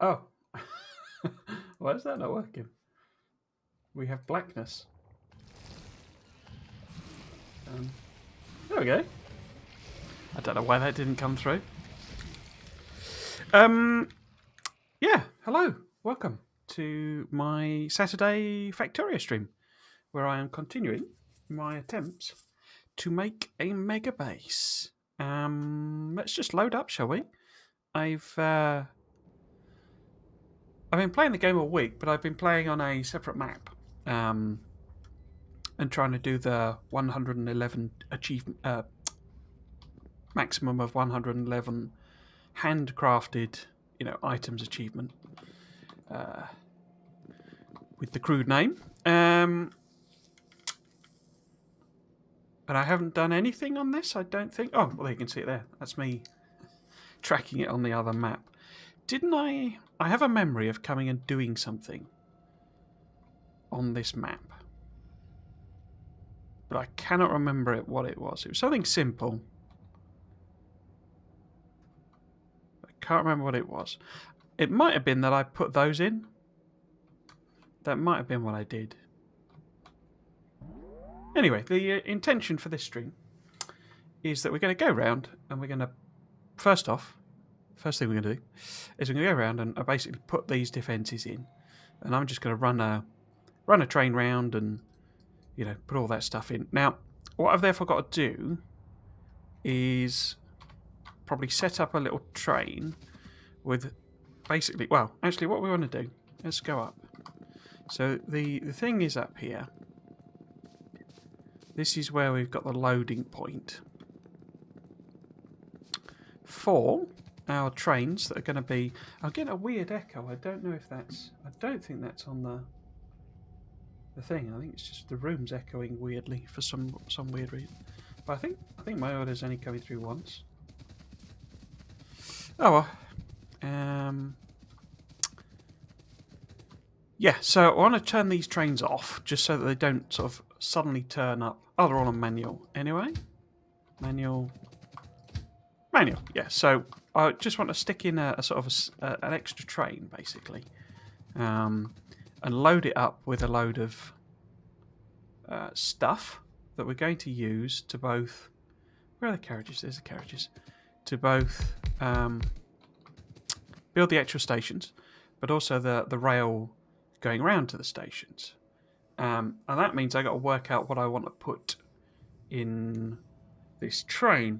Oh. Why is that not working? We have blackness. There we go. I don't know why that didn't come through. Yeah, hello. Welcome to my Saturday Factorio stream, where I am continuing my attempts to make a Megabase. Let's just load up, shall we? I've been playing the game all week, but I've been playing on a separate map, and trying to do the 111 achievement, maximum of 111 handcrafted, items achievement, with the crude name. And I haven't done anything on this, I don't think. Oh, well, you can see it there. That's me tracking it on the other map. Didn't I? I have a memory of coming and doing something on this map, but I cannot remember what it was. It was something simple. I can't remember what it was. It might have been that I put those in. That might have been what I did. Anyway, the intention for this stream is that we're going to go around and we're going to, first thing we're going to do is we're going to go around and basically put these defences in, and I'm just going to run a train round and put all that stuff in. Now, what I've therefore got to do is probably set up a little train with basically, well, actually what we want to do, let's go up. So the thing is up here. This is where we've got the loading point for our trains that are going to be... I'm getting a weird echo. I don't know if that's... I don't think that's on the thing. I think it's just the room's echoing weirdly for some weird reason. But I think my order's only coming through once. Oh well. Yeah, so I want to turn these trains off just so that they don't sort of suddenly turn up. Oh, they're all on manual anyway. Manual. Yeah, so I just want to stick in a sort of an extra train basically, and load it up with a load of stuff that we're going to use to both... Where are the carriages? There's the carriages. To both build the actual stations, but also the rail going around to the stations. And that means I got to work out what I want to put in this train.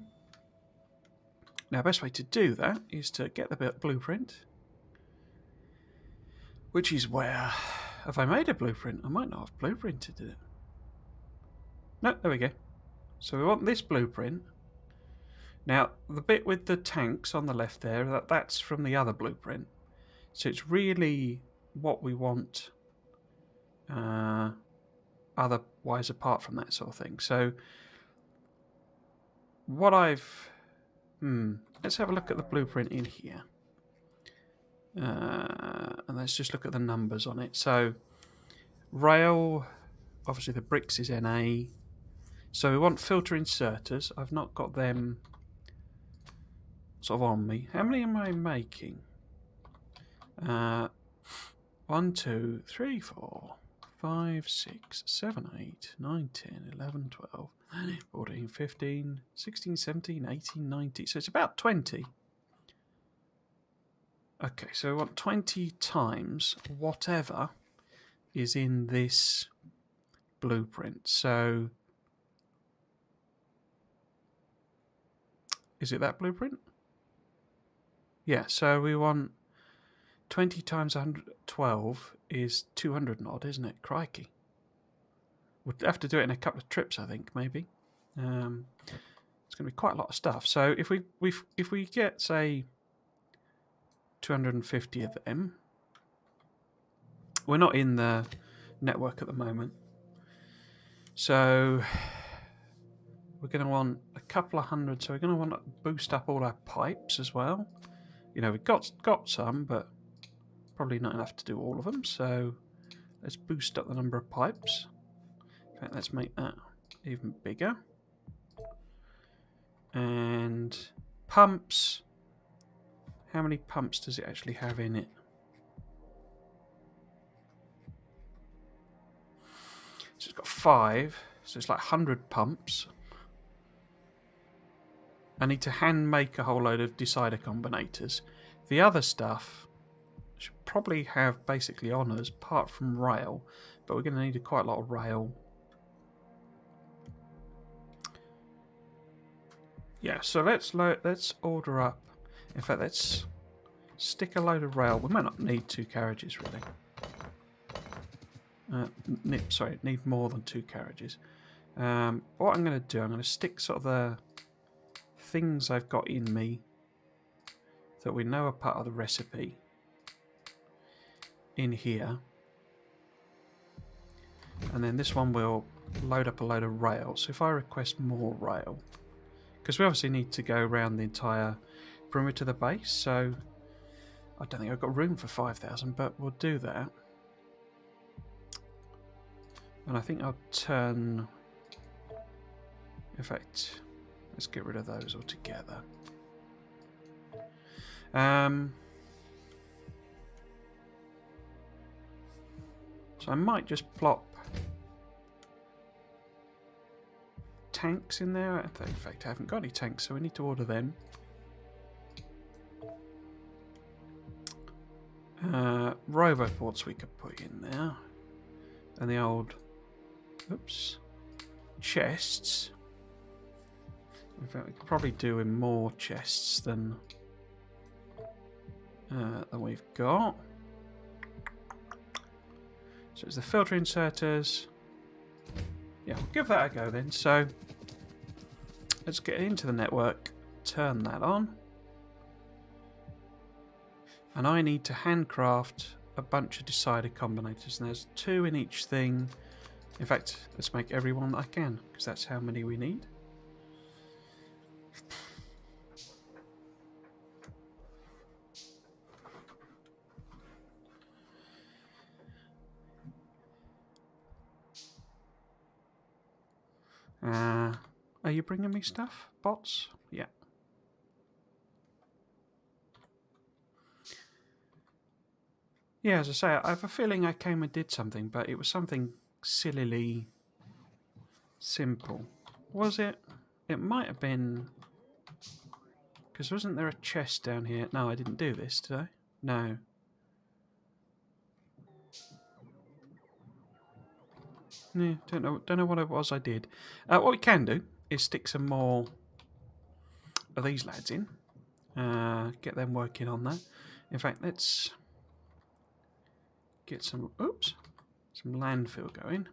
Now, the best way to do that is to get the blueprint, which is where... Have I made a blueprint? I might not have blueprinted it. No, there we go. So we want this blueprint. Now, the bit with the tanks on the left there, that's from the other blueprint. So it's really what we want otherwise apart from that sort of thing. So what I've... let's have a look at the blueprint in here. And let's just look at the numbers on it. So rail, obviously the bricks is NA. So we want filter inserters. I've not got them sort of on me. How many am I making? 1, 2, 3, 4, 5, 6, 7, 8, 9, 10, 11, 12, 14, 15, 16, 17, 18, 19. So it's about 20. Okay, so we want 20 times whatever is in this blueprint. So is it that blueprint? Yeah, so we want 20 times 112 is 200 and odd, isn't it? Crikey. We'd have to do it in a couple of trips, I think, maybe. It's going to be quite a lot of stuff. So if we get, say, 250 of them, we're not in the network at the moment. So we're going to want a couple of hundred. So we're going to want to boost up all our pipes as well. We've got some, but probably not enough to do all of them. So let's boost up the number of pipes. In fact, let's make that even bigger. And pumps. How many pumps does it actually have in it? 5, so it's like 100 pumps. I need to hand make a whole load of decider combinators. The other stuff should probably have basically on us, apart from rail, but we're going to need quite a lot of rail. Yeah, so let's order up. In fact, let's stick a load of rail. We might not need 2 carriages really. Sorry, need more than 2 carriages. What I'm going to do, I'm going to stick sort of the things I've got in me that we know are part of the recipe in here. And then this one will load up a load of rail. So if I request more rail, because we obviously need to go around the entire perimeter of the base, so I don't think I've got room for 5,000, but we'll do that. And I think I'll turn... In fact, let's get rid of those altogether. So I might just plop tanks in there. In fact, I haven't got any tanks, so we need to order them. Roboports we could put in there. And the old... Oops. Chests. In fact, we could probably do with more chests than we've got. So it's the filter inserters. Yeah, we'll give that a go then. So let's get into the network, turn that on. And I need to handcraft a bunch of decider combinators. And there's 2 in each thing. In fact, let's make every one that I can, because that's how many we need. Are you bringing me stuff, bots? Yeah. Yeah, as I say, I have a feeling I came and did something, but it was something sillily simple. Was it? It might have been... Because wasn't there a chest down here? No, I didn't do this, did I? No. Yeah, don't know what it was I did. What we can do is stick some more of these lads in. Get them working on that. In fact, let's get some landfill going.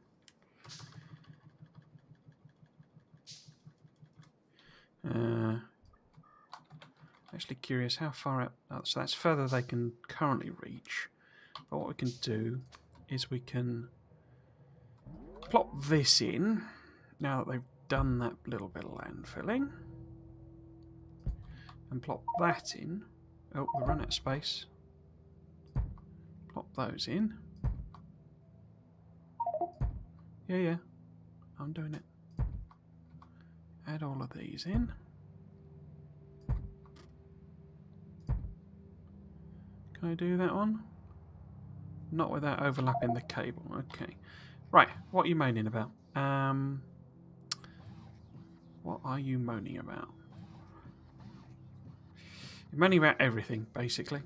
Actually curious how far out. Oh, so that's further they can currently reach. But what we can do is we can plop this in now that they've done that little bit of landfilling, and plop that in. Oh, we run out of space. Plop those in. Yeah, I'm doing it. Add all of these in. Can I do that one? Not without overlapping the cable. Okay. Right, what are you moaning about? What are you moaning about? You're moaning about everything, basically.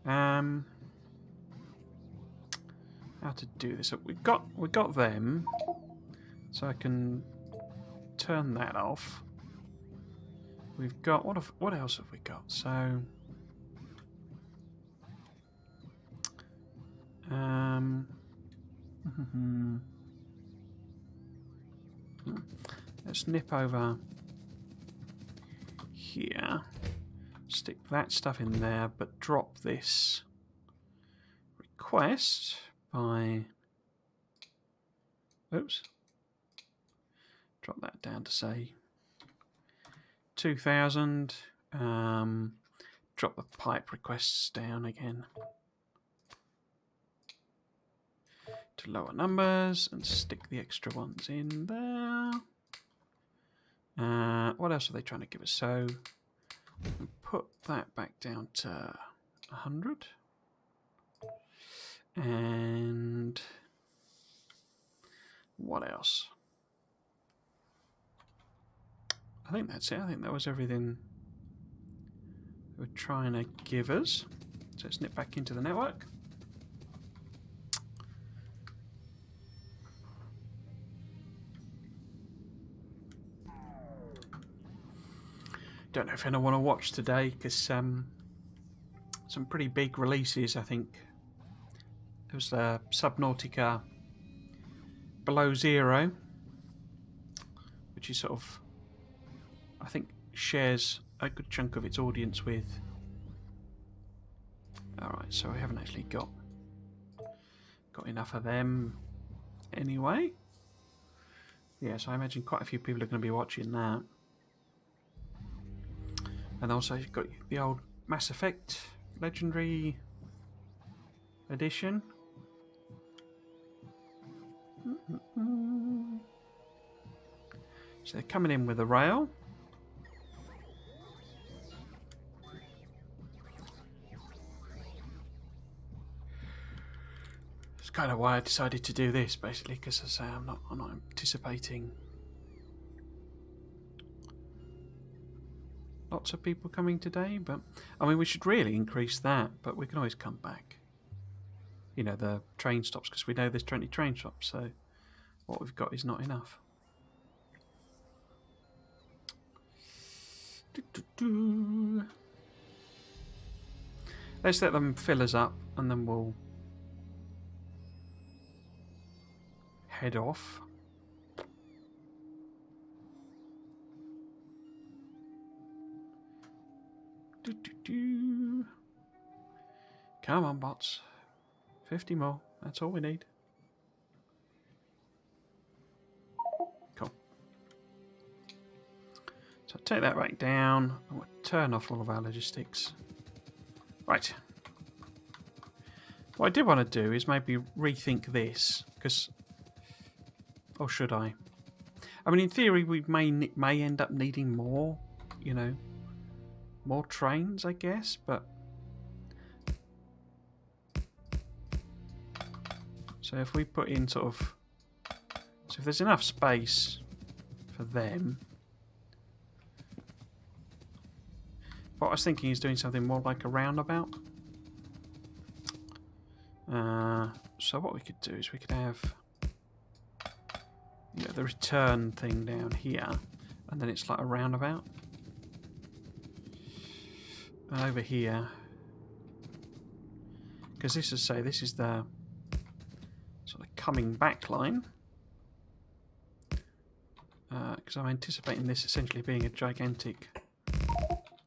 How to do this? We got them, so I can turn that off. We've got what else have we got? So let's nip over here, stick that stuff in there, but drop this request by, oops, drop that down to say 2,000. Drop the pipe requests down again to lower numbers and stick the extra ones in there. What else are they trying to give us? So put that back down to 100. And What else? I think that's it. I think that was everything they were trying to give us. So let's nip back into the network. Don't know if anyone want to watch today, because some pretty big releases, I think. There was Subnautica Below Zero, which is sort of, I think, shares a good chunk of its audience with. Alright, so we haven't actually got enough of them anyway. Yeah, so I imagine quite a few people are going to be watching that. And also you've got the old Mass Effect Legendary Edition. So they're coming in with a rail. It's kind of why I decided to do this, basically, because as I say, I'm not anticipating lots of people coming today. But I mean, we should really increase that, but we can always come back. You know, the train stops, because we know there's 20 train stops, so what we've got is not enough. Let's let them fill us up, and then we'll head off. Come on, bots. 50 more. That's all we need. Cool. So take that back down, and we'll turn off all of our logistics. Right. What I did want to do is maybe rethink this, because... Or should I? I mean, in theory, we may end up needing more, you know, more trains, I guess, but... So if we put in sort of... So if there's enough space for them... What I was thinking is doing something more like a roundabout. So what we could do is we could have... You know, the return thing down here, and then it's like a roundabout. And over here, because this is this is the sort of coming back line. Because I'm anticipating this essentially being a gigantic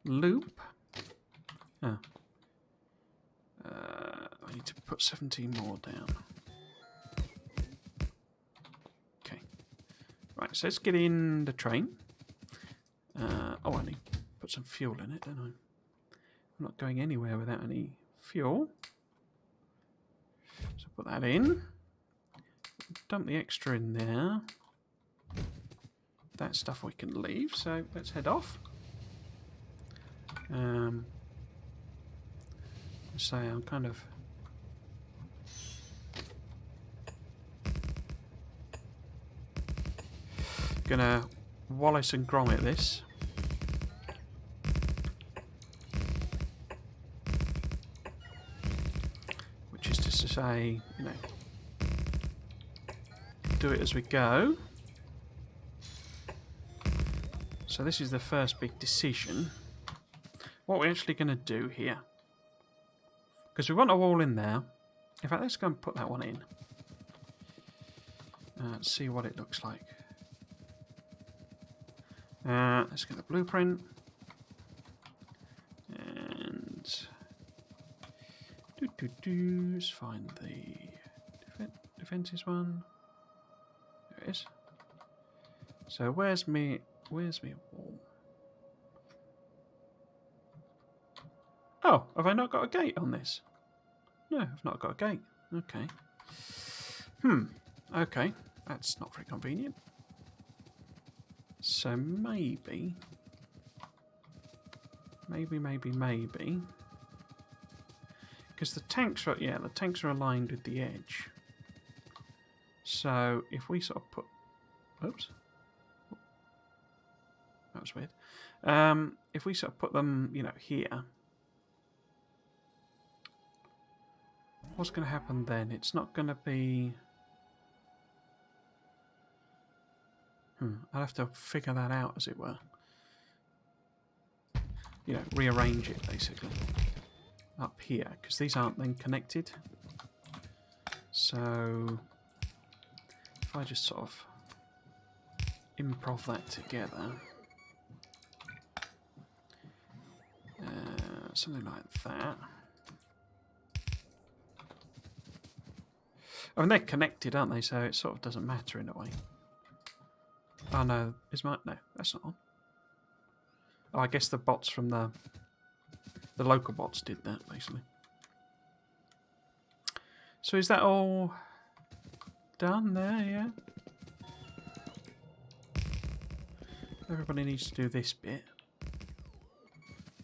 loop. Oh. I need to put 17 more down. Right, so let's get in the train. Oh, I need to put some fuel in it, don't I? I'm not going anywhere without any fuel. So put that in. Dump the extra in there. That stuff we can leave, so let's head off. So I'm kind of... Gonna Wallace and Gromit this. Which is just to say, you know, do it as we go. So this is the first big decision. What we're actually going to do here. Because we want a wall in there. In fact, let's go and put that one in. See what it looks like. Let's get the blueprint. And... Let's find the defences one. There it is. So where's me wall? Oh, have I not got a gate on this? No, I've not got a gate. Okay. Okay. That's not very convenient. So maybe... Because the tanks are... Yeah, the tanks are aligned with the edge. So if we sort of put... Oops. That was weird. If we sort of put them, you know, here, what's going to happen then? It's not going to be... I'll have to figure that out, as it were. You know, rearrange it, basically. Up here, because these aren't then connected. So, if I just sort of improv that together... something like that. I mean, they're connected, aren't they? So it sort of doesn't matter in a way. Oh no, is my... No, that's not on. Oh, I guess the bots from the local bots did that, basically. So is that all done there, yeah? Everybody needs to do this bit.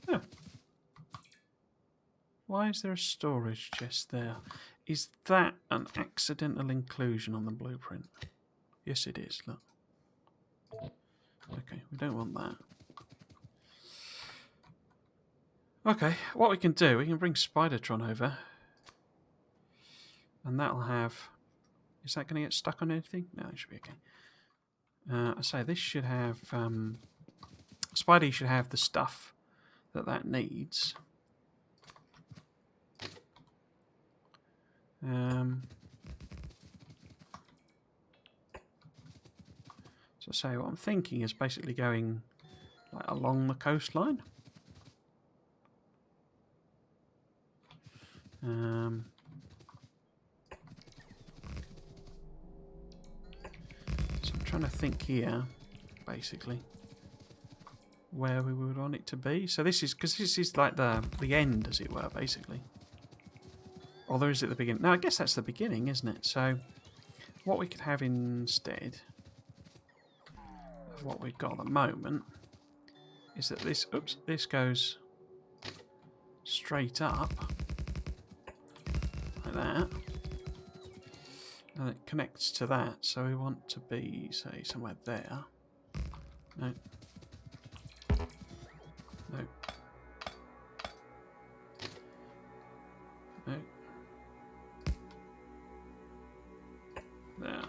Oh. Why is there a storage chest there? Is that an accidental inclusion on the blueprint? Yes, it is, look. Okay, we don't want that. Okay, what we can do, we can bring Spidertron over. And that'll have... Is that going to get stuck on anything? No, it should be okay. I say this should have... Spidey should have the stuff that needs. So say what I'm thinking is basically going like along the coastline. So I'm trying to think here, basically, where we would want it to be. So this is, because this is like the end, as it were, basically. Or is it the beginning? No, I guess that's the beginning, isn't it? So what we could have instead of what we've got at the moment is that this, oops, this goes straight up like that, and it connects to that. So we want to be, say, somewhere there. No. No. No. There.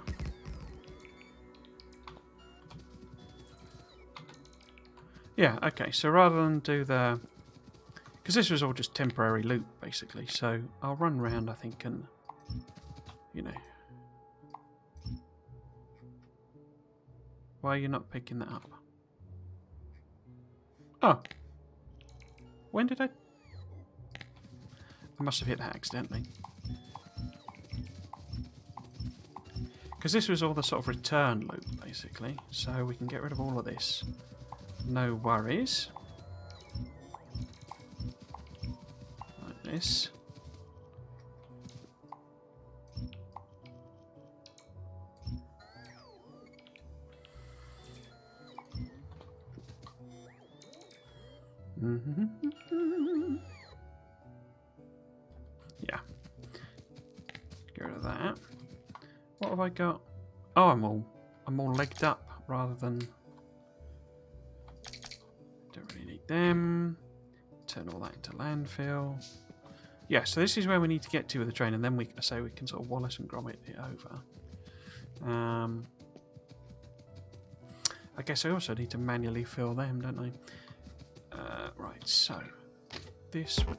Yeah, okay, so rather than do the... Because this was all just temporary loop, basically, so I'll run around, I think, and, you know... Why are you not picking that up? Oh! When did I must have hit that accidentally. Because this was all the sort of return loop, basically, so we can get rid of all of this. No worries. Like this. Yeah. Get rid of that. What have I got? Oh, I'm all legged up rather than... Don't really need them. Turn all that into landfill. Yeah, so this is where we need to get to with the train, and then we can sort of Wallace and Gromit it over. I guess I also need to manually fill them, don't I? Right, so this would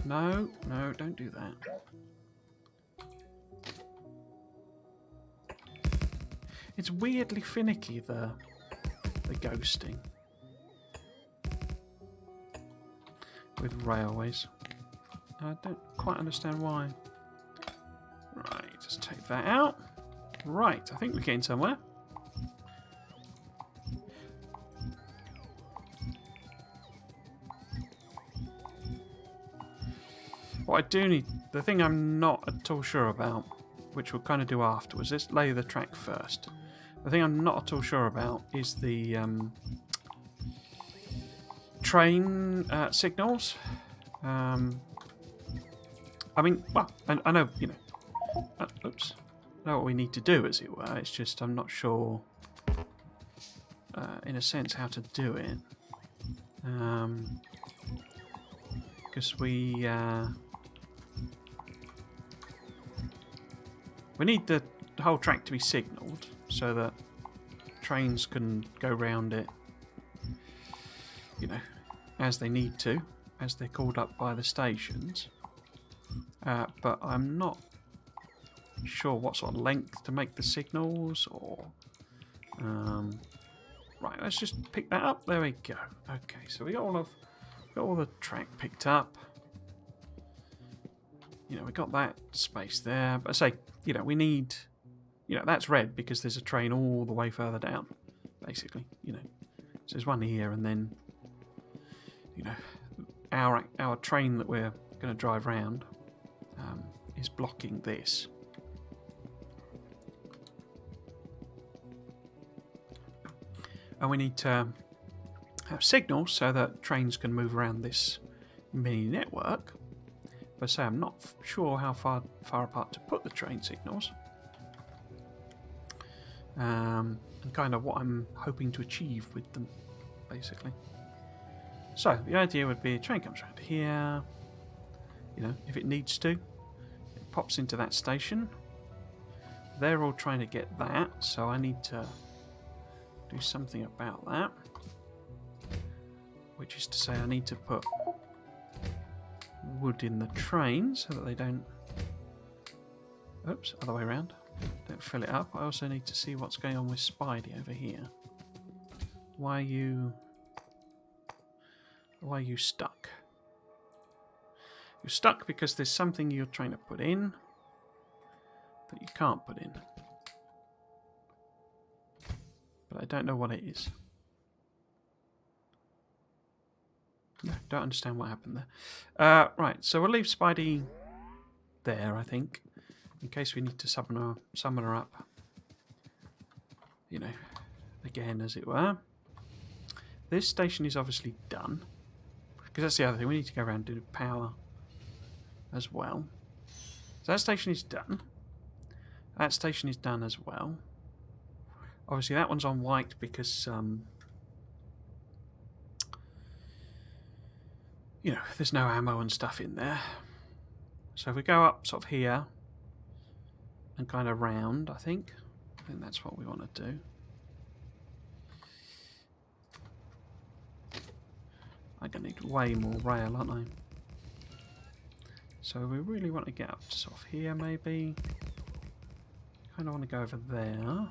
no, don't do that. It's weirdly finicky, the ghosting with railways. I don't quite understand why. Right, just take that out. Right, I think we're getting somewhere. What I do need, the thing I'm not at all sure about, which we'll kind of do afterwards, let's lay the track first. The thing I'm not at all sure about is the train signals. I mean, well, I know, you know. Oops. know what we need to do, as it were. It's just I'm not sure, in a sense, how to do it. Because we need the whole track to be signalled so that trains can go round it, you know, as they need to, as they're called up by the stations. But I'm not sure what sort of length to make the signals, or right, let's just pick that up. There we go. Okay, so we got all the track picked up. You know, we got that space there. But I say, you know, we need, you know, that's red because there's a train all the way further down, basically. You know, so there's one here, and then, you know, our train that we're going to drive round is blocking this. And we need to have signals so that trains can move around this mini network. But say I'm not sure how far apart to put the train signals. And kind of what I'm hoping to achieve with them, basically. So the idea would be a train comes around here. You know, if it needs to, it pops into that station. They're all trying to get that, so I need to do something about that. Which is to say, I need to put wood in the train so that they don't... Oops, other way around. Don't fill it up. I also need to see what's going on with Spidey over here. Why are you stuck? You're stuck because there's something you're trying to put in that you can't put in. But I don't know what it is. No, don't understand what happened there. Right, so we'll leave Spidey there, I think, in case we need to summon her up. You know, again, as it were. This station is obviously done, because that's the other thing. We need to go around and do power as well. So that station is done. That station is done as well. Obviously, that one's on white because you know, there's no ammo and stuff in there. So if we go up sort of here and kind of round, I think that's what we want to do. I'm going to need way more rail, aren't I? So we really want to get up to sort of here, maybe. Kind of want to go over there.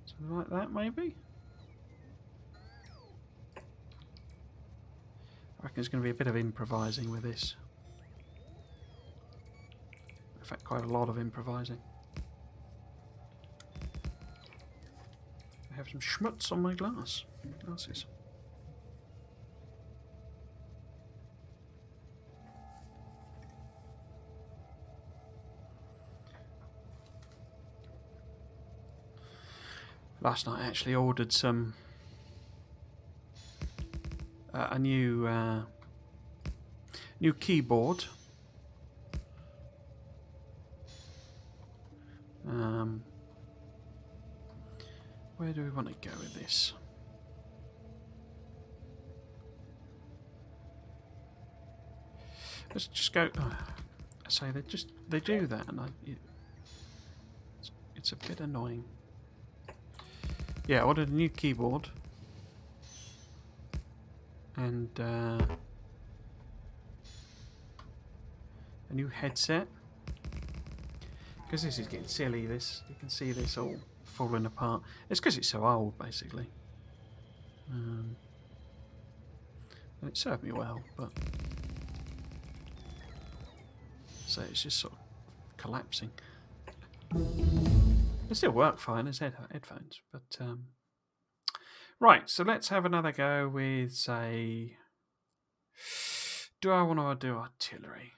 Something like that, maybe? I reckon there's going to be a bit of improvising with this. In fact, quite a lot of improvising. I have some schmutz on my glasses. Last night I actually ordered some a new keyboard. Where do we want to go with this? Let's just go. I say they do that, and it's a bit annoying. Yeah, I ordered a new keyboard and a new headset. Because this is getting silly. You can see this all falling apart. It's because it's so old, basically. And it served me well, but so it's just sort of collapsing. They still work fine as headphones, but right. So let's have another go with, say, do I want to do artillery?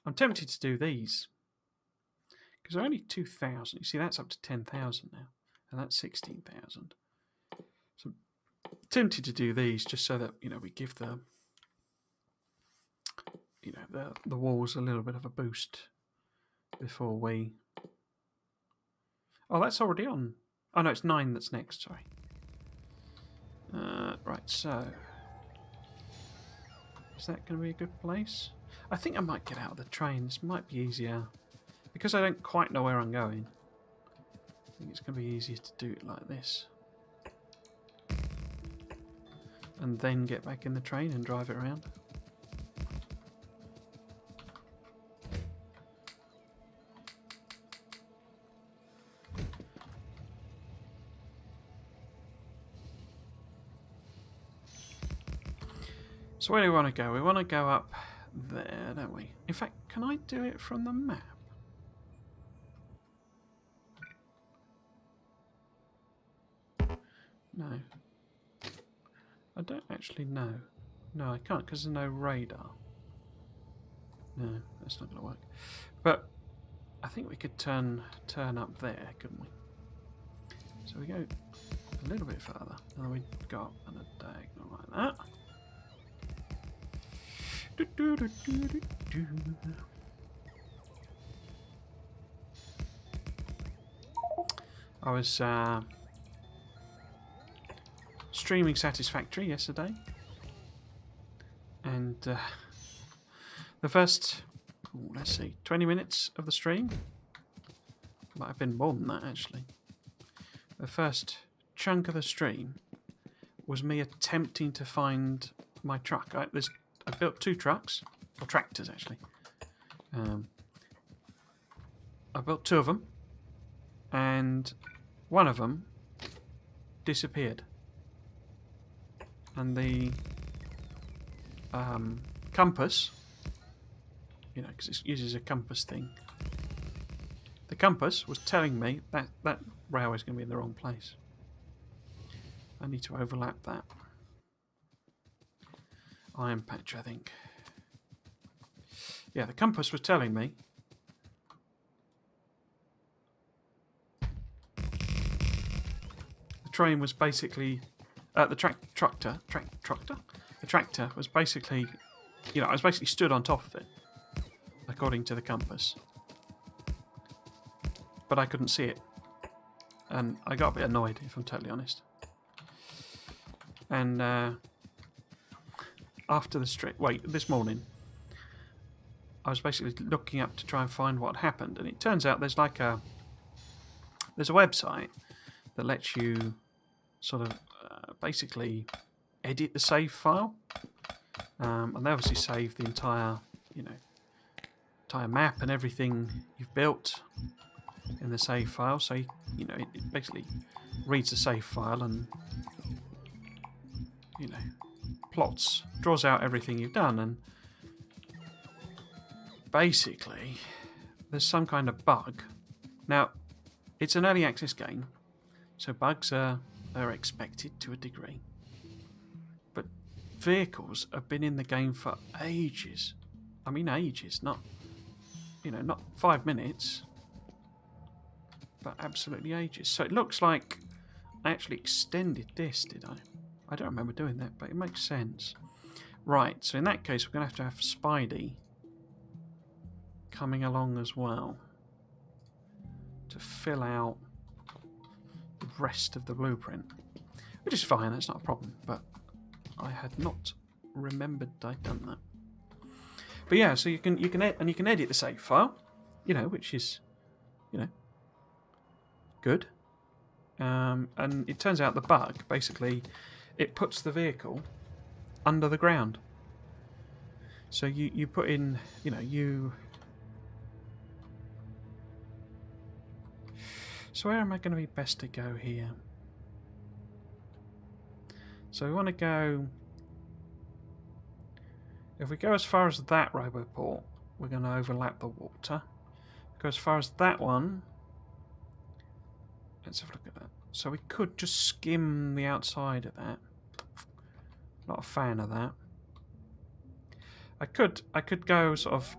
I'm tempted to do these because they're only 2,000. You see, that's up to 10,000 now, and that's 16,000. So I'm tempted to do these just so that, you know, we give the, you know, the walls a little bit of a boost before we... Oh, that's already on. Oh no, it's 9 that's next, sorry. Right, so... Is that going to be a good place? I think I might get out of the train. This might be easier. Because I don't quite know where I'm going. I think it's going to be easier to do it like this. And then get back in the train and drive it around. So where do we want to go? We want to go up there, don't we? In fact, can I do it from the map? No. I don't actually know. No, I can't because there's no radar. No, that's not going to work. But I think we could turn up there, couldn't we? So we go a little bit further, and then we go up on a diagonal like that. I was streaming Satisfactory yesterday, and the first, let's see, 20 minutes of the stream, might have been more than that actually. The first chunk of the stream was me attempting to find my truck. I built 2 trucks, or tractors actually. I built 2 of them, and one of them disappeared. And the compass, you know, because it uses a compass thing, the compass was telling me that that railway is going to be in the wrong place. I need to overlap that. Iron patch, I think. Yeah, the compass was telling me the train was basically the tractor was basically, you know, I was basically stood on top of it, according to the compass, but I couldn't see it, and I got a bit annoyed, if I'm totally honest. And after the this morning, I was basically looking up to try and find what happened, and it turns out there's like there's a website that lets you sort of basically edit the save file, and they obviously save the entire, you know, entire map and everything you've built in the save file. So you know, it basically reads the save file and, you know, draws out everything you've done, and basically there's some kind of bug. Now, it's an early access game, so bugs are expected to a degree. But vehicles have been in the game for ages. I mean ages, not, you know, not 5 minutes, but absolutely ages. So it looks like I actually extended this, did I? I don't remember doing that, but it makes sense. Right, so in that case we're going to have Spidey coming along as well to fill out the rest of the blueprint, which is fine, that's not a problem, but I had not remembered I'd done that. But yeah, so you can edit the save file, you know, which is, you know, good. And it turns out the bug, basically, it puts the vehicle under the ground. So you put in, you know, So where am I going to be best to go here? So we want to go... If we go as far as that roboport, we're going to overlap the water. Go as far as that one. Let's have a look at that. So we could just skim the outside of that. Not a fan of that. I could go sort of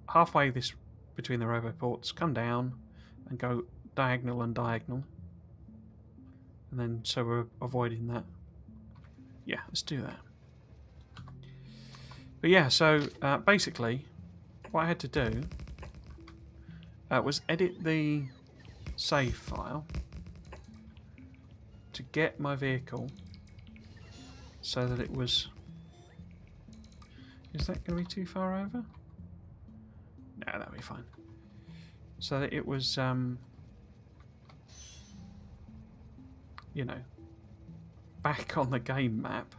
halfway this between the roboports, come down and go diagonal and diagonal. And then so we're avoiding that. Yeah, let's do that. But yeah, so basically what I had to do was edit the save file to get my vehicle so that it was... Is that going to be too far over? No, that'll be fine. So that it was, you know, back on the game map.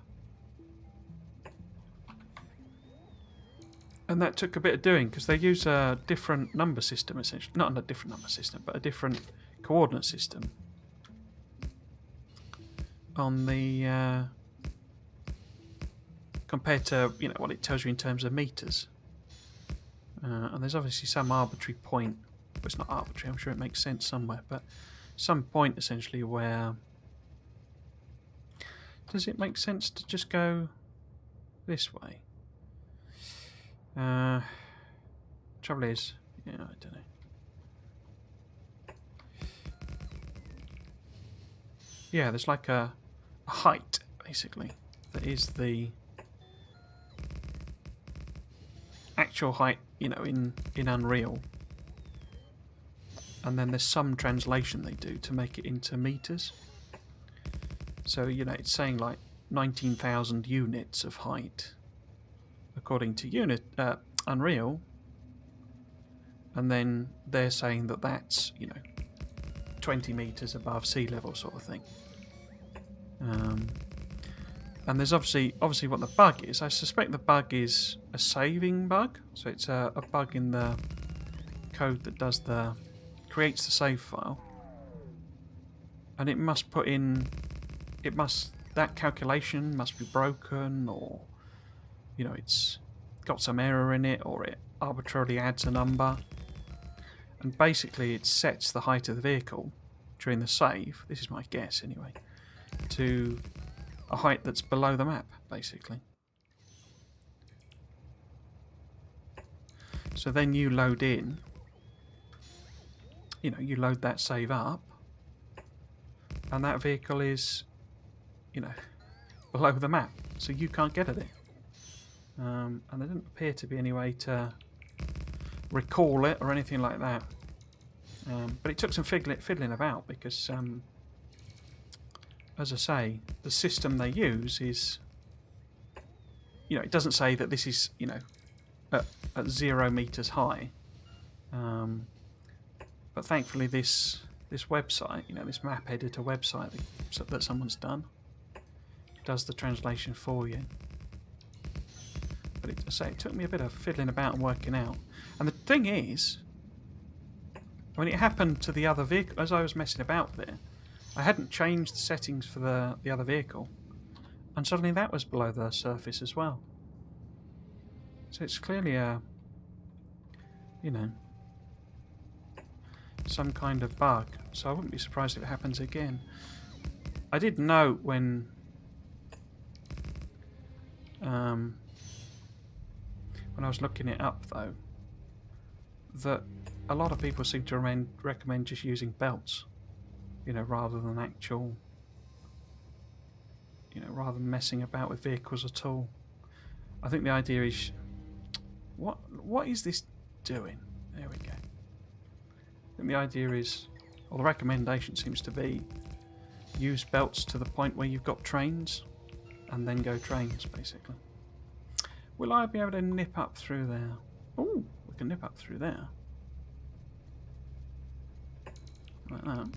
And that took a bit of doing because they use a different number system, essentially. Not a different number system, but a different coordinate system on the compared to, you know, what it tells you in terms of meters. And there's obviously some arbitrary point. Well, it's not arbitrary. I'm sure it makes sense somewhere, but some point essentially where does it make sense to just go this way? Trouble is, yeah, I don't know. Yeah, there's like a height, basically, that is the actual height, you know, in Unreal. And then there's some translation they do to make it into meters. So, you know, it's saying like 19,000 units of height, according to Unreal. And then they're saying that that's, you know, 20 meters above sea level sort of thing. And there's obviously what the bug is. I suspect the bug is a saving bug. So it's a bug in the code that does creates the save file. And it must put in, that calculation must be broken, or, you know, it's got some error in it, or it arbitrarily adds a number. And basically it sets the height of the vehicle during the save, this is my guess anyway, to a height that's below the map, basically. So then you load in, you know, you load that save up, and that vehicle is, you know, below the map, so you can't get at it. And there doesn't appear to be any way to recall it or anything like that. But it took some fiddling about because, as I say, the system they use is, you know, it doesn't say that this is, you know, at 0 meters high. But thankfully this website, you know, this map editor website that someone's done, does the translation for you. But it took me a bit of fiddling about and working out. And the thing is, when it happened to the other vehicle, as I was messing about there, I hadn't changed the settings for the other vehicle, and suddenly that was below the surface as well. So it's clearly a, you know, some kind of bug. So I wouldn't be surprised if it happens again. I did note when I was looking it up, though, that a lot of people seem to recommend just using belts, you know, rather than actual, you know, rather than messing about with vehicles at all. I think the idea is, what is this doing? There we go. I think the idea is, or the recommendation seems to be, use belts to the point where you've got trains, and then go trains, basically. Will I be able to nip up through there? Oh, we can nip up through there. Like that.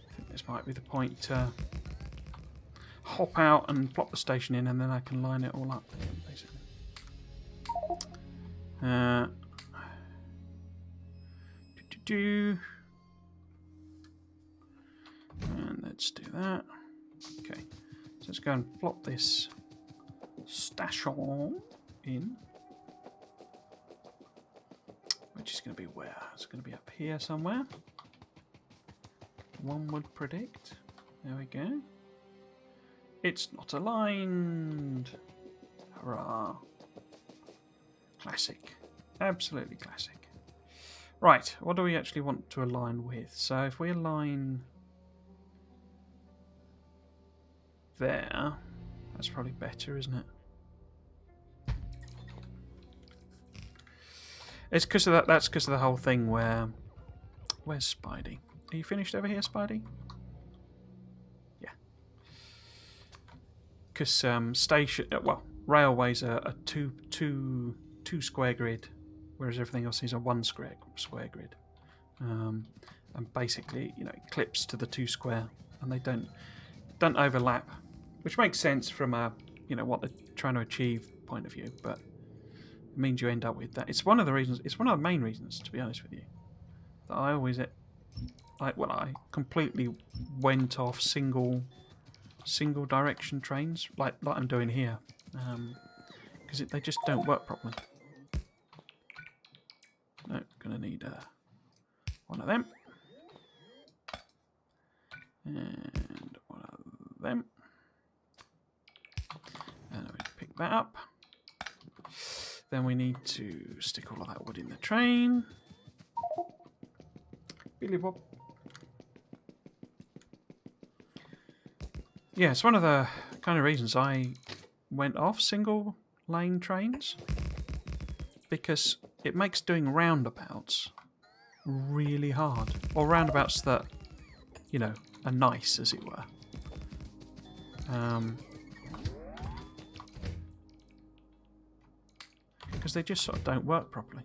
I think this might be the point to hop out and plop the station in, and then I can line it all up, basically. And let's do that. Okay, so let's go and plop this station in, which is going to be where? It's going to be up here somewhere, one would predict. There we go. It's not aligned. Hurrah. Classic. Absolutely classic. Right, what do we actually want to align with? So if we align there, that's probably better, isn't it? It's because of that. That's because of the whole thing where. Where's Spidey? Are you finished over here, Spidey? Yeah. Because railways are a two square grid, whereas everything else is a one square grid. And basically, it clips to the 2 square, and they don't overlap, which makes sense from a what they're trying to achieve point of view, but it means you end up with that. It's one of the reasons. It's one of the main reasons, to be honest with you, that I completely went off single direction trains, like I'm doing here, because they just don't work properly. No, gonna need one of them. And one of them. And we pick that up. Then we need to stick all of that wood in the train. Billy Bob. Yeah, it's one of the kind of reasons I went off single lane trains, because it makes doing roundabouts really hard. Or roundabouts that, are nice, as it were. Because they just sort of don't work properly.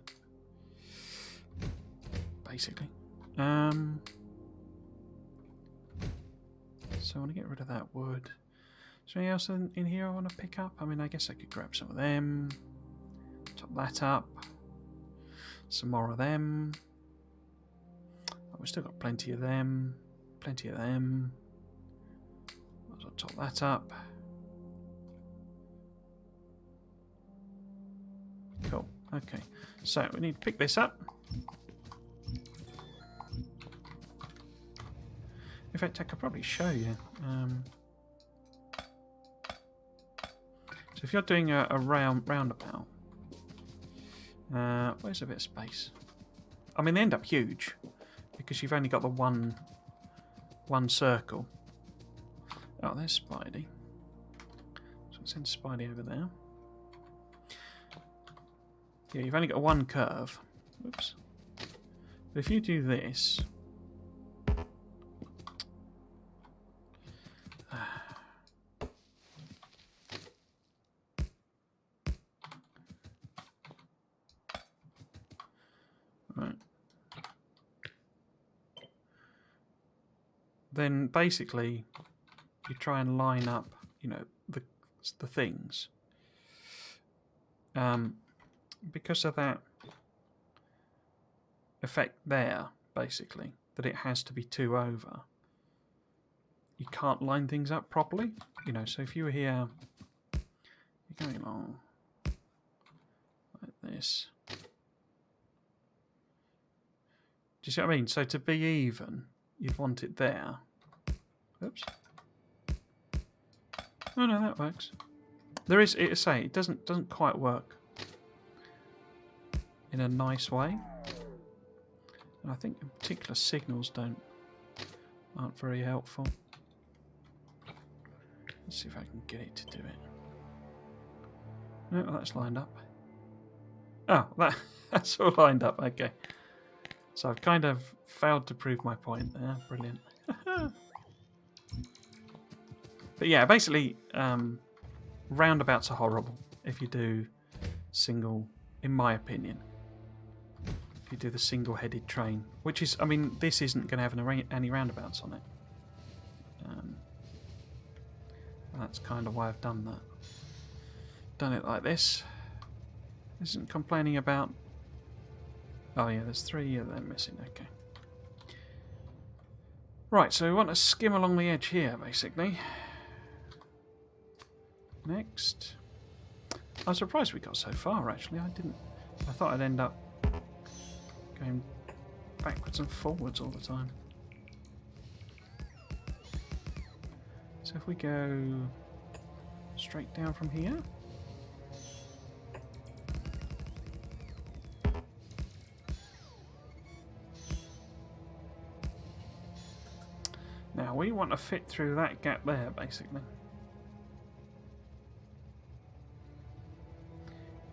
Basically. So I want to get rid of that wood. Is there anything else in here I want to pick up? I mean, I guess I could grab some of them. Top that up. Some more of them. Oh, we've still got plenty of them. Plenty of them. I'll top that up. Cool. Okay. So we need to pick this up. In fact, I could probably show you. So if you're doing a roundabout, where's a bit of space? I mean, they end up huge because you've only got the one circle. Oh, there's Spidey. So let's send Spidey over there. Yeah, you've only got one curve. Whoops. But if you do this. Right. Then basically you try and line up, the things. Because of that effect there, basically, that it has to be 2 over, you can't line things up properly. So if you were here, you're going along like this. Do you see what I mean? So to be even, you'd want it there. Oops. Oh no, that works. There is, it doesn't quite work in a nice way. And I think in particular signals aren't very helpful. Let's see if I can get it to do it. No, that's lined up. Oh, that's all lined up. Okay. So I've kind of failed to prove my point there. Brilliant. But yeah, basically, roundabouts are horrible if you do single, in my opinion. If you do the single-headed train, which is, I mean, this isn't going to have any roundabouts on it. That's kind of why I've done that. Done it like this. Isn't complaining about. Oh yeah, there's 3 of them missing. Okay. Right, so we want to skim along the edge here, basically. Next. I'm surprised we got so far, actually. I thought I'd end up going backwards and forwards all the time. So if we go straight down from here. we want to fit through that gap there, basically.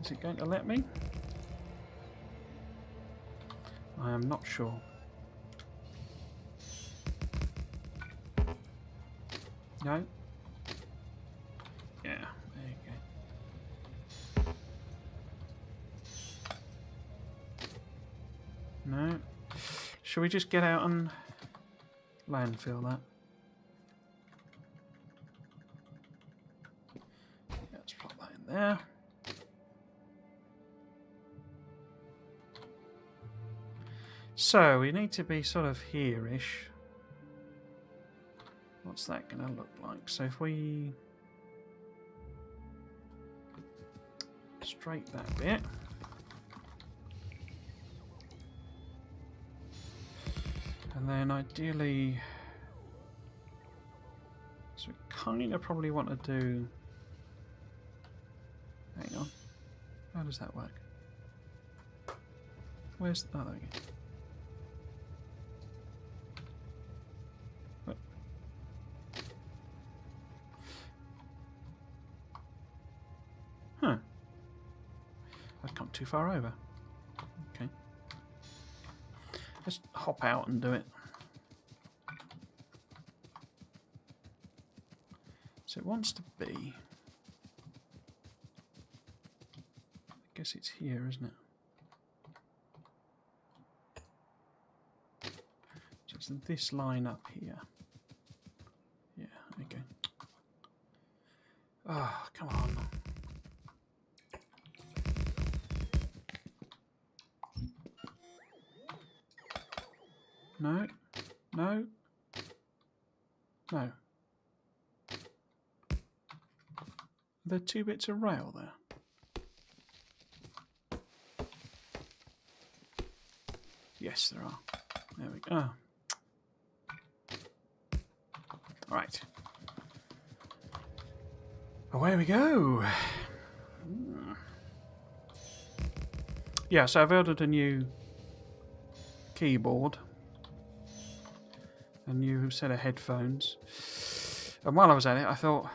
Is it going to let me? I am not sure. No? Yeah, there you go. No? Should we just get out and landfill that? Yeah, let's plop that in there. So we need to be sort of here-ish. What's that going to look like? So if we straight that bit. And then ideally, so we kind of probably want to do, hang on, how does that work? Where's, oh, there we go. What? Huh. I've come too far over. Okay. Let's hop out and do it. So it wants to be, I guess it's here, isn't it? So it's this line up here. Yeah, okay. Oh, come on. No, no, no. Are there 2 bits of rail there? Yes, there are. There we go. Right. Away we go. Yeah, so I've ordered a new keyboard. A new set of headphones. And while I was at it, I thought,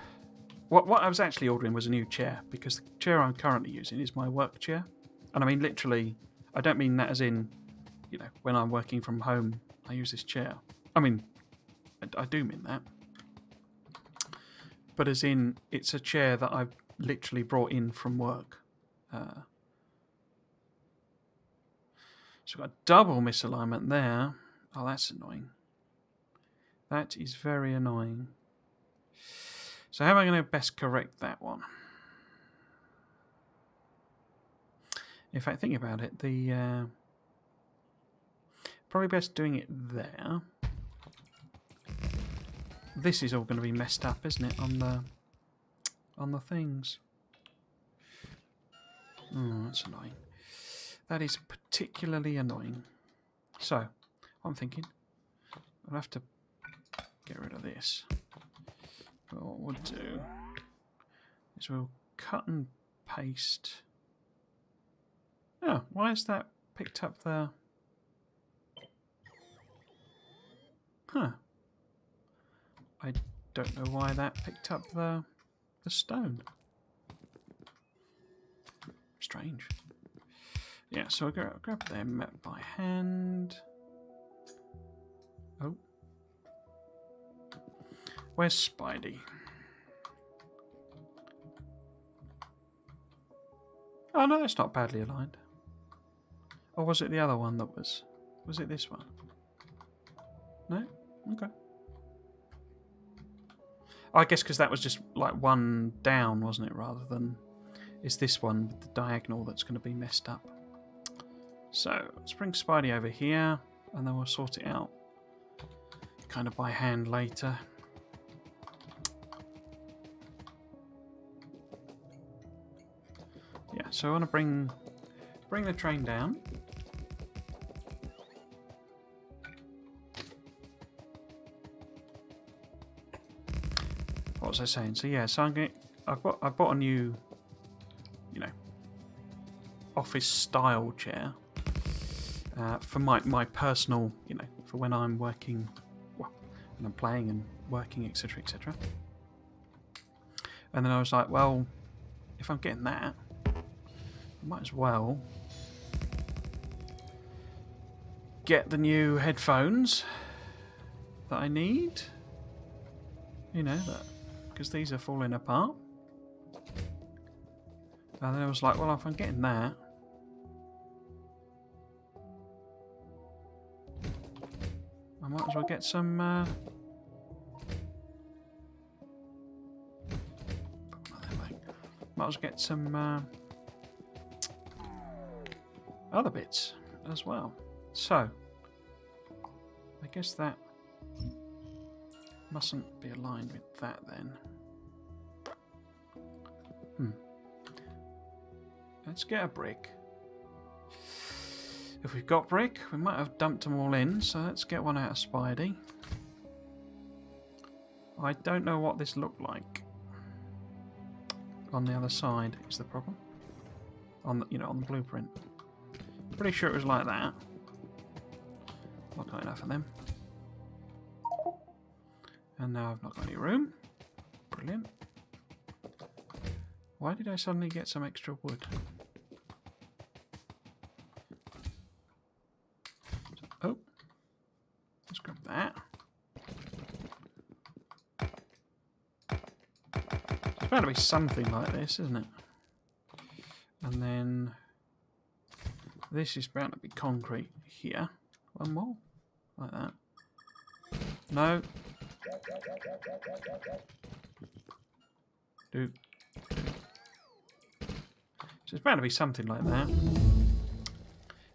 what I was actually ordering was a new chair, because the chair I'm currently using is my work chair. And I mean, literally, I don't mean that as in, you know, when I'm working from home, I use this chair. I mean, I do mean that. But as in, it's a chair that I've literally brought in from work. So we've got double misalignment there. Oh, that's annoying. That is very annoying. So how am I going to best correct that one? In fact, think about it. The probably best doing it there. This is all going to be messed up, isn't it, on the things? Oh, that's annoying. That is particularly annoying. So, what I'm thinking, I'll have to get rid of this. But what we'll do is we'll cut and paste. Oh, why is that picked up there? Huh. I don't know why that picked up the stone. Strange. Yeah, so I'll grab them by hand. Oh. Where's Spidey? Oh no, that's not badly aligned. Or was it the other one that was? Was it this one? No? Okay. Oh, I guess because that was just like one down, wasn't it? Rather than... It's this one with the diagonal that's going to be messed up. So, let's bring Spidey over here, and then we'll sort it out kind of by hand later. Yeah, so I want to bring the train down. What was I saying? So yeah, so I bought a new, you know, office style chair for my personal, you know, for when I'm working. Well, and I'm playing and working, etc., etc. And then I was like, well, if I'm getting that, I might as well get the new headphones that I need. You know, because these are falling apart. And then I was like, well, if I'm getting that, I might as well get some. Might as well get some other bits as well. So, I guess that mustn't be aligned with that then. Let's get a brick. If we've got brick, we might have dumped them all in, so let's get one out of Spidey. I don't know what this looked like on the other side is the problem. On the, on the blueprint. Pretty sure it was like that. Not got enough of them. And now I've not got any room. Brilliant. Why did I suddenly get some extra wood? Oh. Let's grab that. It's bound to be something like this, isn't it? And then this is bound to be concrete here. One more. Like that. No. Do. So it's bound to be something like that.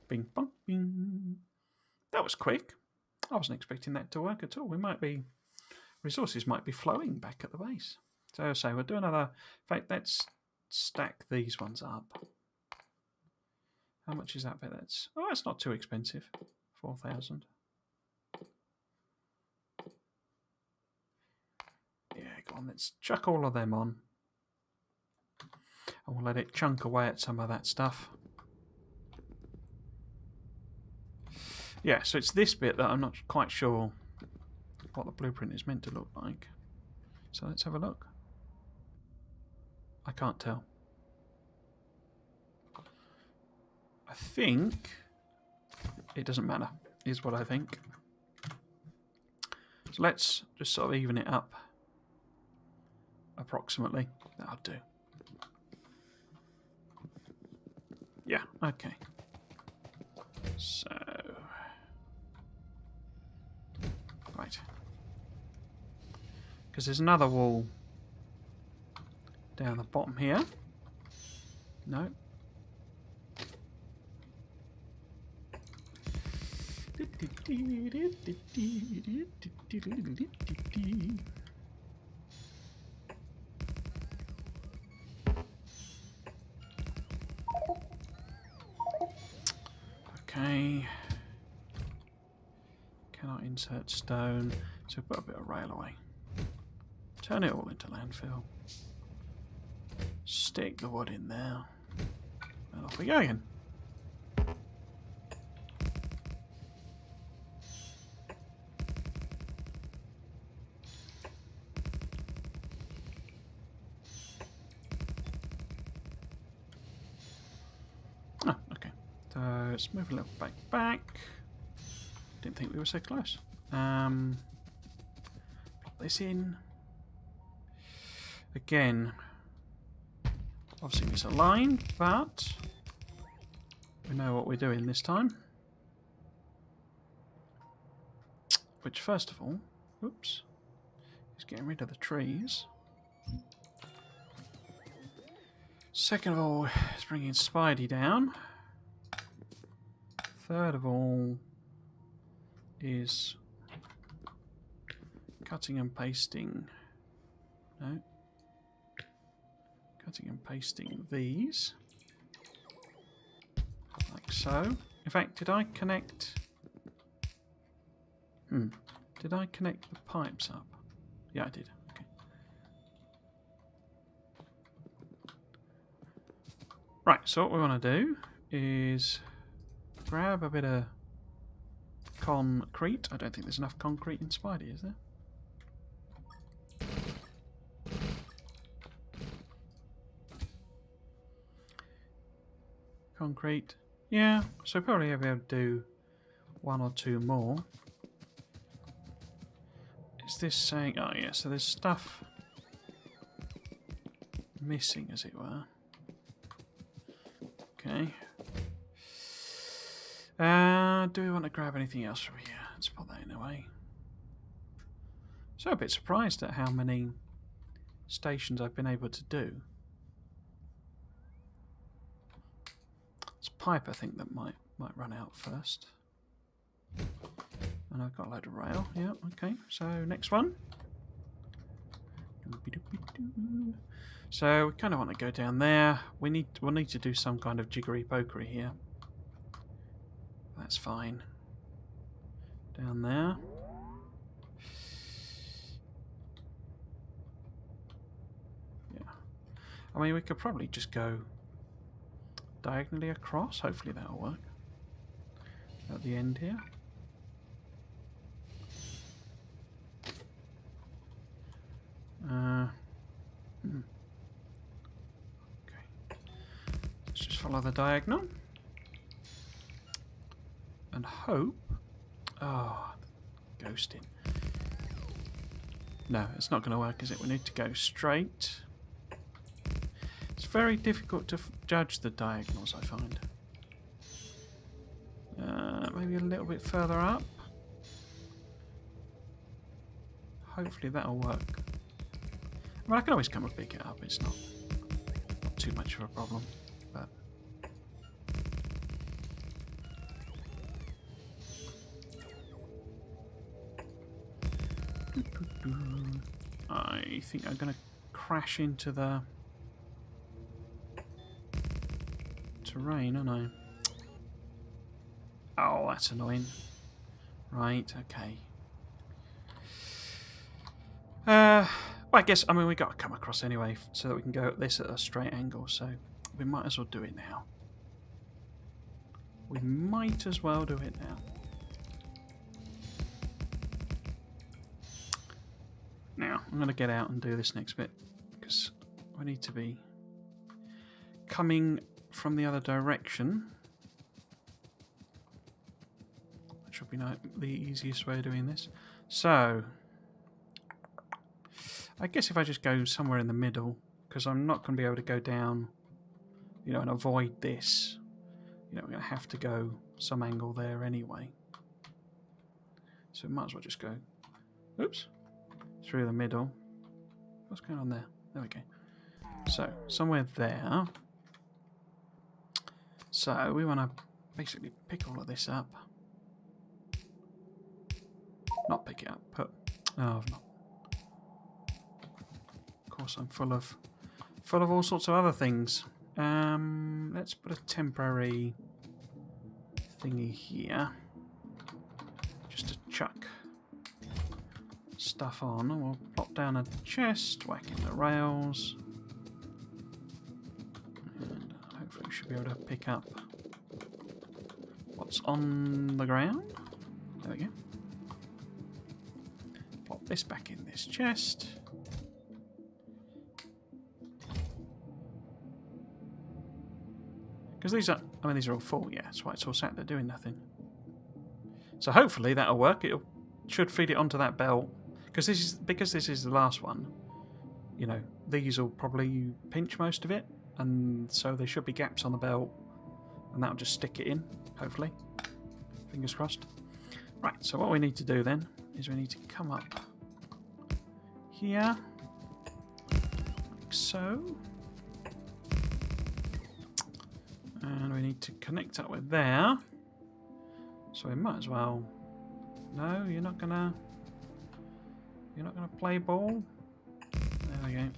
Bing bong bing. That was quick. I wasn't expecting that to work at all. Resources might be flowing back at the base. So we'll do another. In fact, let's stack these ones up. How much is that bit? That's not too expensive. 4,000. Yeah, go on. Let's chuck all of them on. And we'll let it chunk away at some of that stuff. Yeah, so it's this bit that I'm not quite sure what the blueprint is meant to look like. So let's have a look. I can't tell. I think it doesn't matter, is what I think. So let's just sort of even it up approximately. That'll do. Yeah, okay. So, right. Because there's another wall down the bottom here. No. Okay. Cannot insert stone, so put a bit of railway. Turn it all into landfill. Stick the wood in there. And off we go again. Oh, okay. So let's move a little back. Didn't think we were so close. Plop this in. Again, obviously misaligned, but we know what we're doing this time. Which, first of all, whoops, is getting rid of the trees. Second of all, is bringing Spidey down. Third of all, is cutting and pasting. No. Cutting and pasting these. Like so. In fact, did I connect... Did I connect the pipes up? Yeah, I did. Okay. Right, so what we want to do is grab a bit of concrete. I don't think there's enough concrete in Spidey, is there? concrete. Yeah, so probably I'll be able to do 1 or 2 more. Is this saying... Oh, yeah, so there's stuff missing, as it were. Okay. Do we want to grab anything else from here? Let's put that in a way. So a bit surprised at how many stations I've been able to do. It's pipe, I think, that might run out first. And I've got a load of rail. Yeah, okay. So next one. So we kind of want to go down there. We'll need to do some kind of jiggery pokery here. That's fine. Down there. Yeah. I mean, we could probably just go diagonally across. Hopefully that'll work. At the end here. Okay. Let's just follow the diagonal. And hope... Oh, ghosting. No, it's not going to work, is it? We need to go straight. It's very difficult to judge the diagonals, I find. Maybe a little bit further up. Hopefully that'll work. I mean, I can always come and pick it up. It's not too much of a problem. But I think I'm going to crash into the terrain, aren't I? Oh, that's annoying. Right, okay. Well, I guess, I mean, we got to come across anyway so that we can go at this at a straight angle, so we might as well do it now. We might as well do it now. Now, I'm going to get out and do this next bit because we need to be coming from the other direction. That should be the easiest way of doing this. So, I guess if I just go somewhere in the middle, because I'm not going to be able to go down, you know, and avoid this. You know, we're going to have to go some angle there anyway. So we might as well just go, oops, through the middle. What's going on there? There we go. So, somewhere there. So, we want to basically pick all of this up. Not pick it up, put... Oh, I've not. Of course, I'm full of all sorts of other things. Let's put a temporary thingy here. Just to chuck stuff on. And we'll plop down a chest, whack in the rails. And hopefully we should be able to pick up what's on the ground. There we go. Pop this back in this chest. Because these are, I mean, these are all full, yeah. That's why it's all sat there doing nothing. So hopefully that'll work. It should feed it onto that belt. Because this is the last one. You know, these will probably pinch most of it, and so there should be gaps on the belt, and that'll just stick it in. Hopefully, fingers crossed. Right. So what we need to do then is we need to come up here, like so. And we need to connect up with there. So we might as well... No, you're not gonna play ball? There we go.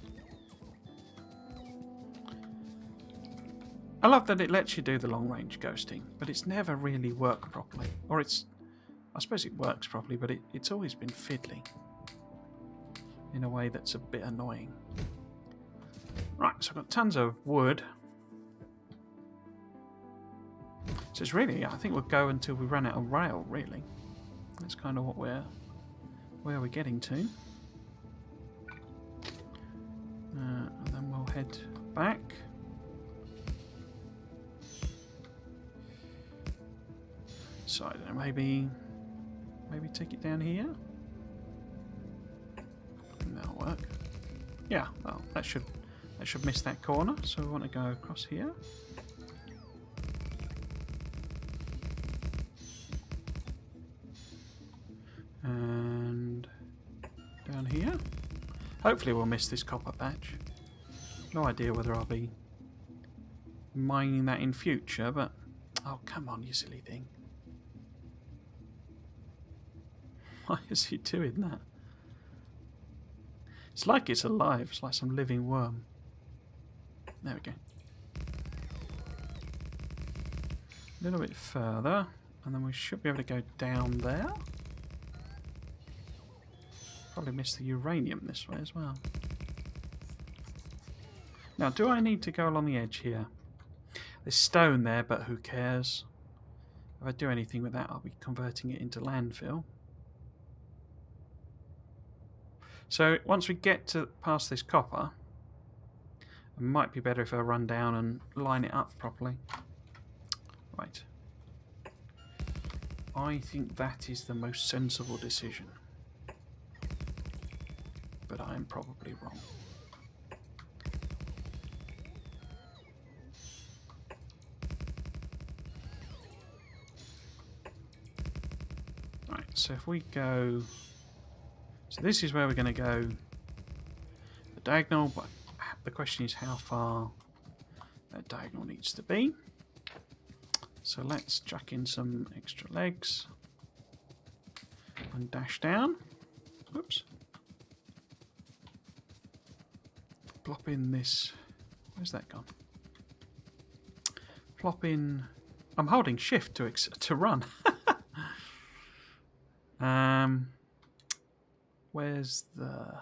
I love that it lets you do the long range ghosting, but it's never really worked properly. Or it's... I suppose it works properly, but it's always been fiddly. In a way that's a bit annoying. Right, so I've got tons of wood. So it's really, I think we'll go until we run out of rail, really. That's kind of what where we're getting to. And then we'll head back. So I don't know, maybe take it down here. That'll work. Yeah, well, that should miss that corner. So we want to go across here. And down here. Hopefully we'll miss this copper patch. No idea whether I'll be mining that in future, but... Oh, come on, you silly thing. Why is he doing that? It's like it's alive. It's like some living worm. There we go. A little bit further, and then we should be able to go down there. Probably miss the uranium this way as well. Now, do I need to go along the edge here? There's stone there, but who cares? If I do anything with that, I'll be converting it into landfill. So once we get to past this copper, it might be better if I run down and line it up properly. Right. I think that is the most sensible decision. But I am probably wrong. Right, so if we go... So this is where we're going to go the diagonal, but the question is how far that diagonal needs to be. So let's chuck in some extra legs and dash down. Whoops. Plop in this. Where's that gone? Plop in. I'm holding shift to run. Where's the...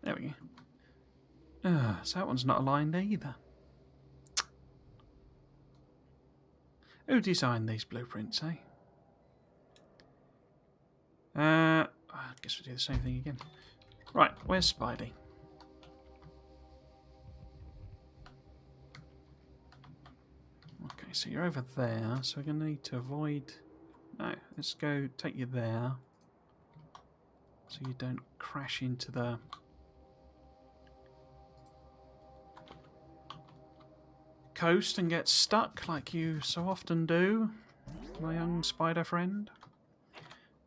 There we go. So that one's not aligned either. Who designed these blueprints, eh? I guess we'll do the same thing again. Right, where's Spidey? Okay, so you're over there, so we're going to need to avoid... No, let's go take you there. So you don't crash into the... coast and get stuck like you so often do, my young spider friend.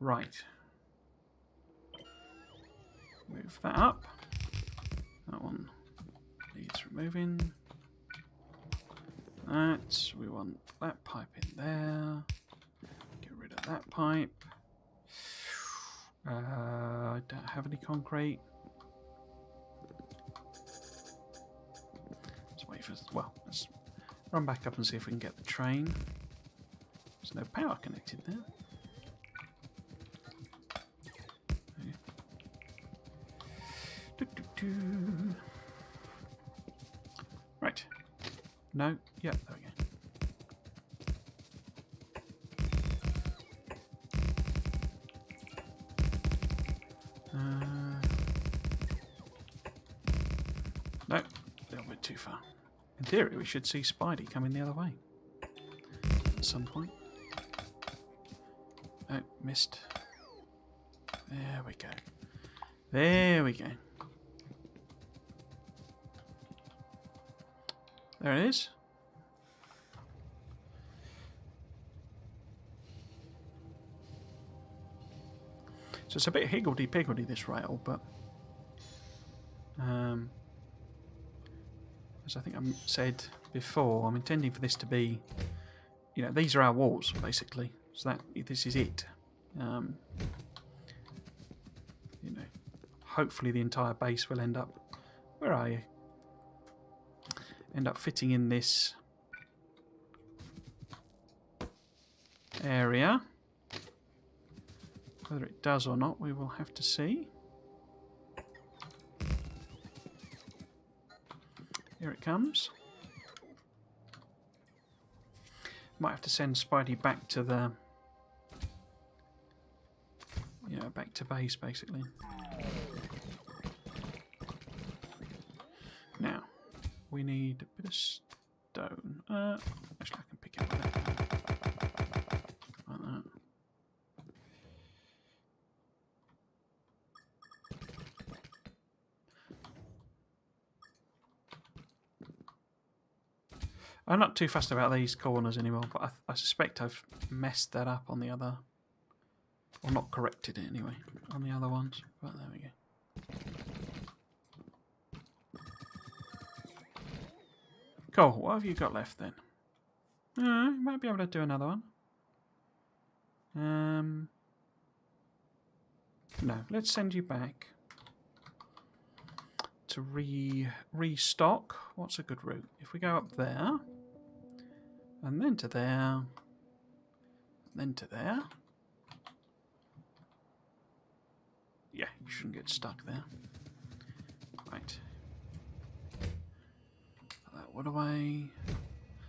Right. Move that up. That one needs removing. That, we want that pipe in there. Get rid of that pipe. I don't have any concrete. Let's wait for... Well, let's run back up and see if we can get the train. There's no power connected there. Right. No. Yeah, there we go. No, a little bit too far. In theory, we should see Spidey coming the other way at some point. Oh, missed. There we go. There we go. There it is. So it's a bit higgledy-piggledy, this rail, but as I think I said before, I'm intending for this to be, you know, these are our walls, basically. So that this is it. You know, hopefully the entire base will end up... Where are you? End up fitting in this area. Whether it does or not, we will have to see. Here it comes. Might have to send Spidey back to the... You know, back to base, basically. Now, we need a bit of stone. Actually, I can pick it up there. I'm not too fussed about these corners anymore, but I suspect I've messed that up on the other, or not corrected it anyway, on the other ones. But there we go. Cool. What have you got left then? You might be able to do another one. No, let's send you back to restock. What's a good route? If we go up there, and then to there, and then to there. Yeah, you shouldn't get stuck there. Right. Put that one away.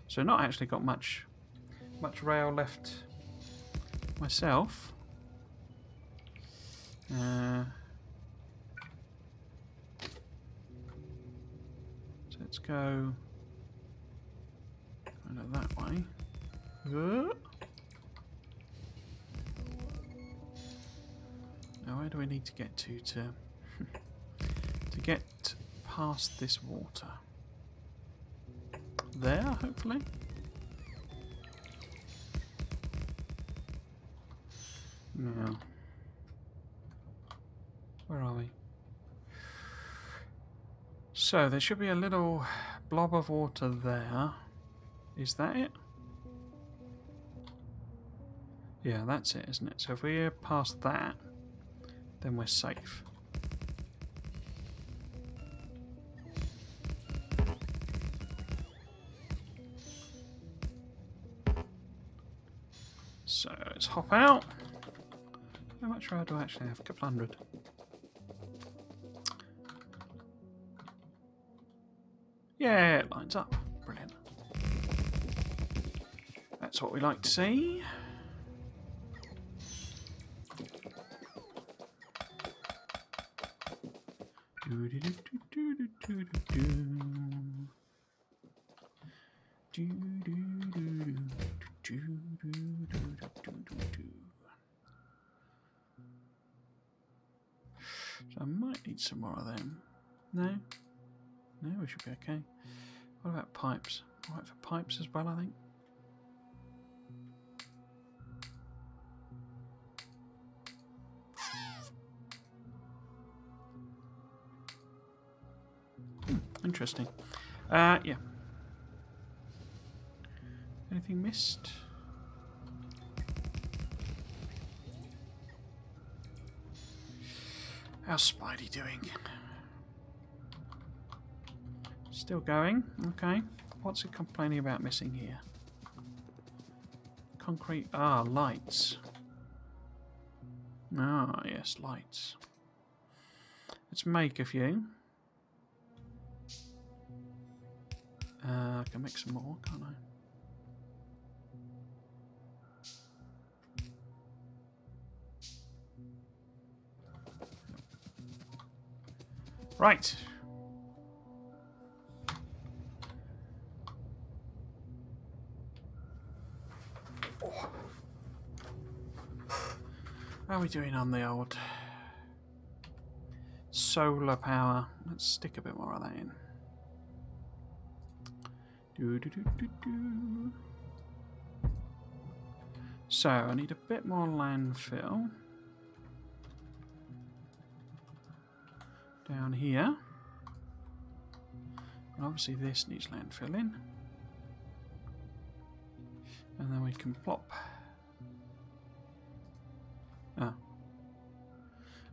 So not actually got much rail left myself. So let's go that way. Now where do we need to get to get past this water? There, hopefully. Now, where are we? So there should be a little blob of water there. Is that it? Yeah, that's it, isn't it? So if we're past that, then we're safe. So let's hop out. How much rail do I actually have? A couple hundred. Yeah, it lines up. Brilliant. That's what we like to see. So I might need some more of them. No? No, we should be okay. What about pipes? Right for pipes as well, I think. Interesting. Yeah. Anything missed? How's Spidey doing? Still going. Okay. What's it complaining about missing here? Concrete. Ah, lights. Ah, yes, lights. Let's make a few. I can make some more, can't I? Right. Oh. How are we doing on the old solar power? Let's stick a bit more of that in. So I need a bit more landfill down here. And obviously this needs landfilling. And then we can plop.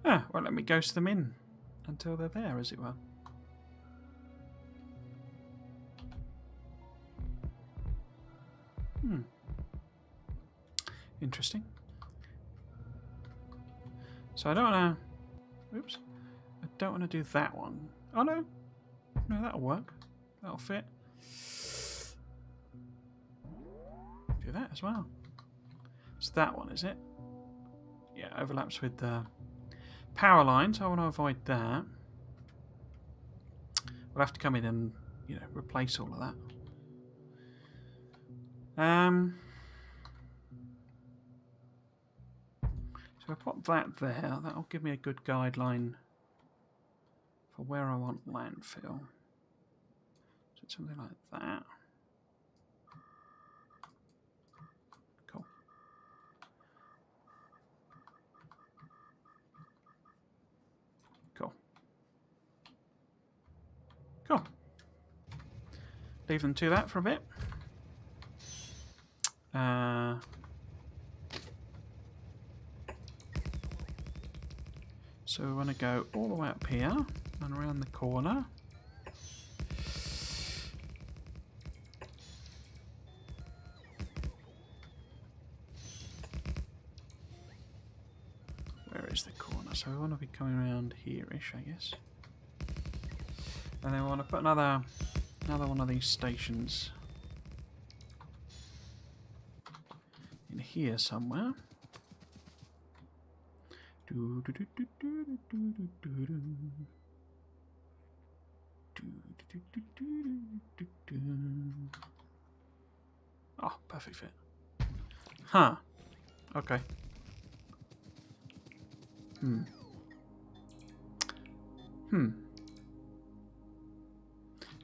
Well, let me ghost them in until they're there, as it were. Interesting. So I don't want to... Oops. I don't want to do that one. Oh, no. No, that'll work. That'll fit. Do that as well. It's that one, is it? Yeah, overlaps with the power lines. I want to avoid that. We'll have to come in and, replace all of that. So I pop that there. That'll give me a good guideline for where I want landfill. So something like that. Cool. Leave them to that for a bit. So we want to go all the way up here and around the corner. Where is the corner? So we want to be coming around here-ish, I guess. And then we want to put another one of these stations in here somewhere. Oh, perfect fit. Huh. Okay.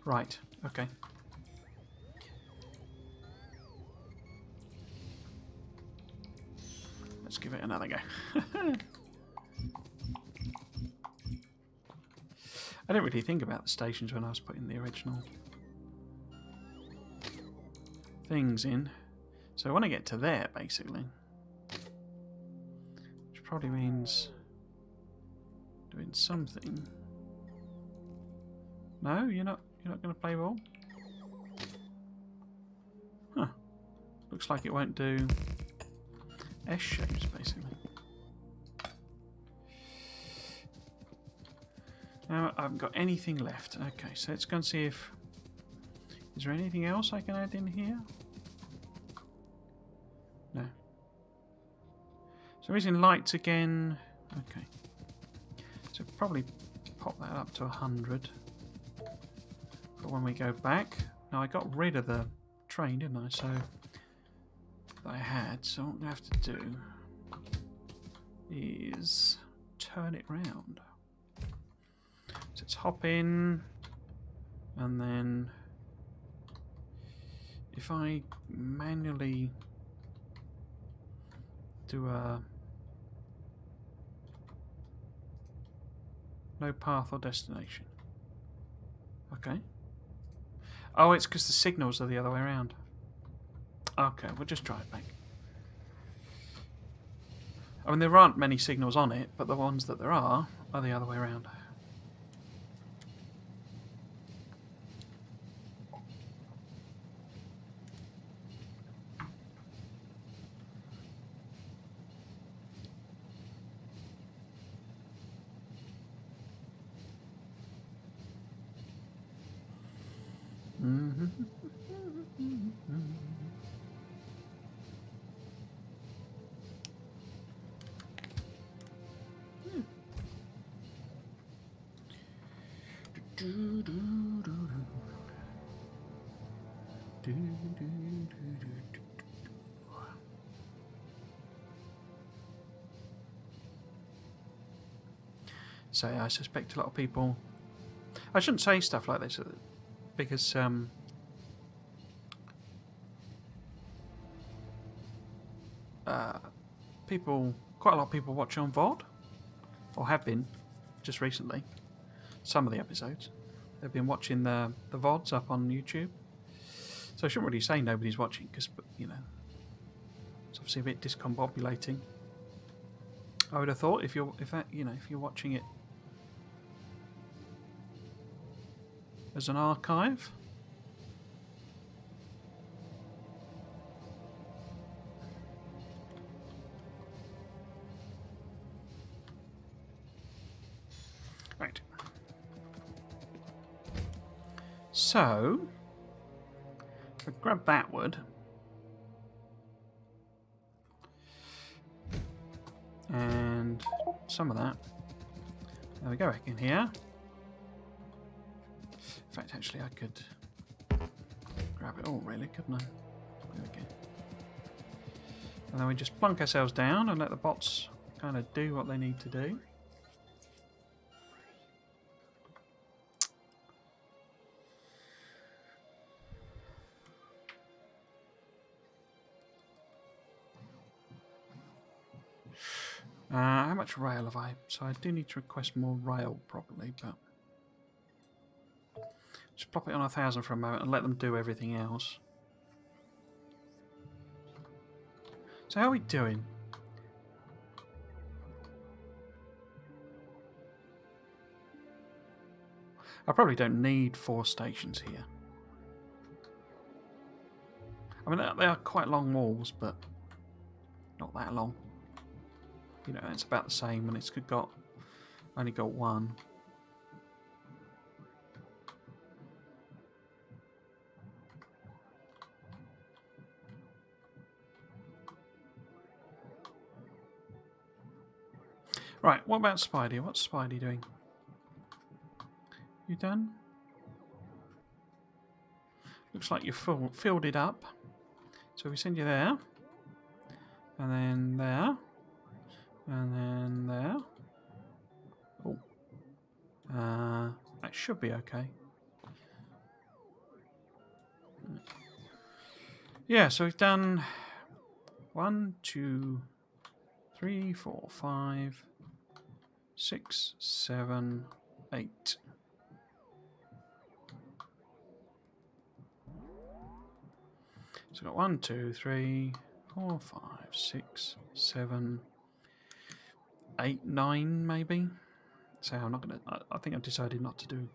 Right. Okay. Let's give it another go. I didn't really think about the stations when I was putting the original things in. So I want to get to there, basically. Which probably means doing something. No, you're not going to play ball? Huh. Looks like it won't do S shapes, basically. Now I haven't got anything left. Okay, so let's go and see if... Is there anything else I can add in here? No. So we're using lights again. Okay. So probably pop that up to 100. But when we go back... Now I got rid of the train, didn't I? So... That I had. So what I'm going to have to do... is... turn it round. So let's hop in, and then if I manually do a no path or destination. Okay. Oh, it's because the signals are the other way around. Okay, we'll just try it back. I mean, there aren't many signals on it, but the ones that there are the other way around. So I suspect a lot of people... I shouldn't say stuff like this because quite a lot of people watch on VOD, or have been just recently. Some of the episodes they've been watching the VODs up on YouTube. So I shouldn't really say nobody's watching because, you know, it's obviously a bit discombobulating. I would have thought if you're watching it as an archive. Right. So, if I grab that wood and some of that, there we go, back in here. In fact, actually, I could grab it all, really, couldn't I? There we go. And then we just plunk ourselves down and let the bots kind of do what they need to do. How much rail have I? So I do need to request more rail, probably, but Just plop it on 1,000 for a moment and let them do everything else. So how are we doing? I probably don't need 4 stations here. I mean, they are quite long walls, but not that long. You know, it's about the same when it's only got 1. Right, what about Spidey? What's Spidey doing? You done? Looks like you're filled it up. So we send you there. And then there. And then there. Oh. That should be okay. Yeah, so we've done 1, 2, 3, 4, 5, 6, 7, 8. So we've got 1, 2, 3, 4, 5, 6, 7, 8, 9 maybe. So I'm not gonna. I think I've decided not to do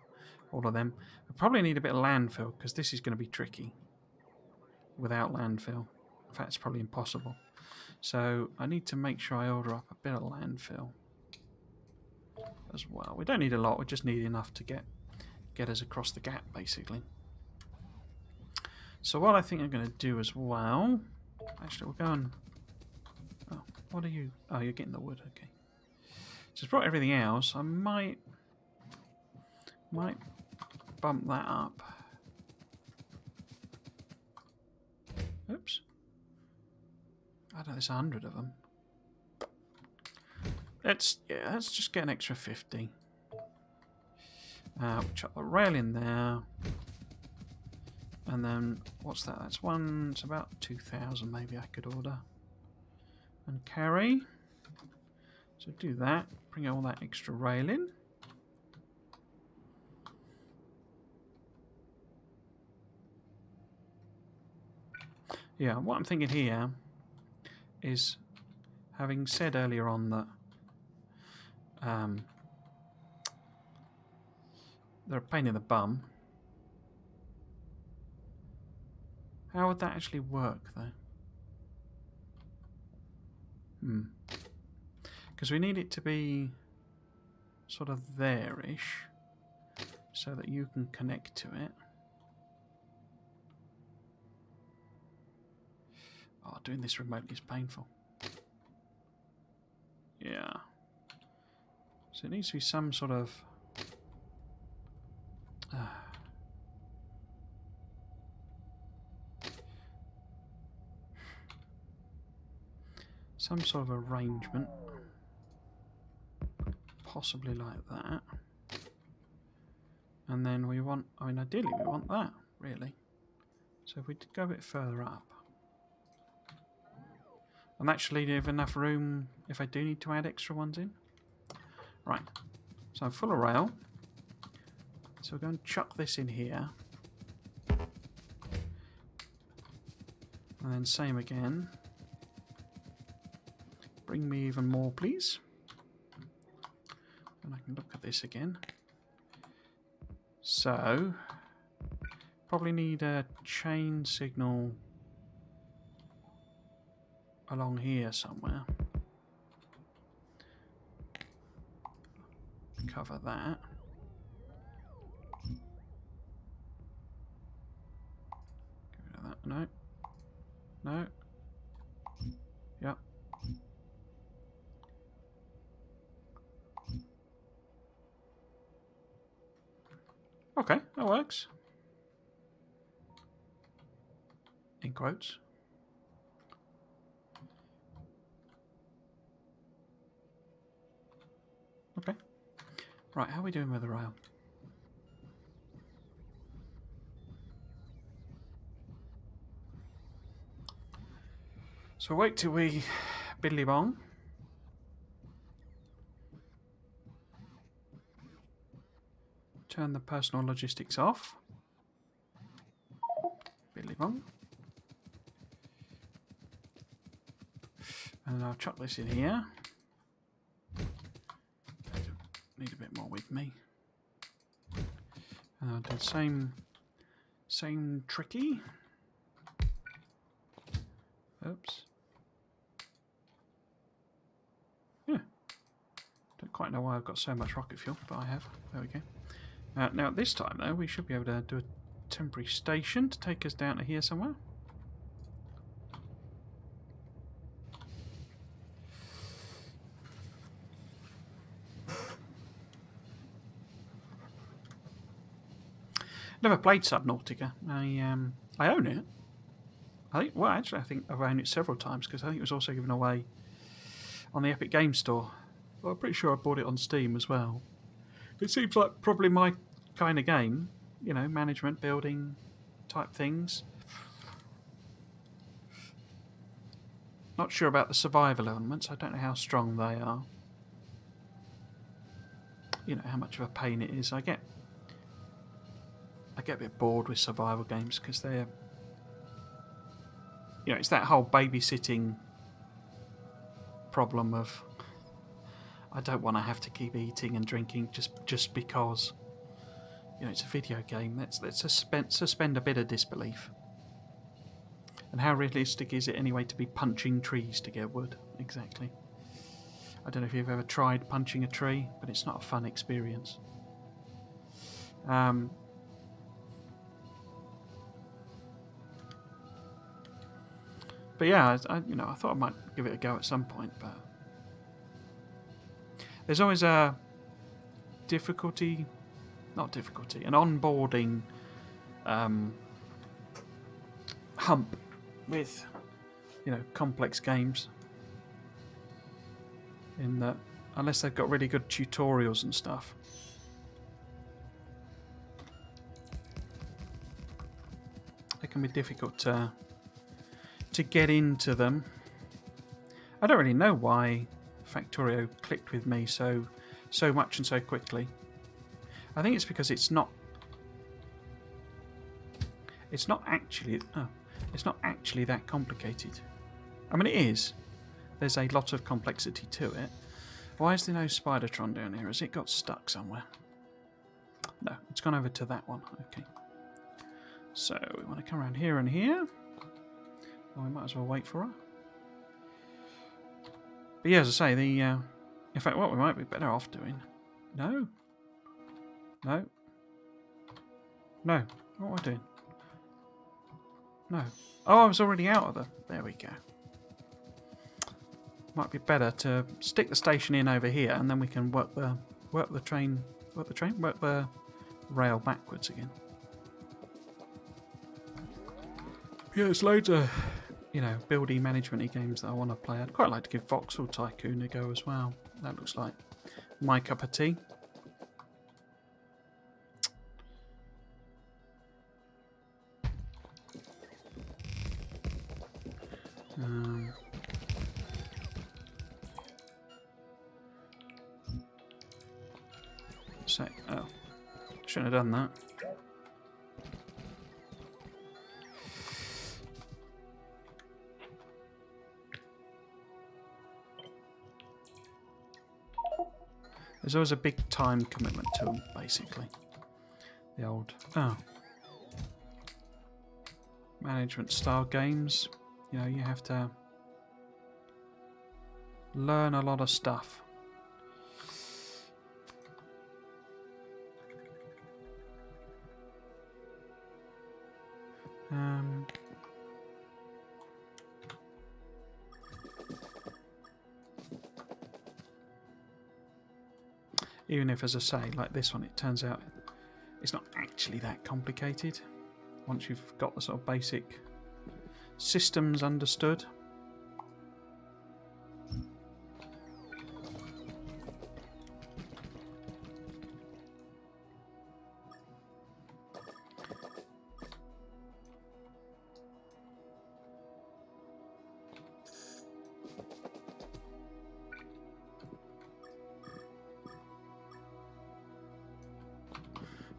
all of them. I probably need a bit of landfill because this is going to be tricky without landfill. In fact, it's probably impossible. So I need to make sure I order up a bit of landfill as well. We don't need a lot. We just need enough to get us across the gap, basically. So what I think I'm going to do as well. Actually, we're going. Oh, what are you? Oh, you're getting the wood. Okay. Just brought everything else. I might bump that up. Oops. I don't know, there's 100 of them. Let's just get an extra 50. We'll chuck the rail in there. And then, what's that? That's one, it's about 2,000 maybe I could order. And carry. So do that. Bring all that extra rail in. Yeah, what I'm thinking here is, having said earlier on that they're a pain in the bum, how would that actually work though? Because we need it to be sort of there-ish so that you can connect to it. Oh, doing this remotely is painful. Yeah. So it needs to be some sort of... some sort of arrangement. Possibly like that. And then we want... I mean, ideally we want that, really. So if we go a bit further up... And actually leave enough room if I do need to add extra ones in. Right. So I'm full of rail. So we're going to chuck this in here. And then same again. Bring me even more, please. And I can look at this again. So, probably need a chain signal along here somewhere. Cover that. Get rid of that. No. No. Yep. Okay, that works. In quotes. Okay. Right, how are we doing with the rail? So wait till we biddly bong. Turn the personal logistics off. slightly wrong. And I'll chuck this in here. Need a bit more with me. And I'll do the same tricky. Oops. Yeah. Don't quite know why I've got so much rocket fuel, but I have. There we go. Now this time though, we should be able to do a temporary station to take us down to here somewhere. Never played Subnautica. I own it. I think I've owned it several times because I think it was also given away on the Epic Games Store. Well, I'm pretty sure I bought it on Steam as well. It seems like probably my kind of game, you know, management, building type things. Not sure about the survival elements. I don't know how strong they are. You know, how much of a pain it is. I get a bit bored with survival games because they're, you know, it's that whole babysitting problem of I don't want to have to keep eating and drinking just because, you know, it's a video game. Let's suspend a bit of disbelief. And how realistic is it anyway to be punching trees to get wood? Exactly. I don't know if you've ever tried punching a tree, but it's not a fun experience. But yeah, I thought I might give it a go at some point, but there's always a an onboarding hump with, you know, complex games. In that, unless they've got really good tutorials and stuff. It can be difficult to get into them. I don't really know why Factorio clicked with me so much and so quickly. I think it's because it's not actually that complicated. I mean, it is. There's a lot of complexity to it. Why is there no Spidertron down here? Has it got stuck somewhere? No, it's gone over to that one. Okay. So we want to come around here and here. Well, we might as well wait for her. But yeah, as I say, in fact, what we might be better off doing. No. What am I doing? No. Oh, I was already out of the... There we go. Might be better to stick the station in over here, and then we can work the rail backwards again. Yeah, there's loads of, you know, buildy management-y games that I want to play. I'd quite like to give Vauxhall Tycoon a go as well. That looks like my cup of tea. Oh, shouldn't have done that. There's always a big time commitment to them, basically. The old management style games. You know, you have to learn a lot of stuff. Even if, as I say, like this one, it turns out it's not actually that complicated once you've got the sort of basic systems understood.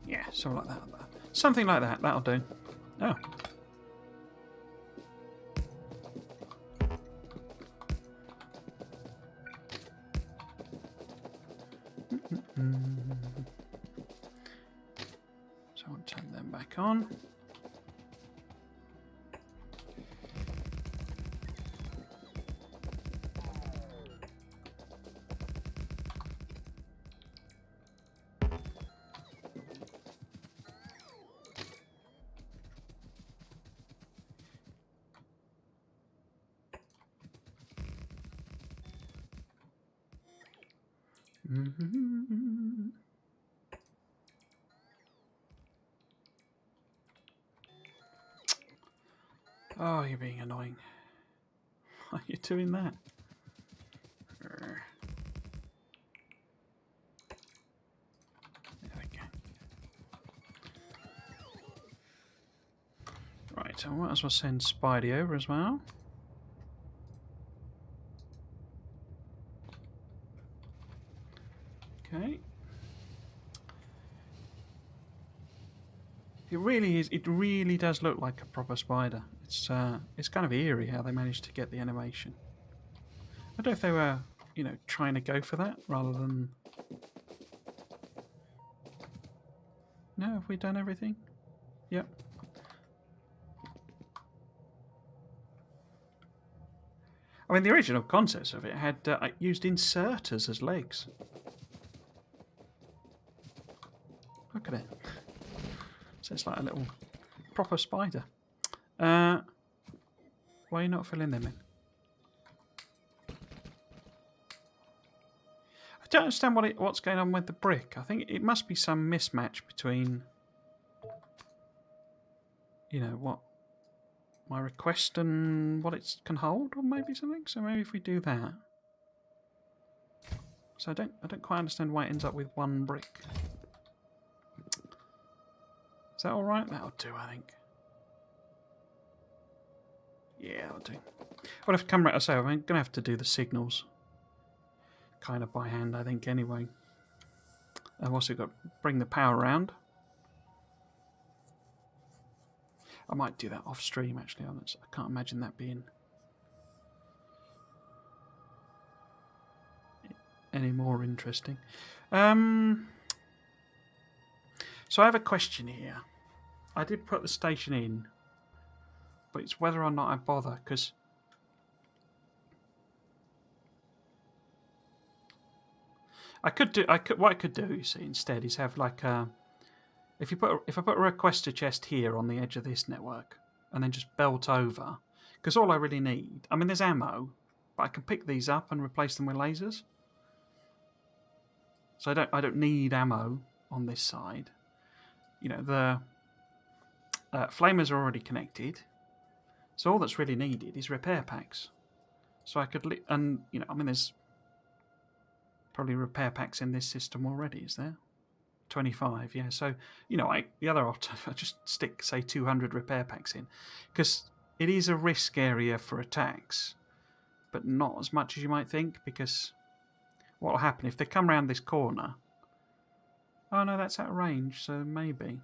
Yeah, something like that. Something like that. That'll do. Oh. So I'll turn them back on. Mm-hmm. Oh, you're being annoying. Why are you doing that? There we go. Right, I might as well send Spidey over as well. Okay. It really is. It really does look like a proper spider. It's kind of eerie how they managed to get the animation. I don't know if they were, you know, trying to go for that rather than. No, have we done everything? Yep. I mean, the original concept of it had used inserters as legs. Look at it. So it's like a little proper spider. Why are you not filling them in? I don't understand what's going on with the brick. I think it must be some mismatch between, you know, what my request and what it can hold, or maybe something. So maybe if we do that. So I don't quite understand why it ends up with one brick. Is that all right? That'll do, I think. Yeah, that'll do. Well, if I come right, I say I'm going to have to do the signals kind of by hand, I think, anyway. I've also got to bring the power around. I might do that off stream, actually. I can't imagine that being any more interesting. So I have a question here. I did put the station in, but it's whether or not I bother, because what I could do, you see, instead is have like a. If I put a requester chest here on the edge of this network, and then just belt over, because all I really need, I mean, there's ammo, but I can pick these up and replace them with lasers. So I don't need ammo on this side. You know, the flamers are already connected, so all that's really needed is repair packs. So I could and you know, I mean, there's probably repair packs in this system already, is there? 25, yeah. So, you know, the other option, I just stick, say, 200 repair packs in, because it is a risk area for attacks, but not as much as you might think, because what will happen if they come around this corner? Oh no, that's out of range, so maybe.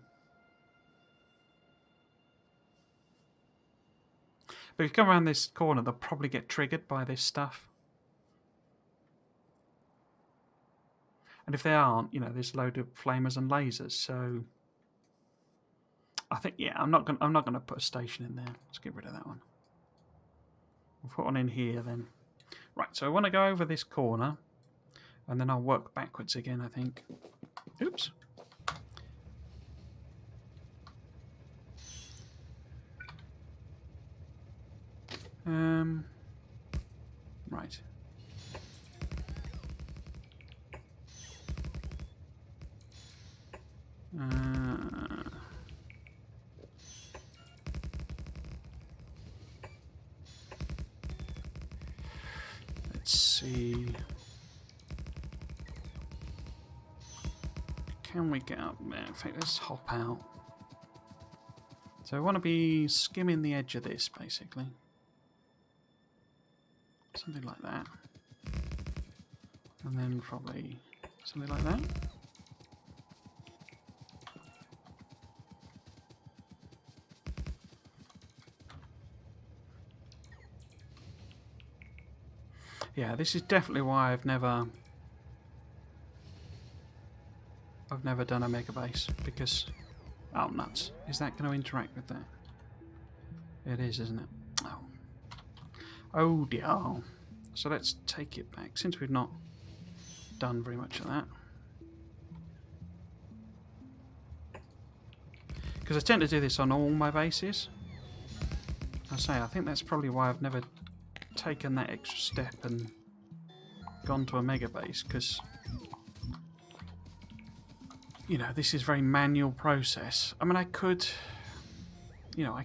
But if you come around this corner, they'll probably get triggered by this stuff. And if they aren't, you know, there's a load of flamers and lasers. So I think, yeah, I'm not gonna put a station in there. Let's get rid of that one. We'll put one in here then. Right. So I want to go over this corner, and then I'll work backwards again, I think. Oops. Right. Let's see. Can we get up there? In fact, let's hop out. So I want to be skimming the edge of this, basically. Something like that. And then probably something like that. Yeah, this is definitely why I've never done a Megabase, because Oh, nuts. Is that going to interact with that? It is, isn't it? Oh. Oh, dear. So let's take it back, since we've not done very much of that. Because I tend to do this on all my bases. I think that's probably why I've never taken that extra step and gone to a Megabase, because, you know, this is a very manual process. I mean, I could, you know,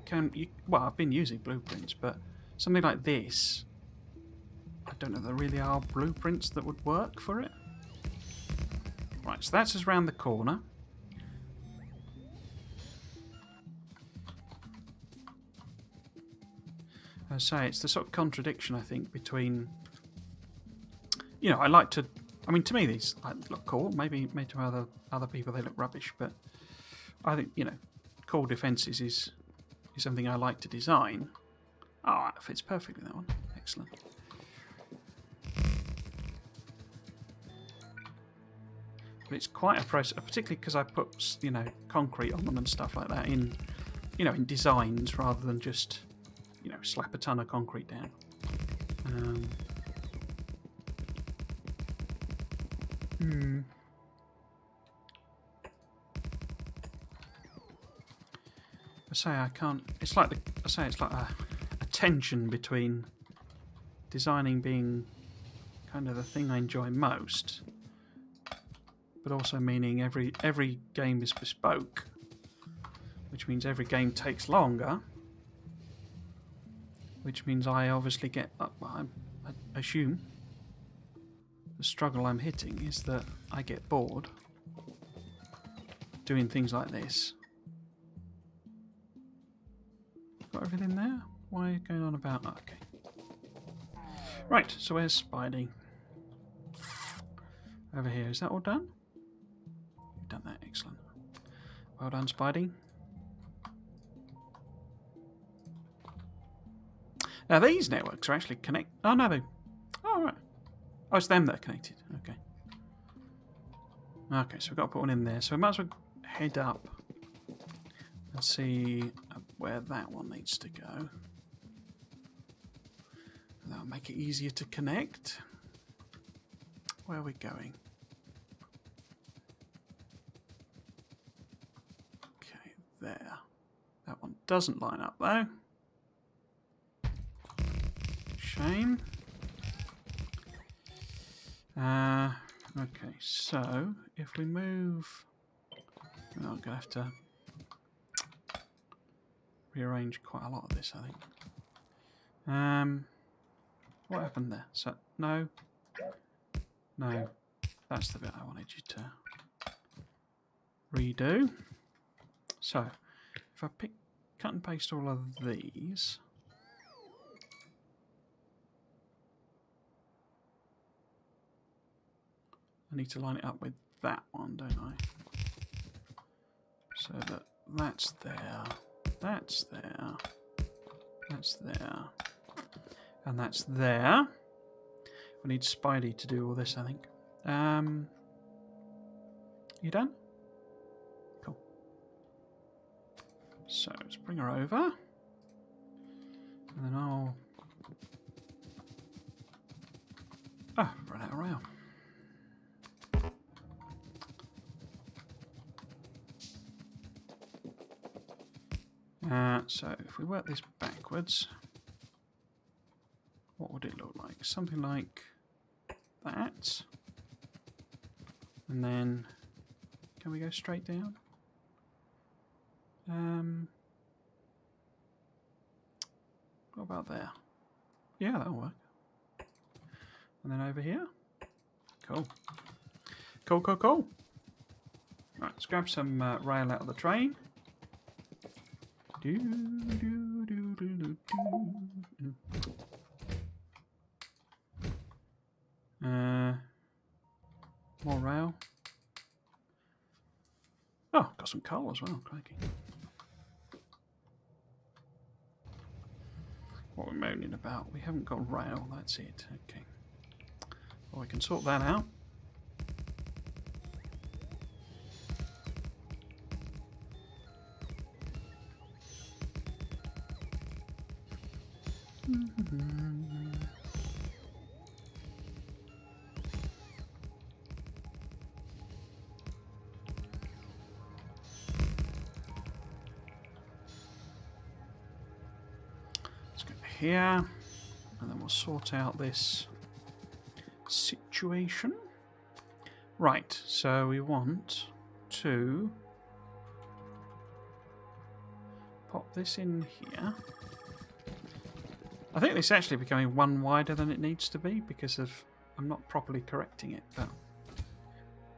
well, I've been using blueprints, but something like this, I don't know if there really are blueprints that would work for it. Right, so that's us round the corner. As I say, it's the sort of contradiction, I think, between, you know, I like to, I mean, to me these look cool. Maybe to other people they look rubbish, but I think, you know, core defences is something I like to design. Oh, that fits perfectly, that one. Excellent. But it's quite a process, particularly because I put, you know, concrete on them and stuff like that in, you know, in designs rather than just, you know, slap a ton of concrete down. I say I can't. It's like it's like a tension between designing being kind of the thing I enjoy most, but also meaning every game is bespoke, which means every game takes longer. Which means I obviously get. I assume the struggle I'm hitting is that I get bored doing things like this. Got everything there? Why are you going on about? Oh, okay. Right, so where's Spidey? Over here. Is that all done? You've done that. Excellent. Well done, Spidey. Now these networks are actually connected. Oh no, they. Oh right. Oh, it's them that are connected. Okay. Okay, so we've got to put one in there. So we might as well head up and see where that one needs to go. That'll make it easier to connect. Where are we going? Okay, there. That one doesn't line up though. Shame. Okay, so if we move, I'm going to have to rearrange quite a lot of this, I think. What happened there? So no, that's the bit I wanted you to redo. So if I cut and paste all of these. I need to line it up with that one, don't I? So that that's there, that's there, that's there, and that's there. We need Spidey to do all this, I think. You done? Cool. So let's bring her over. And then I'll... Ah, run out of rail. So if we work this backwards, what would it look like? Something like that. And then, can we go straight down? What about there? Yeah, that'll work. And then over here. Cool. Cool, cool, cool. Right, let's grab some rail out of the train. More rail. Oh, got some coal as well, crikey. What we're moaning about? We haven't got rail, that's it. Okay. Well, we can sort that out. Let's go here, and then we'll sort out this situation. Right, so we want to pop this in here. I think this is actually becoming one wider than it needs to be because of I'm not properly correcting it. But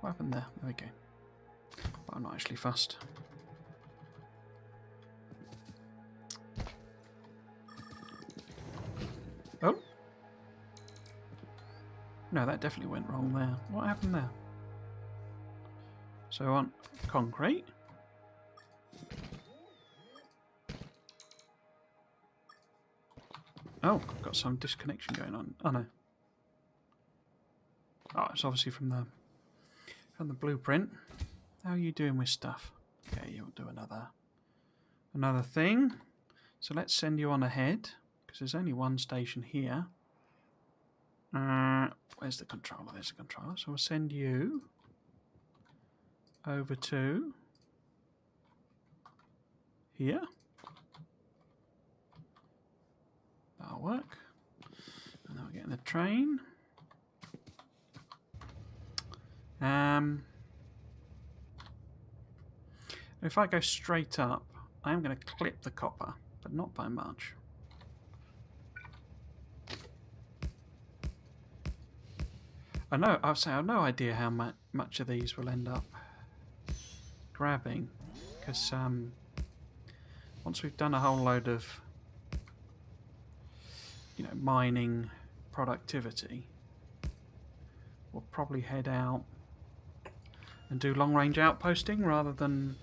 what happened there? There we go. But I'm not actually fussed. Oh. No, that definitely went wrong there. What happened there? So on concrete. Oh, I've got some disconnection going on. Oh no. Oh, it's obviously from the blueprint. How are you doing with stuff? Okay, you'll do another thing. So let's send you on ahead because there's only one station here. Where's the controller? There's the controller. So we'll send you over to here. That'll work. And then we're getting the train. If I go straight up, I'm going to clip the copper, but not by much. I've no idea how much of these will end up grabbing, because once we've done a whole load of, mining productivity, we'll probably head out and do long-range outposting rather than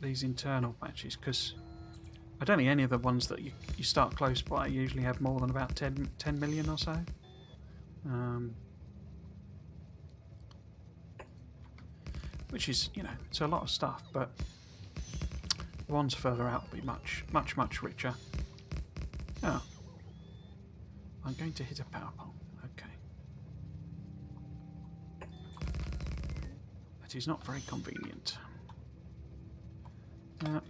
these internal patches, because I don't think any of the ones that you start close by usually have more than about 10 million or so. Which is, it's a lot of stuff, but the ones further out will be much, much, much richer. Oh. I'm going to hit a power pole. Okay. That is not very convenient. I'm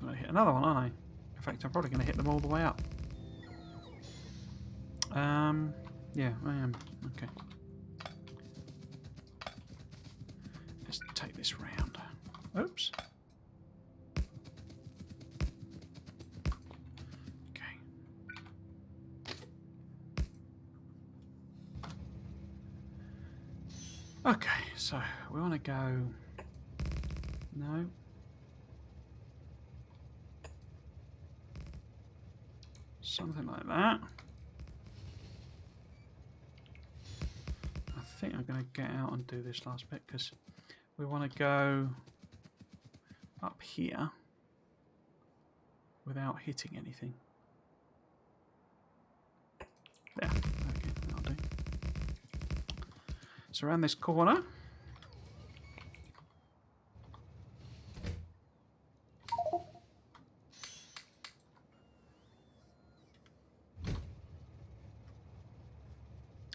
going to hit another one, aren't I? In fact, I'm probably going to hit them all the way up. Yeah, I am. Okay. Let's take this round. Oops. Okay. Okay, so we want to go... No. Something like that. I think I'm going to get out and do this last bit because we want to go up here without hitting anything. There. Okay, that'll do. So around this corner.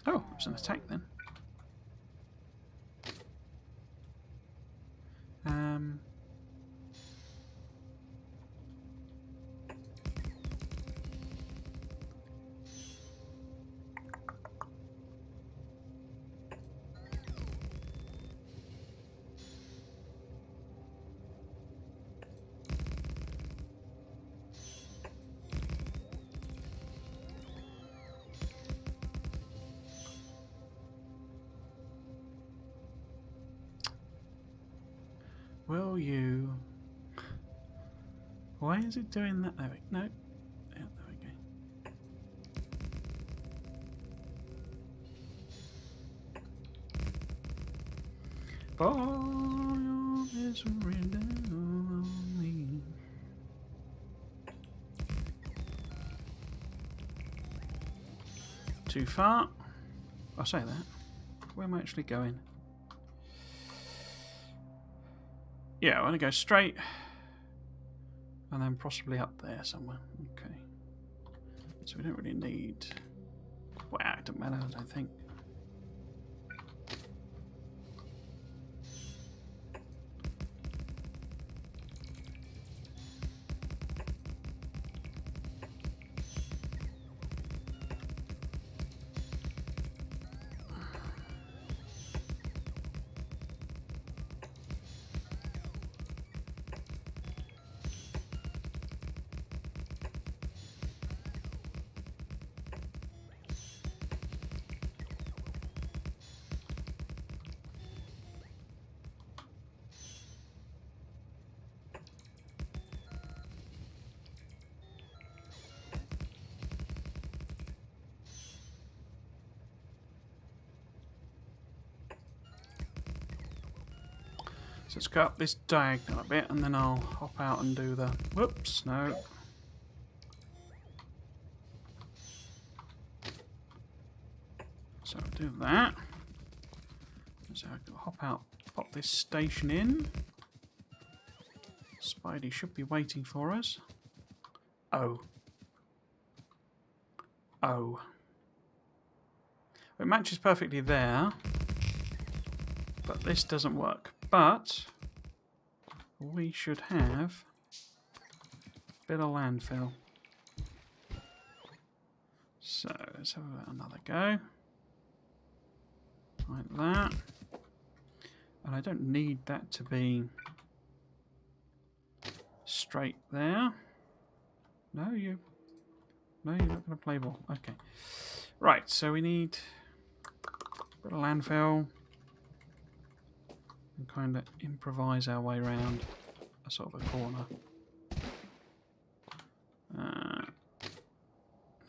Oh, it was an attack then. Will you... Why is it doing that? There we go. No. Yeah, there we go. For your misery down me. Too far. I say that. Where am I actually going? Yeah, I want to go straight. And then possibly up there somewhere. Okay. So we don't really need... Well, it doesn't matter, I don't think. So let's go up this diagonal a bit and then I'll hop out and do the... Whoops, no. So I'll do that. So I'll hop out, pop this station in. Spidey should be waiting for us. Oh. Oh. It matches perfectly there. But this doesn't work. But we should have a bit of landfill. So let's have another go. Like that. And I don't need that to be straight there. No, you're not going to play ball. Okay. Right, so we need a bit of landfill. And kind of improvise our way around a sort of a corner.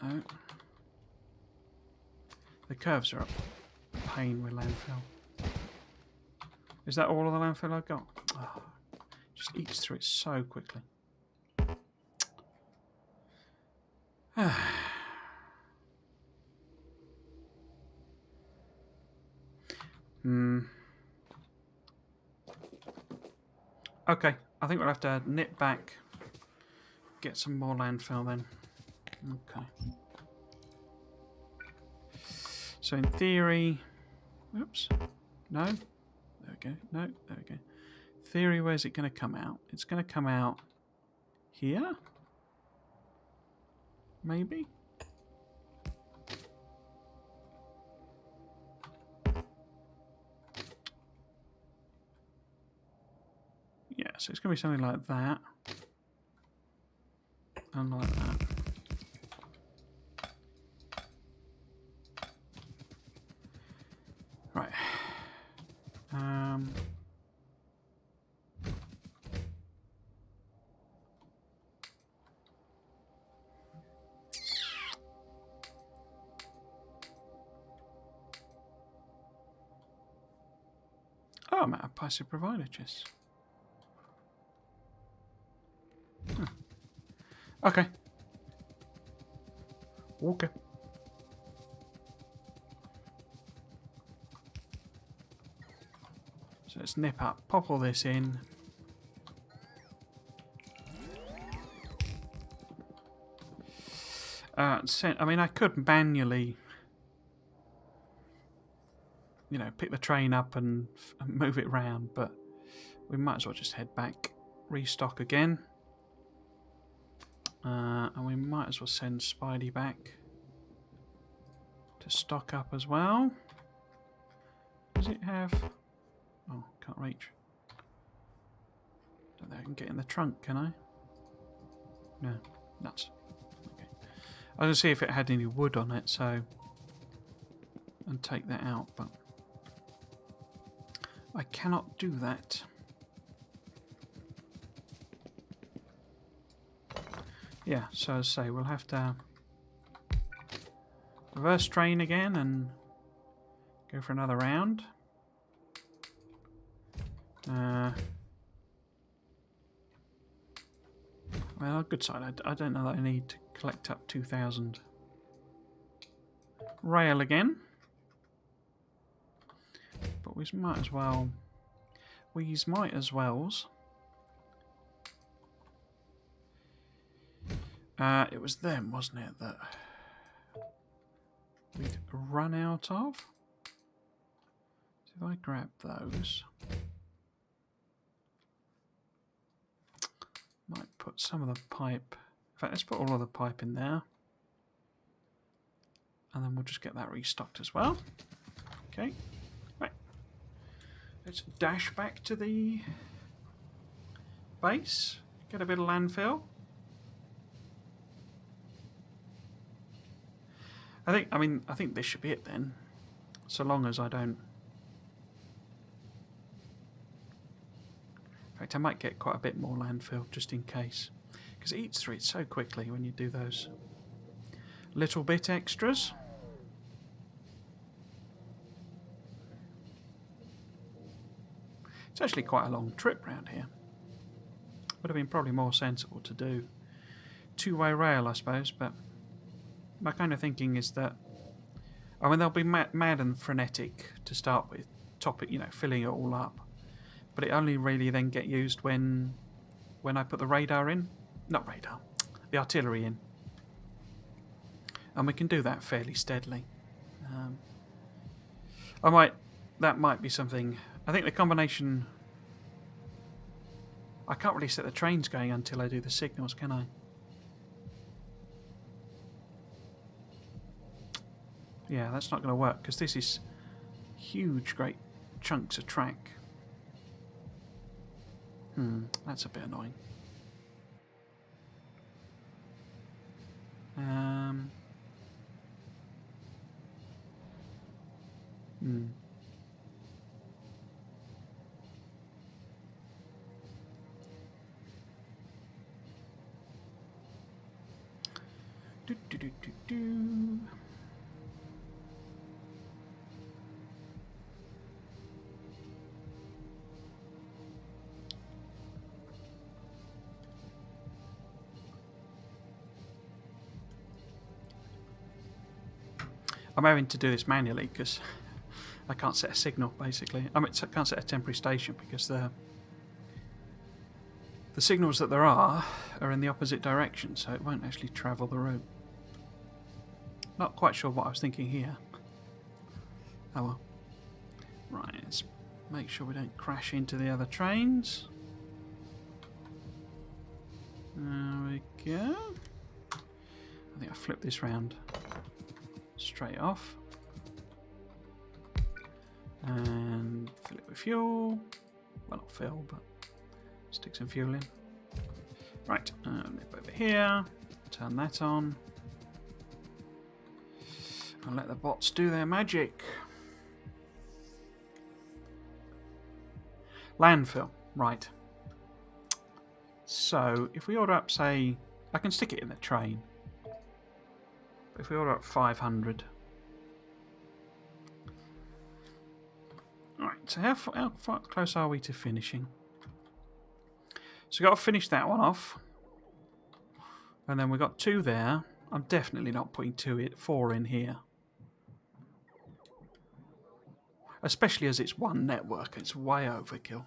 No. The curves are a pain with landfill. Is that all of the landfill I've got? Oh, just eats through it so quickly. Okay, I think we'll have to nip back, get some more landfill then. Okay. So in theory... Oops. No. There we go. No, there we go. Theory, where's it going to come out? It's going to come out here? Maybe? Yeah, so it's going to be something like that. And like that. Right. Oh, I'm at a passive provider chest. Huh. Okay. Okay. So let's nip up, pop all this in. I mean, I could manually, you know, pick the train up and move it round, but we might as well just head back, restock again. And we might as well send Spidey back to stock up as well. Does it have... Oh, can't reach. Don't think I can get in the trunk, can I? No, nuts. Okay. I was going to see if it had any wood on it, so... and take that out, but... I cannot do that. Yeah, so as I say, we'll have to reverse train again and go for another round. Well, good side, I don't know that I need to collect up 2,000 rail again. But we might as well... it was them, wasn't it, that we'd run out of? So if I grab those... Might put some of the pipe... In fact, let's put all of the pipe in there. And then we'll just get that restocked as well. Okay. Right. Let's dash back to the base. Get a bit of landfill. I think this should be it then. So long as I don't... In fact, I might get quite a bit more landfill just in case. Because it eats through it so quickly when you do those little bit extras. It's actually quite a long trip round here. Would have been probably more sensible to do two-way rail, I suppose, but my kind of thinking is that, I mean, they'll be mad and frenetic to start with, filling it all up. But it only really then get used when I put the radar in. Not radar, the artillery in. And we can do that fairly steadily. That might be something... I think the combination... I can't really set the trains going until I do the signals, can I? Yeah, that's not going to work, because this is huge, great chunks of track. That's a bit annoying. Do. I'm having to do this manually because I can't set a signal, basically. I can't set a temporary station because the signals that there are in the opposite direction, so it won't actually travel the route. Not quite sure what I was thinking here. Oh well. Right, let's make sure we don't crash into the other trains. There we go. I think I flipped this round straight off. And fill it with fuel. Well, not fill, but stick some fuel in. Right, nip over here. Turn that on. And let the bots do their magic. Landfill, right. So, if we order up, say, I can stick it in the train. But if we order up 500. Right, so how far close are we to finishing? So we've got to finish that one off. And then we've got 2 there. I'm definitely not putting 4 in here. Especially as it's one network. It's way overkill.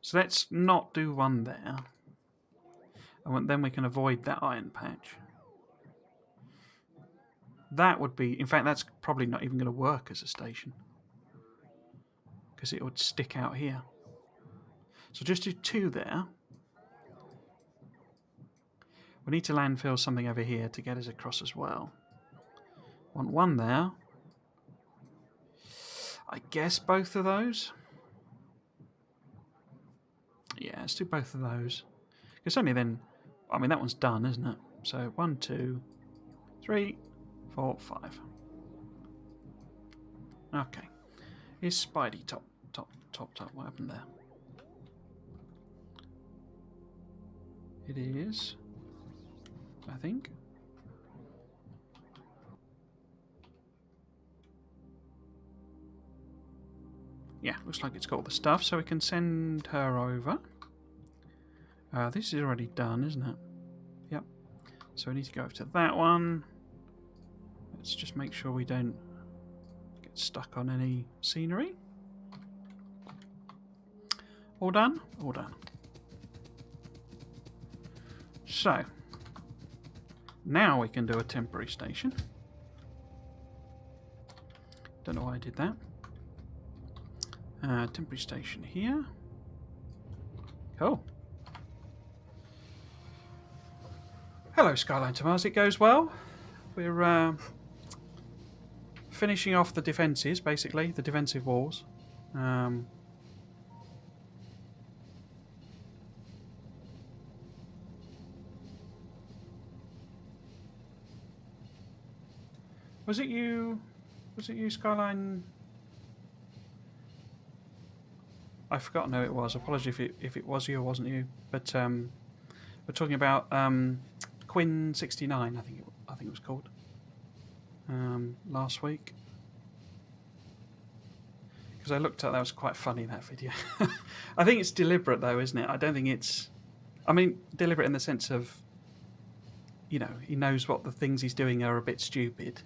So let's not do 1 there. And then we can avoid that iron patch. That would be... In fact, that's probably not even going to work as a station. Because it would stick out here. So just do 2 there. We need to landfill something over here to get us across as well. Want 1 there. I guess both of those. Yeah, let's do both of those. Because only then... I mean, that one's done, isn't it? So 1, 2, 3, 4, 5. Okay. Is Spidey top? What happened there? It is... I think. Yeah, looks like it's got all the stuff, so we can send her over. This is already done, isn't it? Yep. So we need to go over to that one. Let's just make sure we don't get stuck on any scenery. All done? All done. So, now we can do a temporary station. Don't know why I did that. Temporary station here. Cool. Hello, Skyline to Mars. It goes well. We're finishing off the defences, basically, the defensive walls. Was it you? Was it you, Skyline? I've forgotten who it was. Apologies if it was you or wasn't you. But we're talking about Quinn 69. I think it was called last week. Because I looked at that, was quite funny, that video. I think it's deliberate though, isn't it? I don't think it's. I mean, deliberate in the sense of, you know, he knows what the things he's doing are a bit stupid,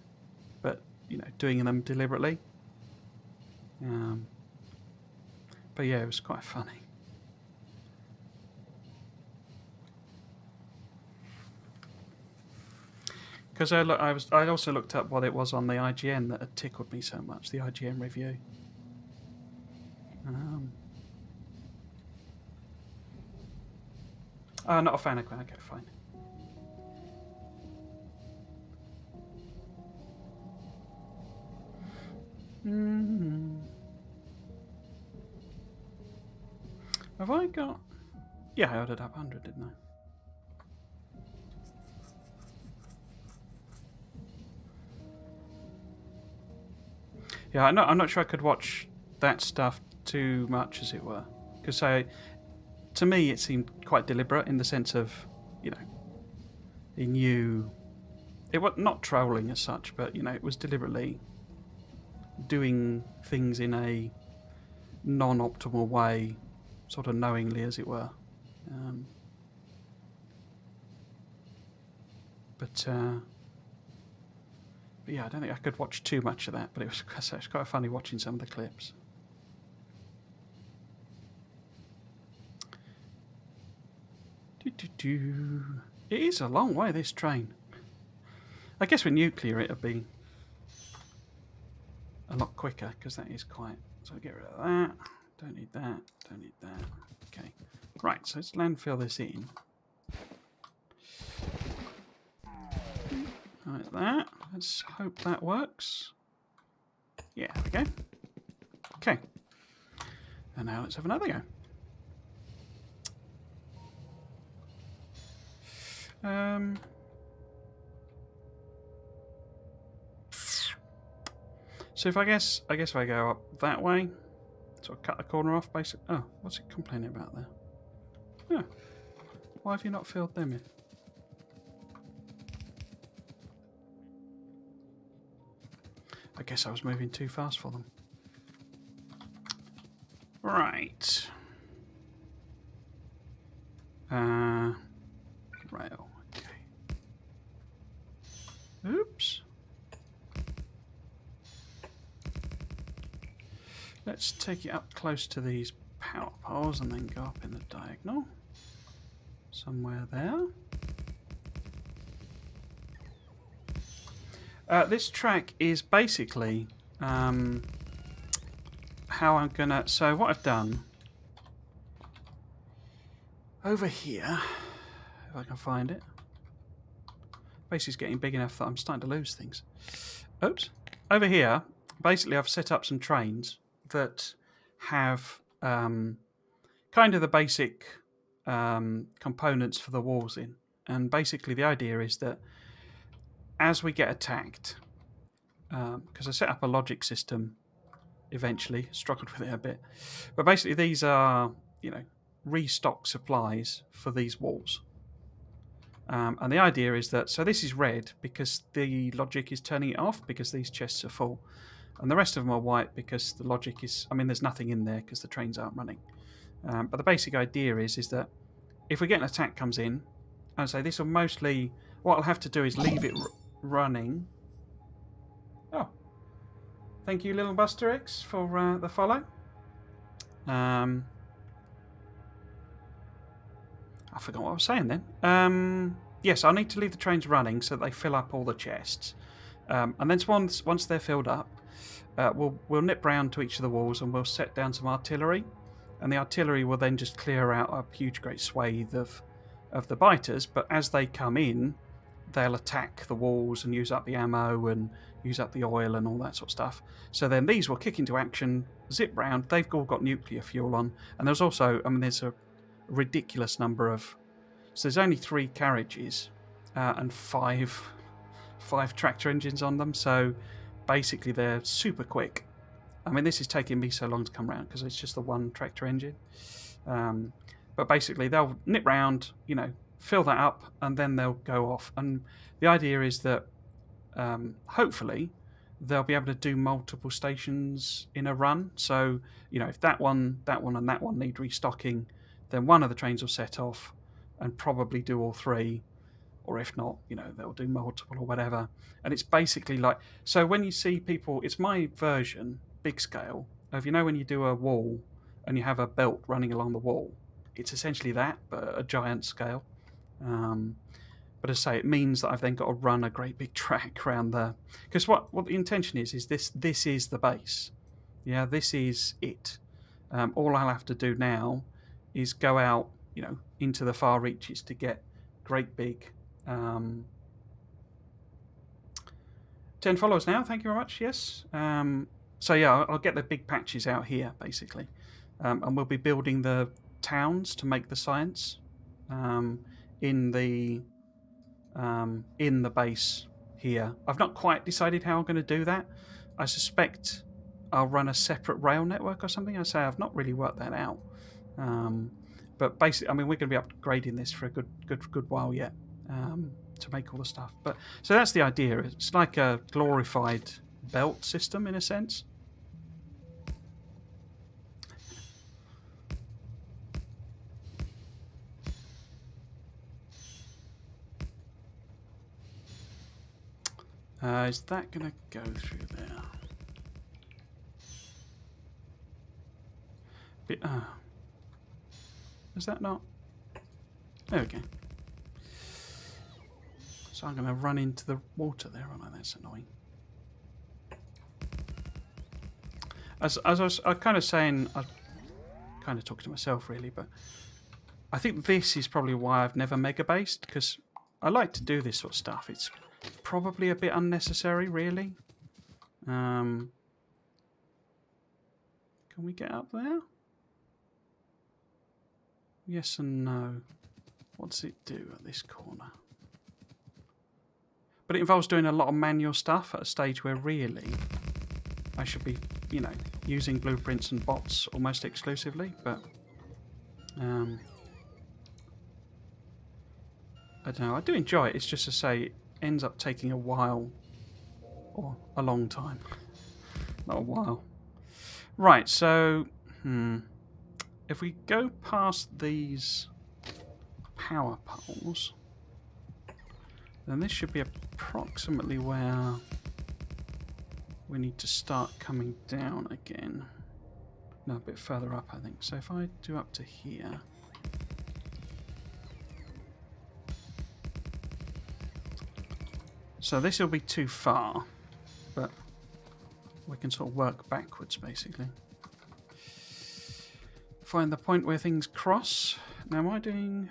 but you know, doing them deliberately. But yeah, it was quite funny. Because I also looked up what it was on the IGN that had tickled me so much. The IGN review. Not a fan of Quinn. Okay, fine. Have I got... Yeah, I ordered up 100, didn't I? Yeah, I'm not sure I could watch that stuff too much, as it were. Because to me, it seemed quite deliberate in the sense of, you know, he knew... It was not trolling as such, but, you know, it was deliberately doing things in a non-optimal way, sort of knowingly, as it were. But yeah, I don't think I could watch too much of that, but it was quite funny watching some of the clips. It is a long way, this train. I guess with nuclear it'll be a lot quicker, because that is quite... So get rid of that. Don't need that. Don't need that. Okay. Right, so let's landfill this in. Like that. Let's hope that works. Yeah, there we go. Okay. And now let's have another go. So if I guess if I go up that way, so I cut the corner off, basically. Oh, what's it complaining about there? Oh, why have you not filled them in? I guess I was moving too fast for them. Right. Rail. Okay. Oops. Let's take it up close to these power poles and then go up in the diagonal. Somewhere there. This track is basically how I'm gonna... So what I've done over here, if I can find it, basically it's getting big enough that I'm starting to lose things. Oops. Over here, basically I've set up some trains that have kind of the basic components for the walls in. And basically the idea is that as we get attacked, because I set up a logic system eventually, struggled with it a bit, but basically these are, you know, restock supplies for these walls. And the idea is that, so this is red because the logic is turning it off because these chests are full. And the rest of them are white because the logic is, I mean, there's nothing in there because the trains aren't running. But the basic idea is that if we get an attack comes in, and say this will mostly, what I'll have to do is leave it running. Oh. Thank you, Little Buster X, for the follow. I forgot what I was saying then. Yes, I need to leave the trains running so that they fill up all the chests. And then once they're filled up, we'll nip round to each of the walls and we'll set down some artillery. And the artillery will then just clear out a huge, great swathe of the biters. But as they come in, they'll attack the walls and use up the ammo and use up the oil and all that sort of stuff. So then these will kick into action, zip round. They've all got nuclear fuel on. And there's also, there's a ridiculous number of... So there's only 3 carriages and 5 tractor engines on them. So basically they're super quick. This is taking me so long to come round because it's just the one tractor engine. But basically they'll nip round, fill that up, and then they'll go off. And the idea is that hopefully they'll be able to do multiple stations in a run. So, if that one, and that one need restocking, then one of the trains will set off and probably do all 3. Or if not, they'll do multiple or whatever. And it's basically like... So when you see people... It's my version, big scale, of, when you do a wall and you have a belt running along the wall. It's essentially that, but a giant scale. But as I say, it means that I've then got to run a great big track around the... Because what the intention is this is the base. Yeah, this is it. All I'll have to do now is go out, into the far reaches to get great big... 10 followers now, thank you very much, yes. So yeah, I'll get the big patches out here, basically. And we'll be building the towns to make the science in the base here. I've not quite decided how I'm going to do that. I suspect I'll run a separate rail network or something. I say I've not really worked that out. But basically, we're going to be upgrading this for a good while yet. To make all the stuff. But so that's the idea. It's like a glorified belt system in a sense. Is that going to go through there? Is that not? There we go. So I'm going to run into the water there, aren't I? That's annoying. As I was kind of saying, I kind of talking to myself really, but I think this is probably why I've never megabased, because I like to do this sort of stuff. It's probably a bit unnecessary, really. Can we get up there? Yes and no. What does it do at this corner? But it involves doing a lot of manual stuff at a stage where really I should be, using blueprints and bots almost exclusively. But I don't know. I do enjoy it. It's just to say it ends up taking a while or a long time. Not a while. Right. So, if we go past these power poles, then this should be approximately where we need to start coming down again. No, a bit further up, I think. So if I do up to here... So this will be too far, but we can sort of work backwards, basically. Find the point where things cross. Now, am I doing...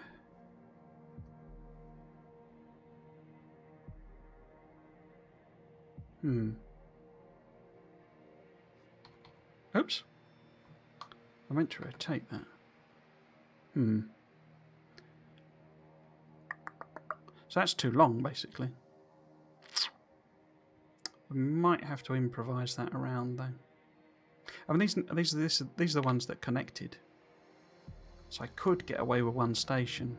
Oops. I meant to rotate that. So that's too long, basically. We might have to improvise that around, though. These are the ones that connected. So I could get away with one station.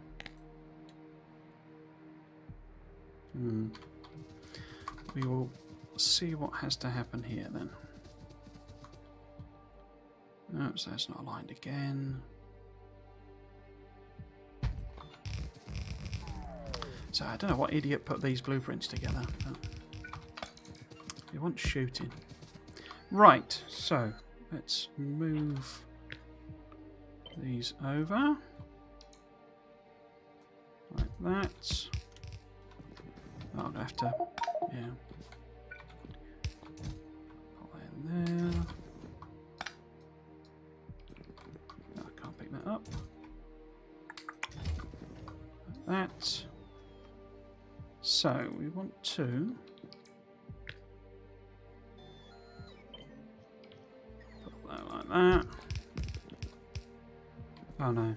We will see what has to happen here then. Oops, that's not aligned again. So I don't know what idiot put these blueprints together. But you want shooting. Right, so let's move these over like that. Oh, I'm gonna have to, yeah, put that in there. No, I can't pick that up. Like that. So we want to put that like that. Oh no.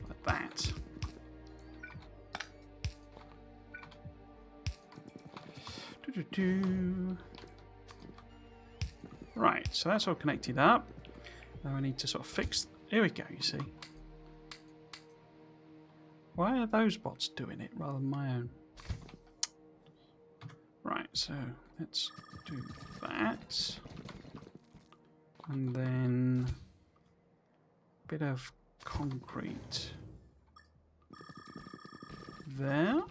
Like that. Right, so that's all connected up. Now we need to sort of fix. Here we go, you see. Why are those bots doing it rather than my own? Right, so let's do that. And then a bit of concrete there.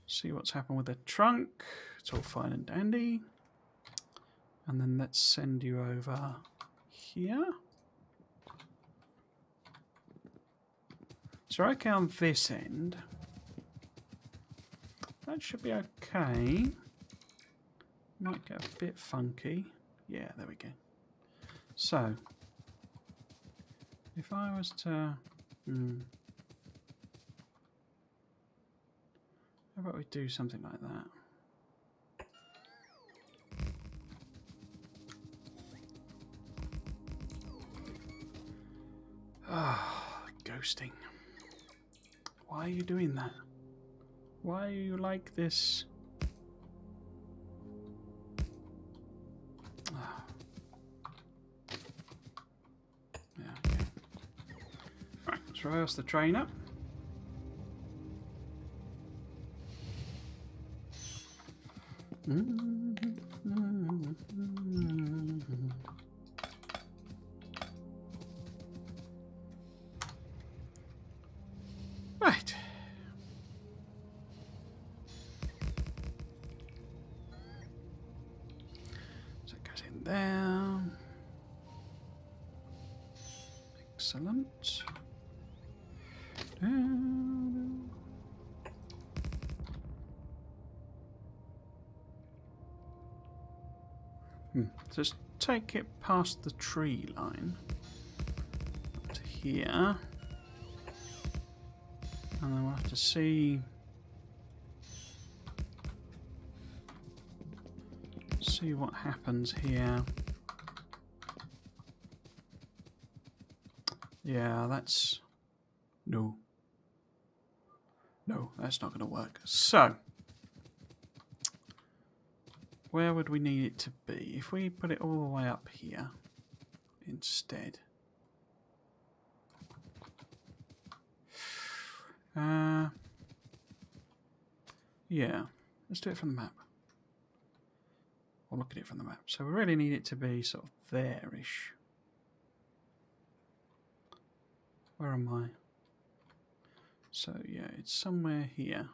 See what's happened with the trunk. It's all fine and dandy. And then let's send you over here. So okay on this end. That should be okay. Might get a bit funky. Yeah, there we go. So, if I was to... how about we do something like that? Ah, ghosting. Why are you doing that? Why are you like this? Ah. Yeah, okay. Right, let's reverse the train up. Right. So it goes in there. Excellent. Just take it past the tree line up to here. And then we'll have to see what happens here. Yeah, that's... No, that's not going to work. So, where would we need it to be? If we put it all the way up here instead. Yeah, let's do it from the map. Or look at it from the map. So we really need it to be sort of there-ish. Where am I? So yeah, it's somewhere here.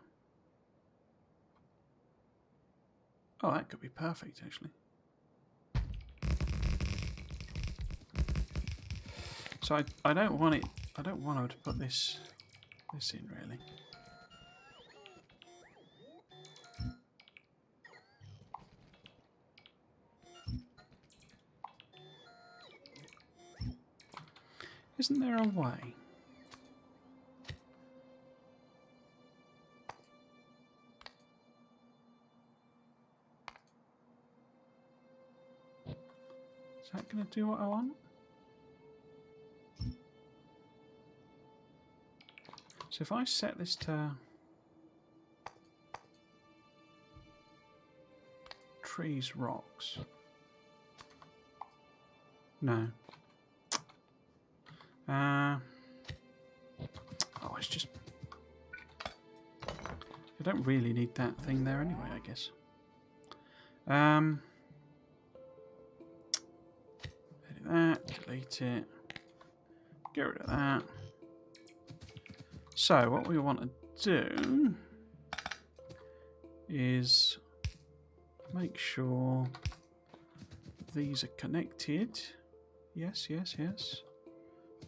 Oh, that could be perfect actually. So I don't want it. I don't want her to put this in really. Isn't there a way? Is that going to do what I want? So if I set this to trees, rocks. No. Oh, it's just... I don't really need that thing there anyway, I guess. Edit that, delete it, get rid of that. So what we want to do is make sure these are connected. Yes, yes, yes.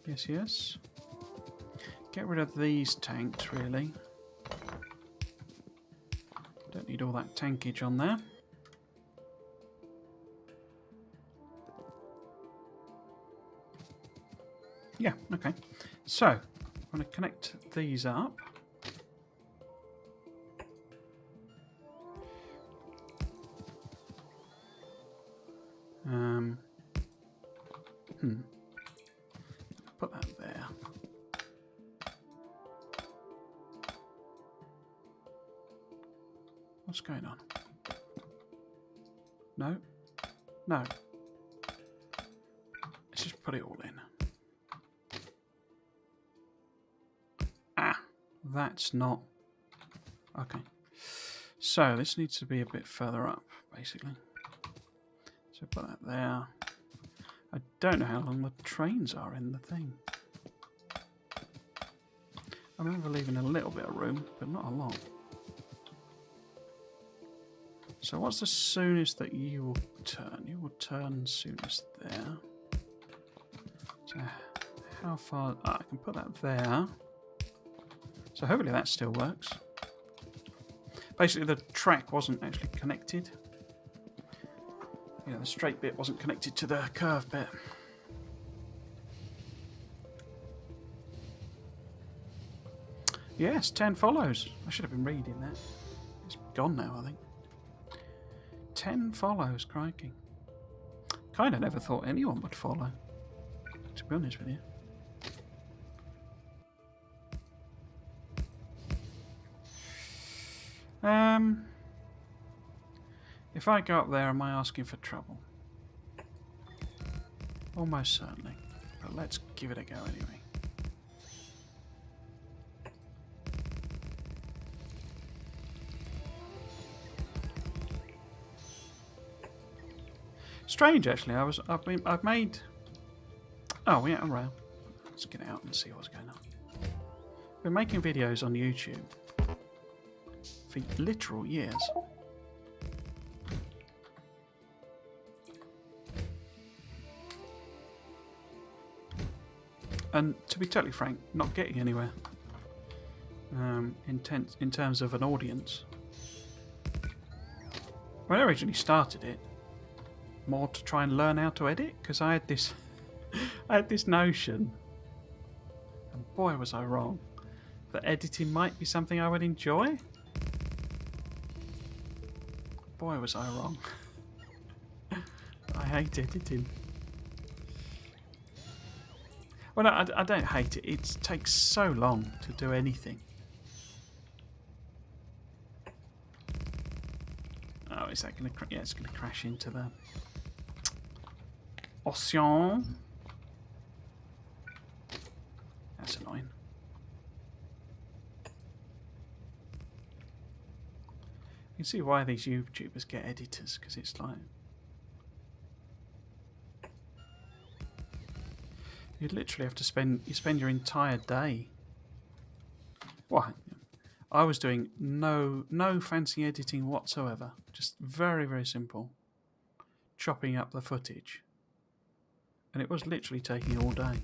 Yes, yes. Get rid of these tanks, really. Don't need all that tankage on there. Yeah, okay. So, I'm going to connect these up. Put that there. What's going on? No? No. Let's just put it all in. Ah, that's not... Okay. So, this needs to be a bit further up, basically. So put that there. I don't know how long the trains are in the thing. I remember leaving a little bit of room, but not a lot. So what's the soonest that you will turn? You will turn soonest there. So how far? I can put that there. So hopefully that still works. Basically the track wasn't actually connected. You know, the straight bit wasn't connected to the curve bit. Yes, 10 follows. I should have been reading that. It's gone now, I think. 10 follows, crikey. Kind of never thought anyone would follow, to be honest with you. If I go up there, am I asking for trouble? Almost certainly. But let's give it a go anyway. Strange, actually. I've made. Oh, yeah, around. Let's get out and see what's going on. I've been making videos on YouTube for literal years. And to be totally frank, not getting anywhere in terms of an audience. When I originally started it, more to try and learn how to edit, because I had this, I had this notion, and boy was I wrong, that editing might be something I would enjoy. Boy was I wrong. I hate editing. Well, no, I don't hate it. It takes so long to do anything. Oh, is that going to? Yeah, it's going to crash into the ocean. That's annoying. You can see why these YouTubers get editors, because it's like you literally have to spend your entire day. Well, I was doing no fancy editing whatsoever. Just very, very simple. Chopping up the footage. And it was literally taking all day.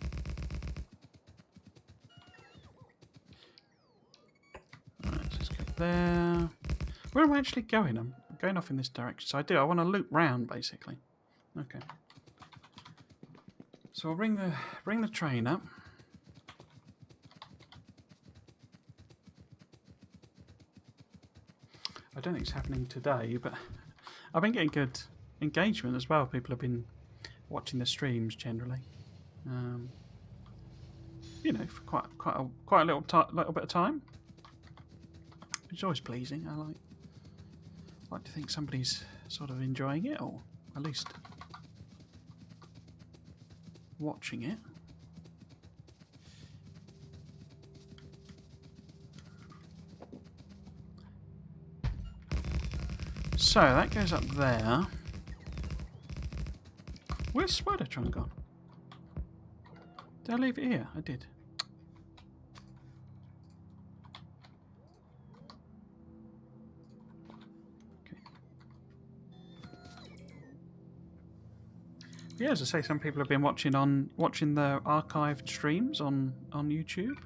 Alright, let's just go there. Where am I actually going? I'm going off in this direction. So I want to loop round, basically. Okay. So I'll bring the train up. I don't think it's happening today, but I've been getting good engagement as well. People have been watching the streams generally. You know, for quite a little bit of time. It's always pleasing. I like to think somebody's sort of enjoying it, or at least watching it. So that goes up there. Where's Spidertron gone? Did I leave it here? I did. Yeah, as I say, some people have been watching the archived streams on YouTube.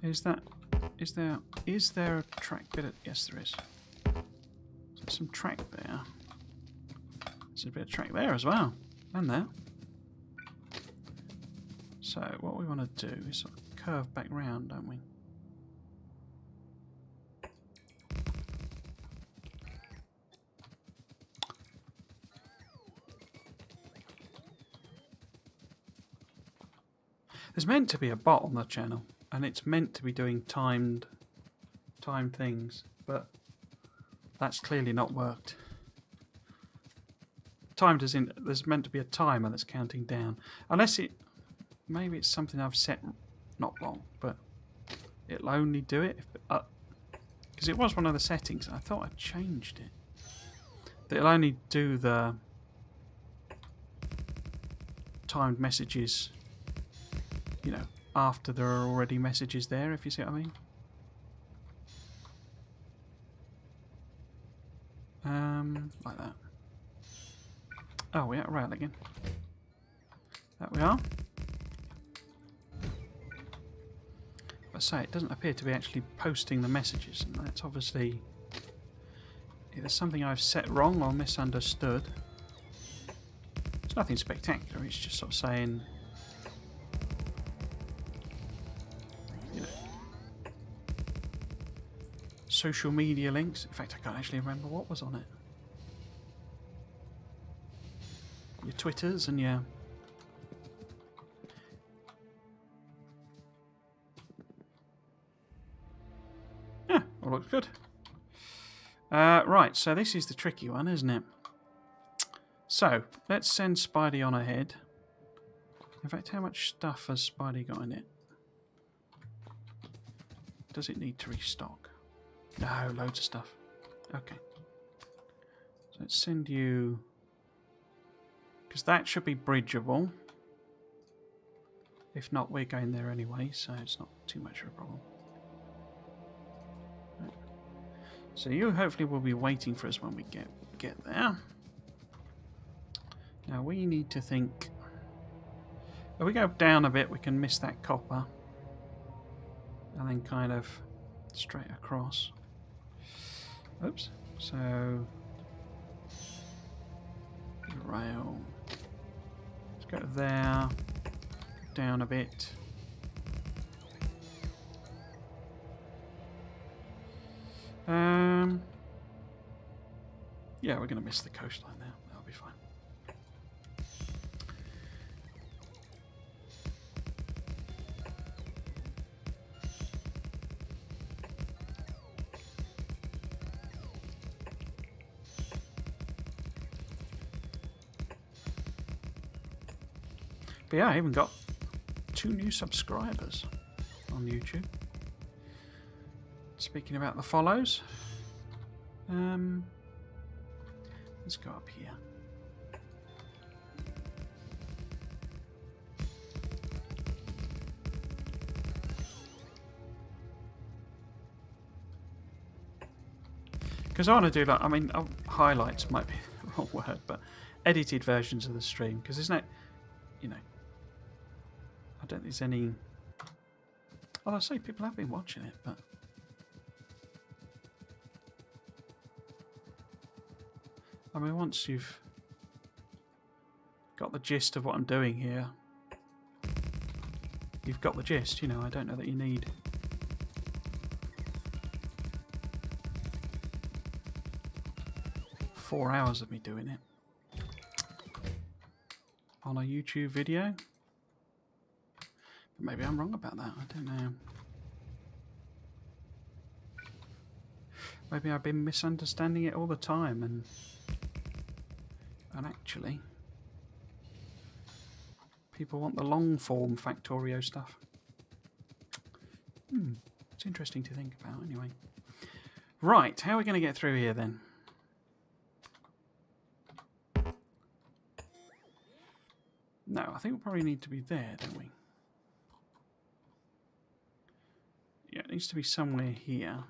Is there a track bit? Yes, there is. So some track there. There's a bit of track there as well, and there. So what we want to do is sort of curve back round, don't we? There's meant to be a bot on the channel, and it's meant to be doing timed things, but that's clearly not worked. Timed as in there's meant to be a timer that's counting down, unless maybe it's something I've set not wrong, but it'll only do it if because it was one of the settings. I thought I changed it. That it'll only do the timed messages, you know, after there are already messages there, if you see what I mean. Like that. Oh, we're out of rail again. That we are. But say it doesn't appear to be actually posting the messages, and that's obviously either something I've set wrong or misunderstood. It's nothing spectacular, it's just sort of saying, you know, social media links. In fact, I can't actually remember what was on it. Your Twitters and your... Yeah, all looks good. Right, so this is the tricky one, isn't it? So, let's send Spidey on ahead. In fact, how much stuff has Spidey got in it? Does it need to restock? No, loads of stuff. Okay. So let's send you... because that should be bridgeable. If not, we're going there anyway, so it's not too much of a problem. Right. So you hopefully will be waiting for us when we get there. Now we need to think... if we go down a bit, we can miss that copper. And then kind of straight across. Oops. So... rail. Let's go there. Down a bit. Yeah, we're going to miss the coastline there. That'll be fine. But yeah, I even got 2 new subscribers on YouTube. Speaking about the follows, let's go up here. Because I want to do, like, I mean, highlights might be the wrong word, but edited versions of the stream. Because there's no, you know, I don't think there's any... well, I say people have been watching it, but... I mean, once you've got the gist of what I'm doing here, you've got the gist, you know. I don't know that you need... 4 hours of me doing it on a YouTube video. But maybe I'm wrong about that. I don't know. Maybe I've been misunderstanding it all the time, and actually people want the long form Factorio stuff. It's interesting to think about anyway. Right, how are we going to get through here then? No, I think we'll probably need to be there, don't we? Yeah, it needs to be somewhere here.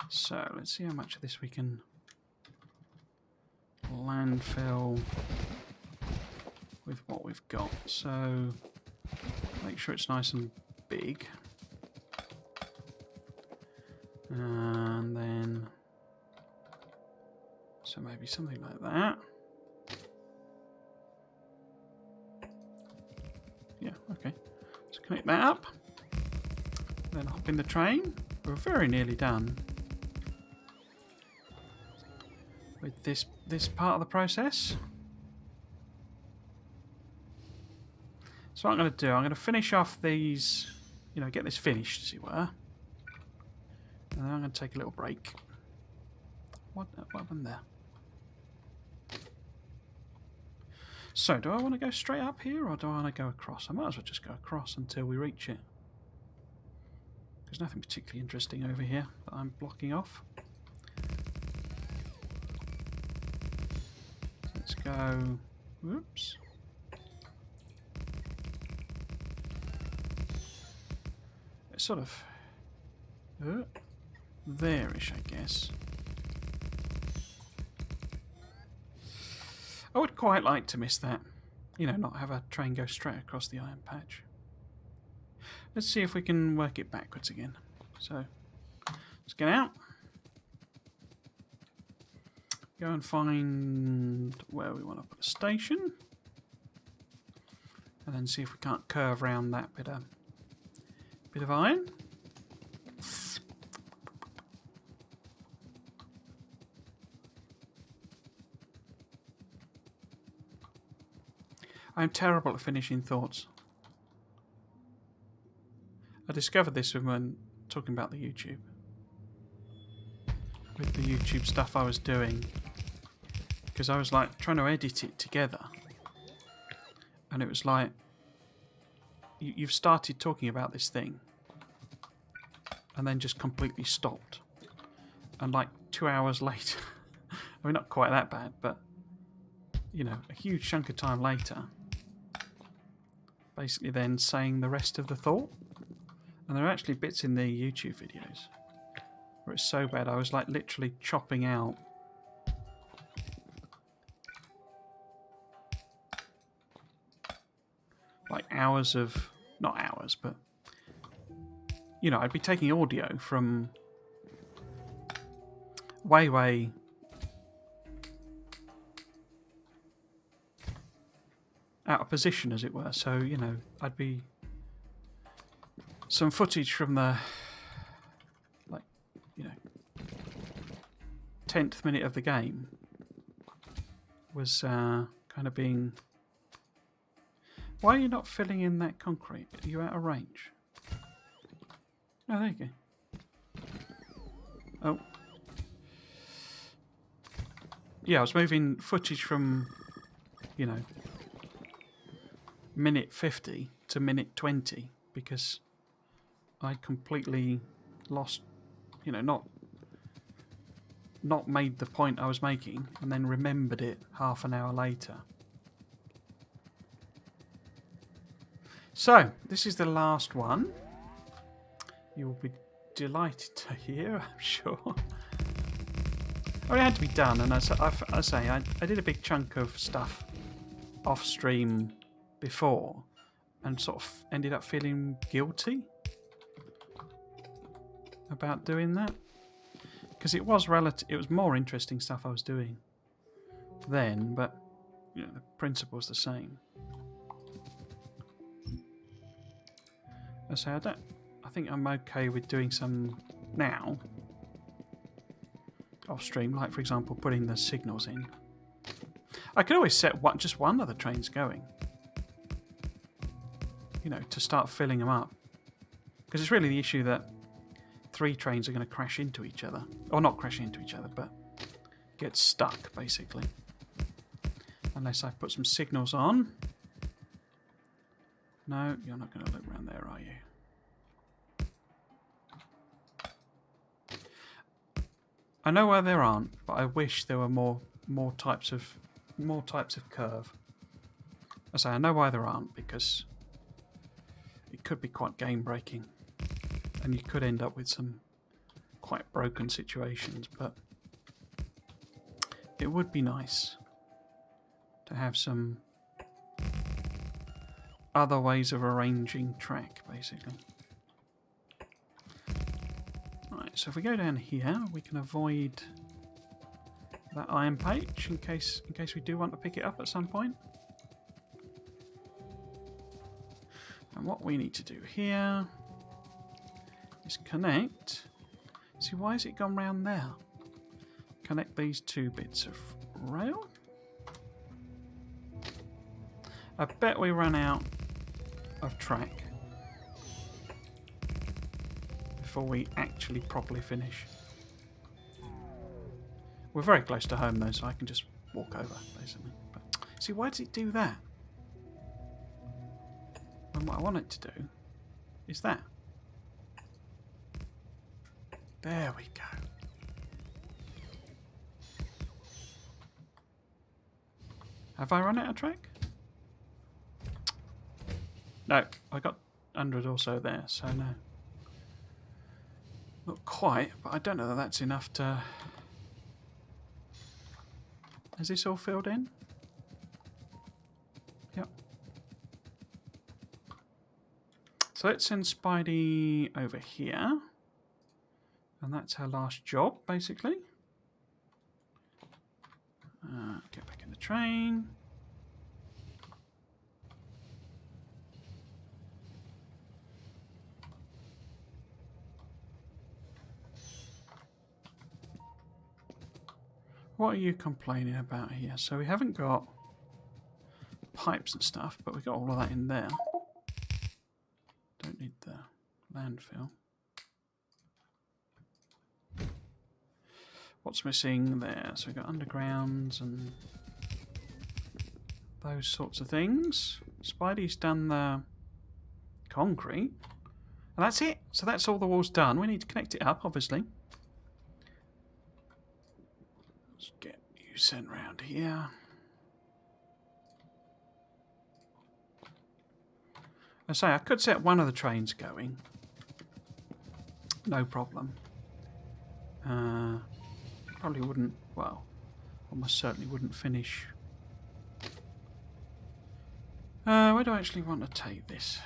So let's see how much of this we can landfill with what we've got. So make sure it's nice and big. And then, so maybe something like that. Yeah, okay. So connect that up. Then hop in the train. We're very nearly done with this part of the process. So what I'm going to do, I'm going to finish off these, you know, get this finished, as it were. And then I'm going to take a little break. What happened there? So, do I want to go straight up here, or do I want to go across? I might as well just go across until we reach it. There's nothing particularly interesting over here that I'm blocking off. So let's go... Whoops. It's sort of... there-ish, I guess. I would quite like to miss that. You know, not have a train go straight across the iron patch. Let's see if we can work it backwards again. So, let's get out. Go and find where we want to put a station. And then see if we can't curve around that bit of iron. I'm terrible at finishing thoughts. I discovered this when talking about the YouTube. With the YouTube stuff I was doing. Because I was like trying to edit it together. And it was like, you've started talking about this thing. And then just completely stopped. And like 2 hours later, I mean not quite that bad, but you know, a huge chunk of time later, basically then saying the rest of the thought. And there are actually bits in the YouTube videos where it's so bad I was like literally chopping out like hours of, not hours, but you know, I'd be taking audio from way out of position, as it were. So, you know, I'd be some footage from the, like, you know, 10th minute of the game was kind of being... Why are you not filling in that concrete? Are you out of range? Oh, there you go. Oh. Yeah, I was moving footage from, you know, minute 50 to minute 20 because I completely lost, you know, not made the point I was making and then remembered it half an hour later. So, this is the last one. You will be delighted to hear, I'm sure. Well, it had to be done, and I did a big chunk of stuff off stream before and sort of ended up feeling guilty about doing that because it was more interesting stuff I was doing then, but you know, the principle's the same. I think I'm okay with doing some now off stream, like for example putting the signals in. I could always set just one of the trains going, you know, to start filling them up, because it's really the issue that 3 trains are going to crash into each other, or not crash into each other, but get stuck basically, unless I put some signals on. No, you're not going to look around there, are you? I know where there aren't, but I wish there were more types of curve. I know why there aren't, because it could be quite game breaking, and you could end up with some quite broken situations. But it would be nice to have some other ways of arranging track, basically. Right, so if we go down here, we can avoid that iron page in case we do want to pick it up at some point. And what we need to do here is connect. See, why has it gone round there? Connect these two bits of rail. I bet we run out of track before we actually properly finish. We're very close to home though, so I can just walk over, basically. But, see, why does it do that? And what I want it to do is that. There we go. Have I run out of track? No, I got 100 or so there, so no. Not quite, but I don't know that that's enough to... Is this all filled in? Yep. So let's send Spidey over here. And that's her last job, basically. Get back in the train. What are you complaining about here? So we haven't got pipes and stuff, but we've got all of that in there. Don't need the landfill. What's missing there? So we've got undergrounds and those sorts of things. Spidey's done the concrete. And that's it. So that's all the walls done. We need to connect it up, obviously. Let's get you sent round here. I say I could set one of the trains going. No problem. Probably wouldn't, well, almost certainly wouldn't finish. Where do I actually want to take this?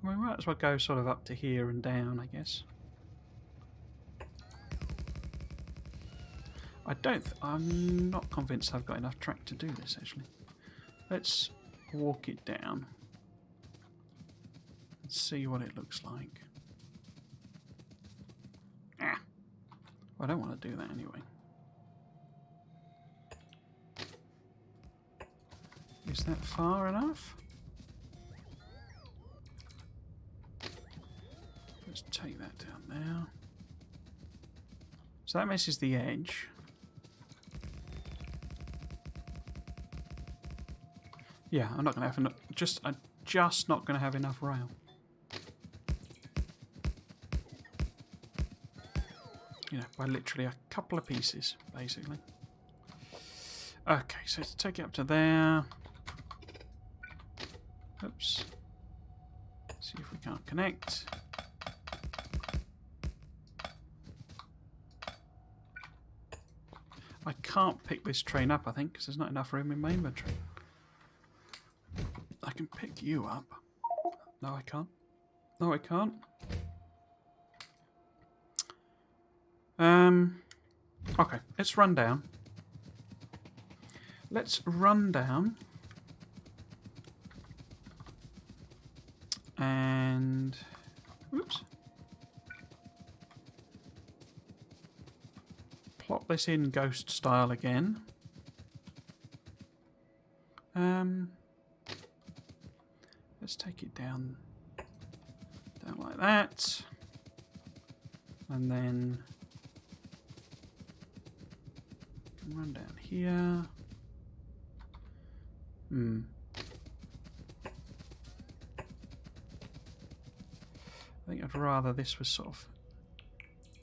I mean, we might as well go sort of up to here and down, I guess. I'm not convinced I've got enough track to do this, actually. Let's walk it down and see what it looks like. Ah, well, I don't want to do that anyway. Is that far enough? Let's take that down there. So that misses the edge. Yeah, I'm not going to have enough. I'm just not going to have enough rail. You know, by literally a couple of pieces, basically. Okay, so let's take it up to there. Oops. See if we can't connect. I can't pick this train up, I think, because there's not enough room in my inventory. I can pick you up. No, I can't. No, I can't. Okay, let's run down. Let's run down. And... Oops. Plot this in ghost style again. Let's take it down like that. And then run down here. I think I'd rather this was sort of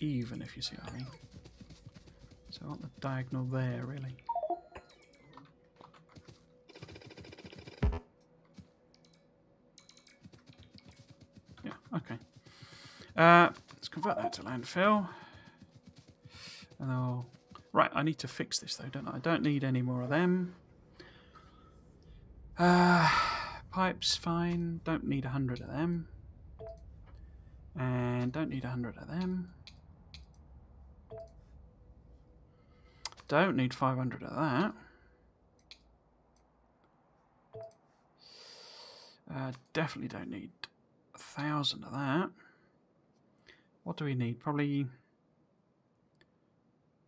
even, if you see what I mean. So I want the diagonal there, really. Yeah, okay. Let's convert that to landfill. And I'll Right, I need to fix this though, don't I? I don't need any more of them. Pipes, fine. Don't need 100 of them. And don't need 100 of them. Don't need 500 of that. Definitely don't need 1,000 of that. What do we need? Probably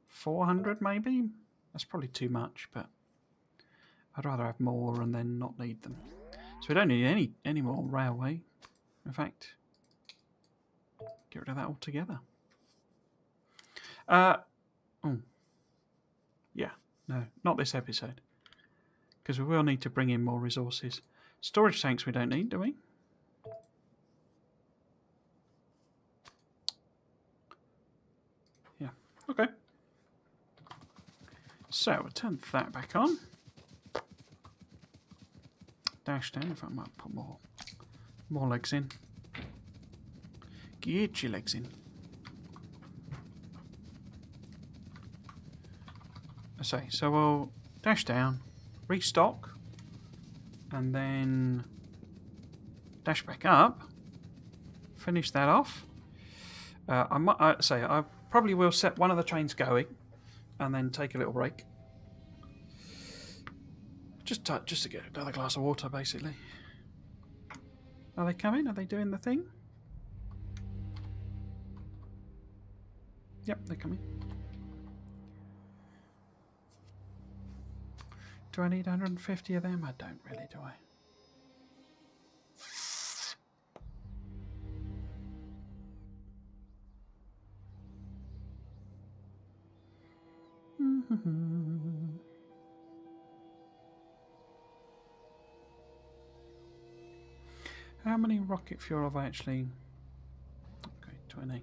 400 maybe? That's probably too much, but I'd rather have more and then not need them. So we don't need any more railway. In fact, get rid of that altogether. Oh. Yeah, no, not this episode. Because we will need to bring in more resources. Storage tanks we don't need, do we? Yeah, okay. So, we'll turn that back on. Dash down, if I might put more legs in. Get your legs in. I say, so we'll dash down, restock, and then dash back up, finish that off. I probably will set one of the trains going, and then take a little break. Just to get another glass of water, basically. Are they coming? Are they doing the thing? Yep, they're coming. Do I need 150 of them? I don't really, do I? How many rocket fuel have I actually... Okay, 20.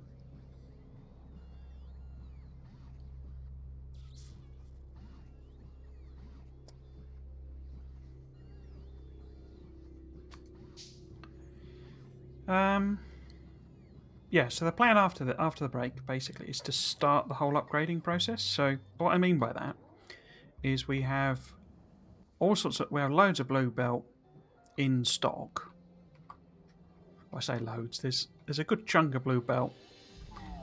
Yeah, so the plan after the break basically is to start the whole upgrading process. So what I mean by that is we have loads of blue belt in stock. I say loads. There's a good chunk of blue belt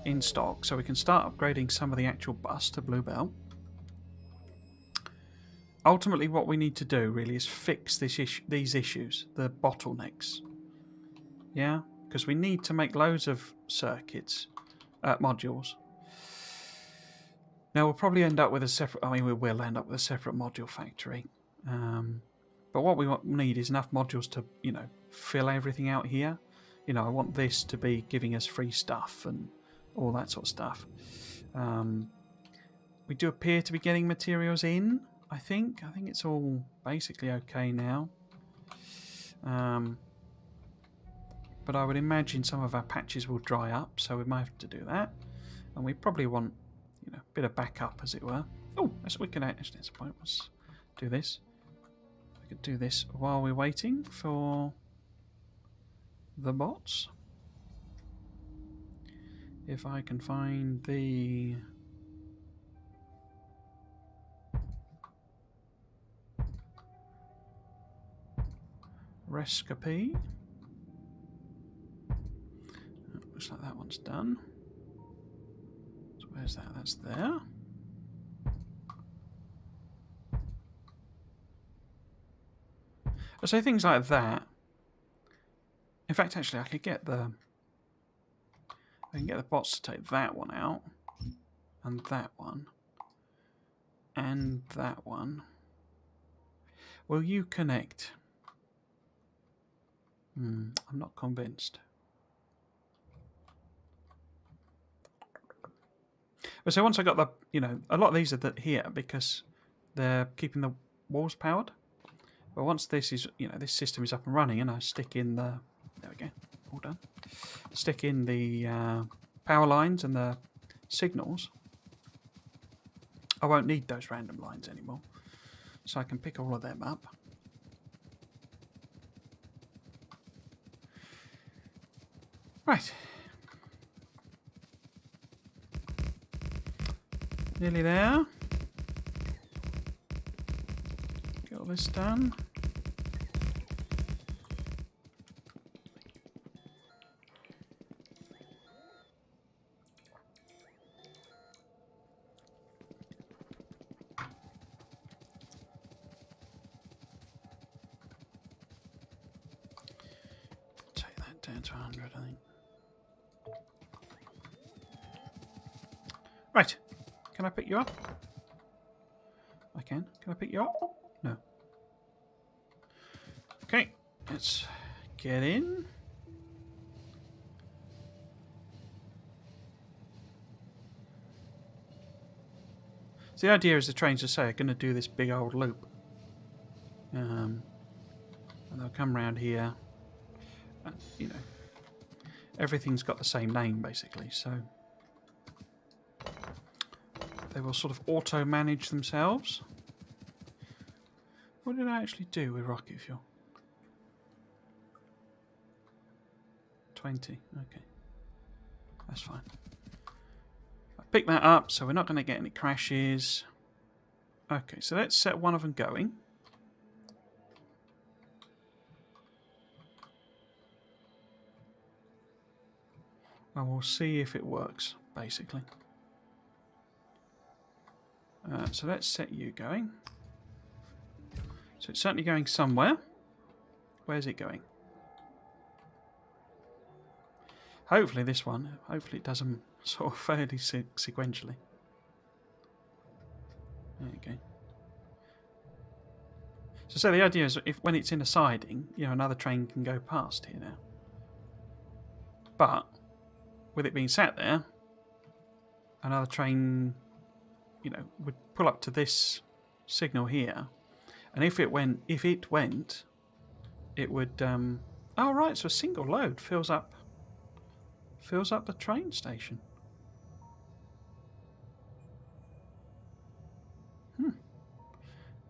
in stock, so we can start upgrading some of the actual bus to blue belt. Ultimately, what we need to do really is fix these issues, the bottlenecks. Yeah, because we need to make loads of circuits, modules. Now we'll probably end up with a separate. I mean, we will end up with a separate module factory. But what we need is enough modules to, fill everything out here. I want this to be giving us free stuff and all that sort of stuff. We do appear to be getting materials in, I think. I think it's all basically okay now. But I would imagine some of our patches will dry up, so we might have to do that. And we probably want, a bit of backup, as it were. Oh, we can actually, that's a point. Let's do this. We could do this while we're waiting for the bots. If I can find the... recipe. Looks like that one's done. So where's that? That's there. So things like that. In fact, actually, I can get the bots to take that one out, and that one, and that one. Will you connect? I'm not convinced. But so once I got the, a lot of these are here because they're keeping the walls powered. But once this is, this system is up and running, and I stick in the, there we go, all done. Stick in the power lines and the signals. I won't need those random lines anymore, so I can pick all of them up. Right. Nearly there. Get all this done. Take that down to 100, I think. Right. Can I pick you up? I can. Can I pick you up? No. Okay. Let's get in. So the idea is the trains, as I say, are going to do this big old loop. And they'll come round here. And, you know, everything's got the same name, basically. So they will sort of auto-manage themselves. What did I actually do with rocket fuel? 20. Okay. That's fine. I pick that up, so we're not going to get any crashes. Okay, so let's set one of them going. And we'll see if it works, basically. So let's set you going. So it's certainly going somewhere. Where's it going? Hopefully this one. Hopefully it does them sort of fairly sequentially. There you go. So the idea is, if when it's in a siding, you know, another train can go past here now. But with it being sat there, another train, you know, would pull up to this signal here, and if it went, it would. Oh right, so a single load fills up the train station.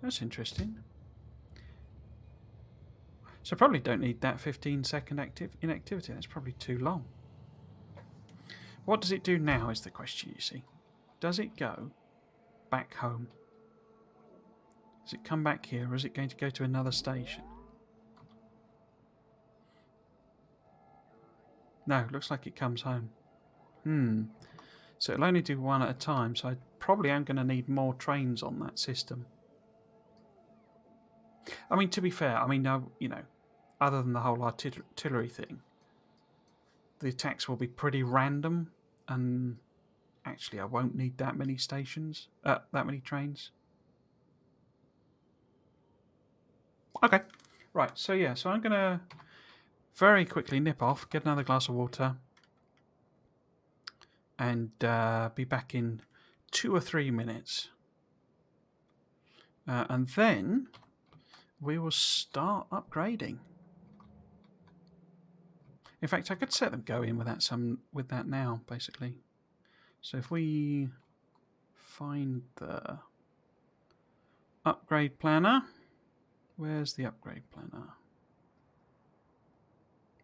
That's interesting. So I probably don't need that 15-second inactivity. That's probably too long. What does it do now is the question, you see. Does it go back home? Does it come back here, or is it going to go to another station? No, it looks like it comes home. So it'll only do one at a time, so I probably am going to need more trains on that system. I mean, to be fair, I mean, you know, other than the whole artillery thing, the attacks will be pretty random, and actually I won't need that many stations, that many trains. Okay, right, so yeah, so I'm going to very quickly nip off, get another glass of water, and be back in 2 or 3 minutes. And then we will start upgrading. In fact, I could set them going with that now, basically. So if we find the upgrade planner, where's the upgrade planner?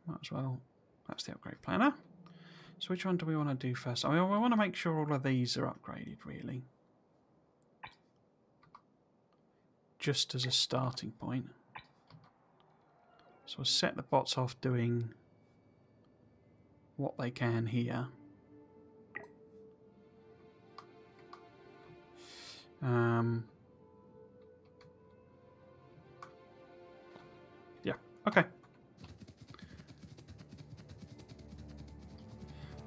Might as well. That's the upgrade planner. So which one do we want to do first? I mean, we want to make sure all of these are upgraded, really. Just as a starting point. So we'll set the bots off doing what they can here. Yeah, okay.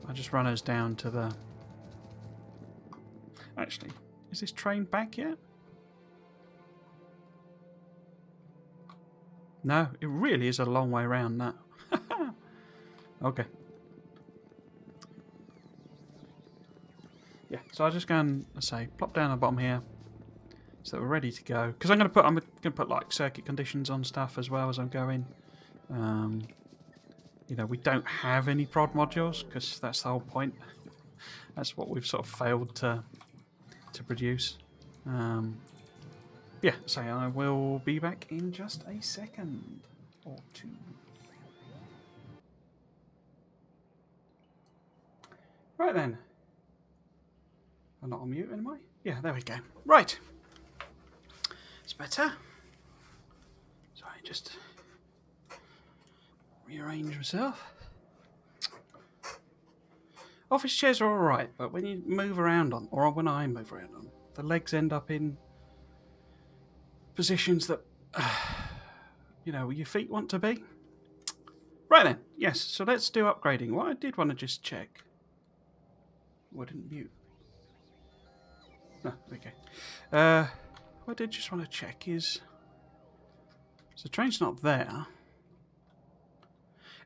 I'll just run us down to the... Actually, is this train back yet? No, it really is a long way around that. Okay. Yeah, so I'll just go and plop down the bottom here, so that we're ready to go. Because I'm gonna put like circuit conditions on stuff as well as I'm going. You know, we don't have any prod modules because that's the whole point. That's what we've sort of failed to produce. Yeah, so I will be back in just a second or two. Right then. I'm not on mute, am I? Yeah, there we go. Right. It's better. Sorry, just rearrange myself. Office chairs are alright, but when you move around on, or when I move around on, the legs end up in positions that, you know, your feet want to be. Right then, yes, so let's do upgrading. What I did want to just check. Why didn't mute? No, okay. What I did just want to check is, so the train's not there.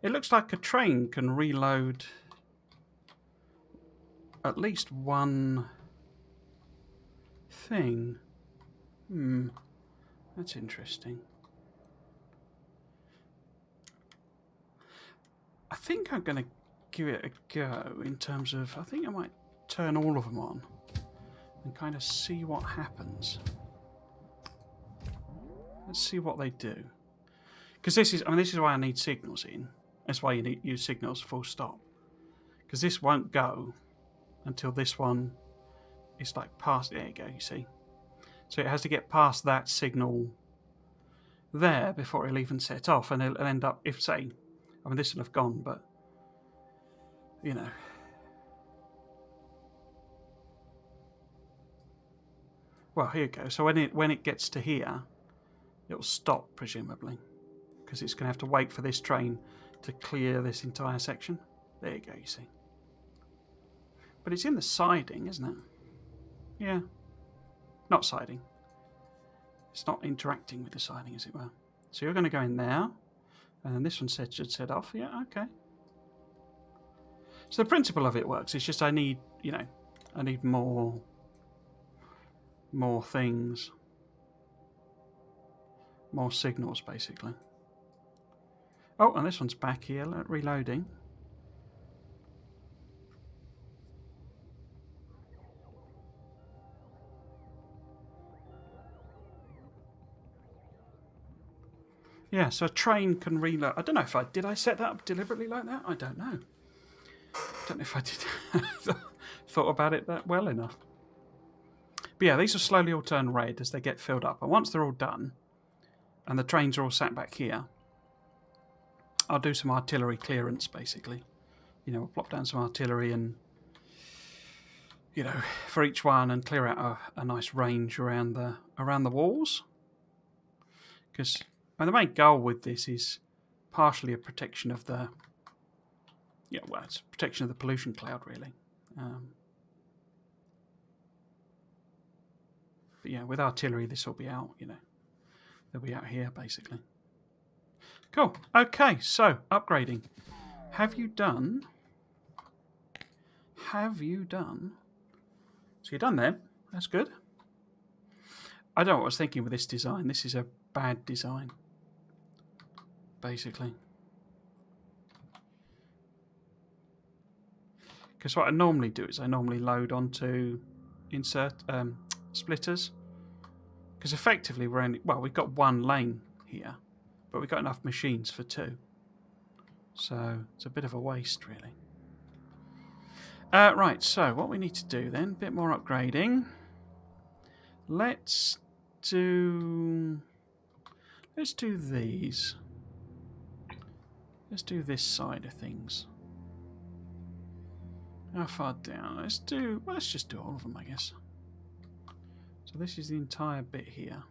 It looks like a train can reload at least one thing. That's interesting. I think I'm going to give it a go in terms of, I think I might turn all of them on and kind of see what happens. Let's see what they do. Because this is why I need signals in. That's why you use signals full stop. Because this won't go until this one is like past, there you go, you see. So it has to get past that signal there before it'll even set off, and it'll end up, if say, I mean this will have gone, but you know. Well, here you go. So when it gets to here, it'll stop presumably, because it's going to have to wait for this train to clear this entire section. There you go, you see. But it's in the siding, isn't it? Yeah. Not siding. It's not interacting with the siding, as it were. So you're going to go in there, and then this one should set off. Yeah, okay. So the principle of it works. It's just I need, you know, I need more things, more signals, basically. Oh, and this one's back here, reloading. Yeah, so a train can reload. I don't know if did I set that up deliberately like that? I don't know. I don't know if I did thought about it that well enough. But yeah, these will slowly all turn red as they get filled up. And once they're all done, and the trains are all sat back here, I'll do some artillery clearance, basically. You know, we'll plop down some artillery and, you know, for each one, and clear out a nice range around the walls. Because the main goal with this is partially a protection of the, yeah, well, it's protection of the pollution cloud, really. But yeah, with artillery, this will be out, you know. They'll be out here, basically. Cool. Okay, so upgrading. Have you done? So you're done then. That's good. I don't know what I was thinking with this design. This is a bad design, basically. Because what I normally do is I normally load onto insert splitters. Because effectively we've got one lane here, but we've got enough machines for two. So it's a bit of a waste, really. Right, so what we need to do then, a bit more upgrading. Let's do these. Let's do this side of things. How far down? Let's just do all of them, I guess. So this is the entire bit here.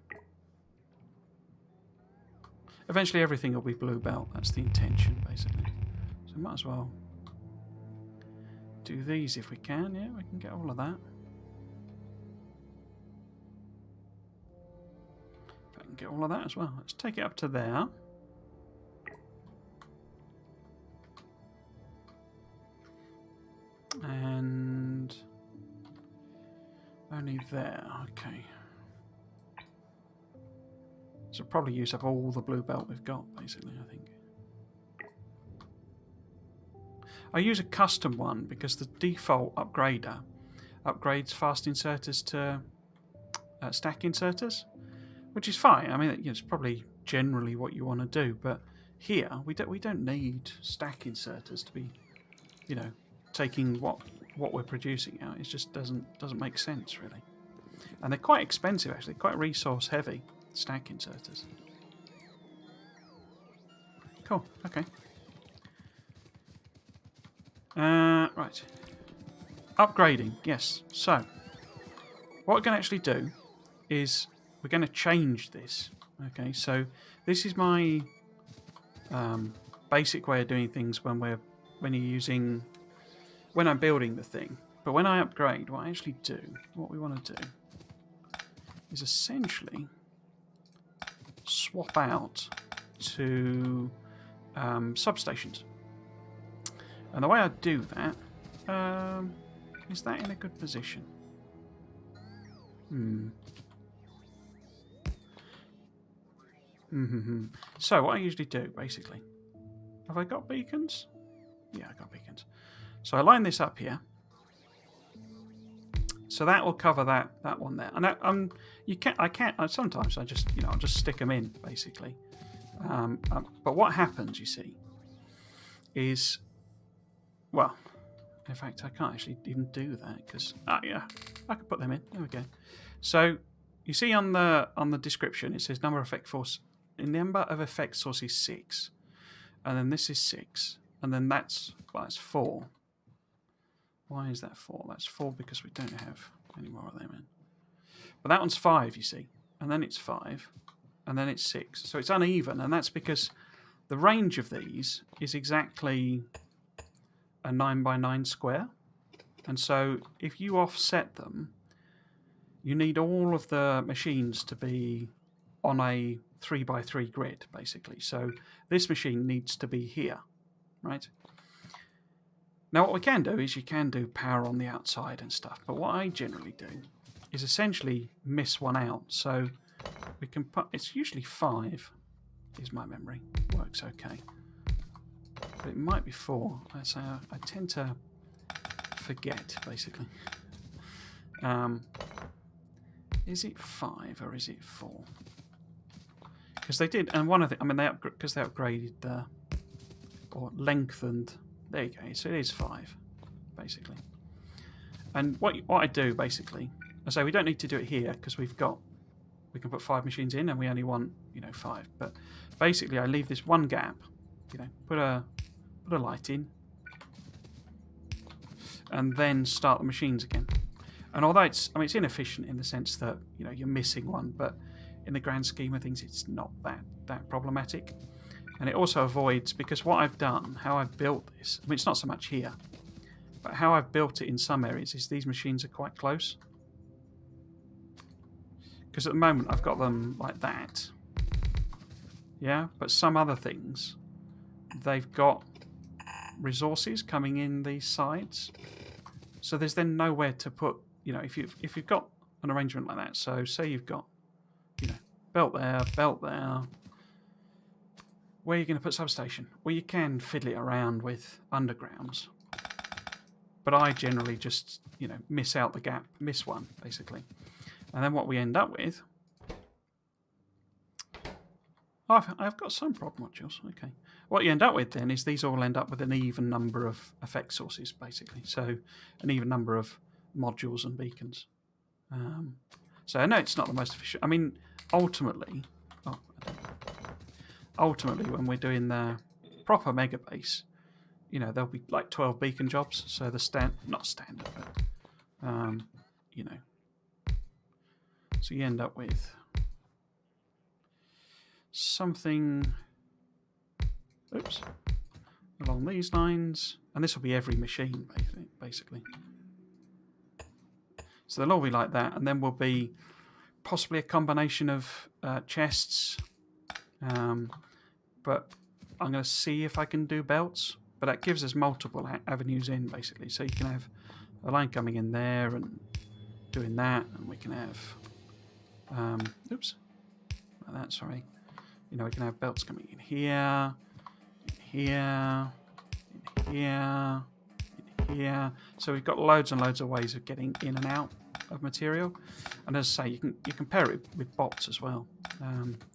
Eventually everything will be blue belt. That's the intention, basically. So might as well do these if we can. Yeah, we can get all of that. If I can get all of that as well. Let's take it up to there. And only there. Okay. So probably use up all the blue belt we've got, basically, I think. I use a custom one because the default upgrader upgrades fast inserters to stack inserters, which is fine. I mean, it's probably generally what you want to do, but here we don't need stack inserters to be, you know, taking what we're producing out. It just doesn't make sense, really. And they're quite expensive, actually, quite resource heavy, stack inserters. Cool, okay. Right. Upgrading, yes. So, what we're going to actually do is we're going to change this. Okay, so this is my basic way of doing things when I'm building the thing. But when I upgrade, what I actually do, what we want to do, is essentially swap out to substations. And the way I do that, is that in a good position? So what I usually do, basically, have I got beacons? Yeah, I got beacons. So I line this up here. So that will cover that one there. And sometimes I just I'll just stick them in basically. But what happens, you see, is, well, in fact I can't actually even do that because yeah, I can put them in. There we go. So you see on the description it says number of effect source is 6, and then this is 6, and then that's 4. Why is that 4? That's 4 because we don't have any more of them in. But that one's 5, you see, and then it's 5, and then it's 6. So it's uneven, and that's because the range of these is exactly a 9 by 9 square, and so if you offset them, you need all of the machines to be on a 3 by 3 grid, basically. So this machine needs to be here, right? Now what we can do is you can do power on the outside and stuff, but what I generally do is essentially miss one out. So we can put, it's usually 5, is my memory, works okay. But it might be 4. I tend to forget, basically. Is it 5 or is it 4? Because they did, and one of the, I mean, they upgraded the, or lengthened. There you go. So it is 5, basically. And what I do basically, I say we don't need to do it here because we can put 5 machines in, and we only want 5. But basically, I leave this one gap. Put a light in, and then start the machines again. And although it's inefficient in the sense that you're missing one, but in the grand scheme of things, it's not that problematic. And it also avoids, because what I've done, how I've built this, I mean, it's not so much here, but how I've built it in some areas is these machines are quite close. Because at the moment I've got them like that. Yeah, but some other things, they've got resources coming in these sides. So there's then nowhere to put, if you've got an arrangement like that, so say you've got, belt there, where are you going to put substation? Well, you can fiddle it around with undergrounds. But I generally just, miss out the gap, miss one, basically. And then what we end up with... Oh, I've got some prop modules, okay. What you end up with then is these all end up with an even number of effect sources, basically. So an even number of modules and beacons. So I know it's not the most efficient. I mean, ultimately... Oh, I don't know. Ultimately, when we're doing the proper Megabase, there'll be like 12 beacon jobs. So the not standard, but so you end up with something. Oops, along these lines, and this will be every machine basically. So they'll all be like that, and then will be possibly a combination of chests. But I'm going to see if I can do belts. But that gives us multiple avenues in, basically. So you can have a line coming in there and doing that. And we can have... oops. Like that, sorry. We can have belts coming in here, in here, in here, in here. So we've got loads and loads of ways of getting in and out of material. And as I say, you can pair it with bots as well.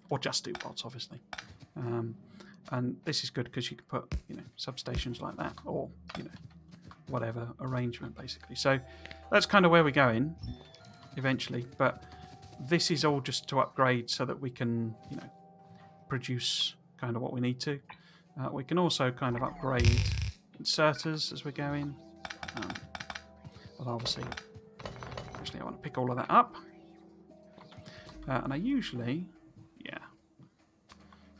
Or just do bots, obviously. And this is good because you can put, substations like that, or, whatever arrangement, basically. So that's kind of where we're going. eventually, but this is all just to upgrade so that we can, you know, produce kind of what we need to. We can also kind of upgrade inserters as we're going. Well, obviously, actually, I want to pick all of that up. And I usually, yeah,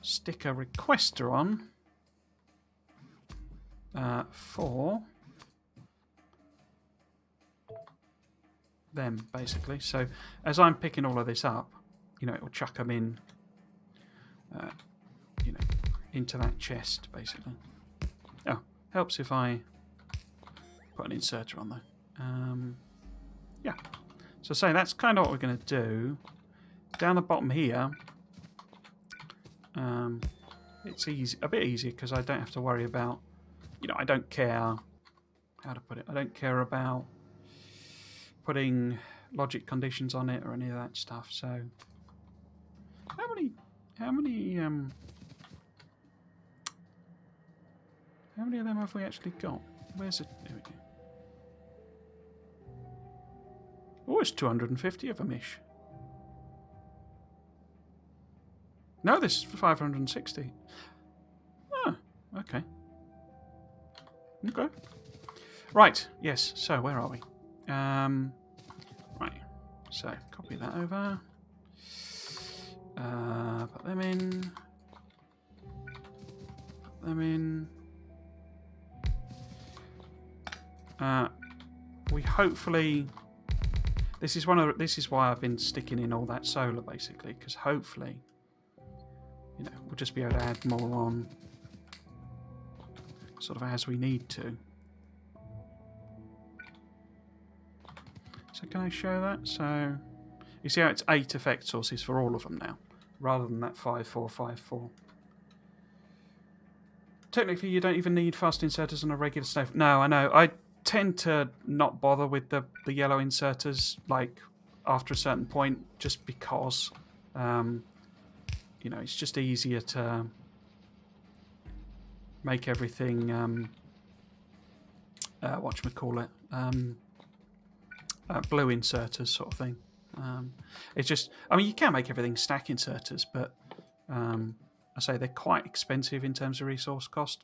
stick a requester on for them, basically. So as I'm picking all of this up, you know, it will chuck them in, you know, into that chest, basically. Oh, helps if I put an inserter on there. Yeah. So say that's kind of what we're going to do. Down the bottom here, it's easy, a bit easier because I don't have to worry about, you know, I don't care how to put it. I don't care about putting logic conditions on it or any of that stuff. So how many of them have we actually got? Where's it? There we go. Oh, it's 250 of them ish. No, this is 560. Oh, okay. Okay. Right, yes, so where are we? Right, so copy that over. Put them in. Put them in. We hopefully... This is why I've been sticking in all that solar, basically, because hopefully, you know, we'll just be able to add more on sort of as we need to. So can I show that? So you see how it's 8 effect sources for all of them now, rather than that 5, 4, 5, 4. Technically, you don't even need fast inserters on a regular stove. No, I know. I tend to not bother with the yellow inserters, like, after a certain point, just because, you know, it's just easier to make everything, whatchamacallit, blue inserters sort of thing. It's just, I mean, you can make everything stack inserters, but I say they're quite expensive in terms of resource cost.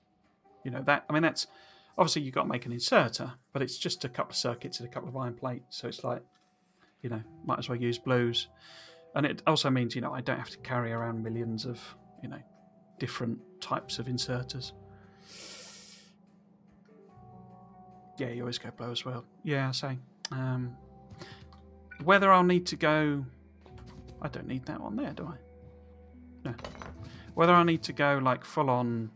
You know, that, I mean, that's, obviously you've got to make an inserter, but it's just a couple of circuits and a couple of iron plates, so it's like, you know, might as well use blues. And it also means, you know, I don't have to carry around millions of, you know, different types of inserters. Yeah, you always go blue as well. Yeah, I say. Whether I'll need to go... I don't need that one there, do I? No. Whether I need to go, like, full-on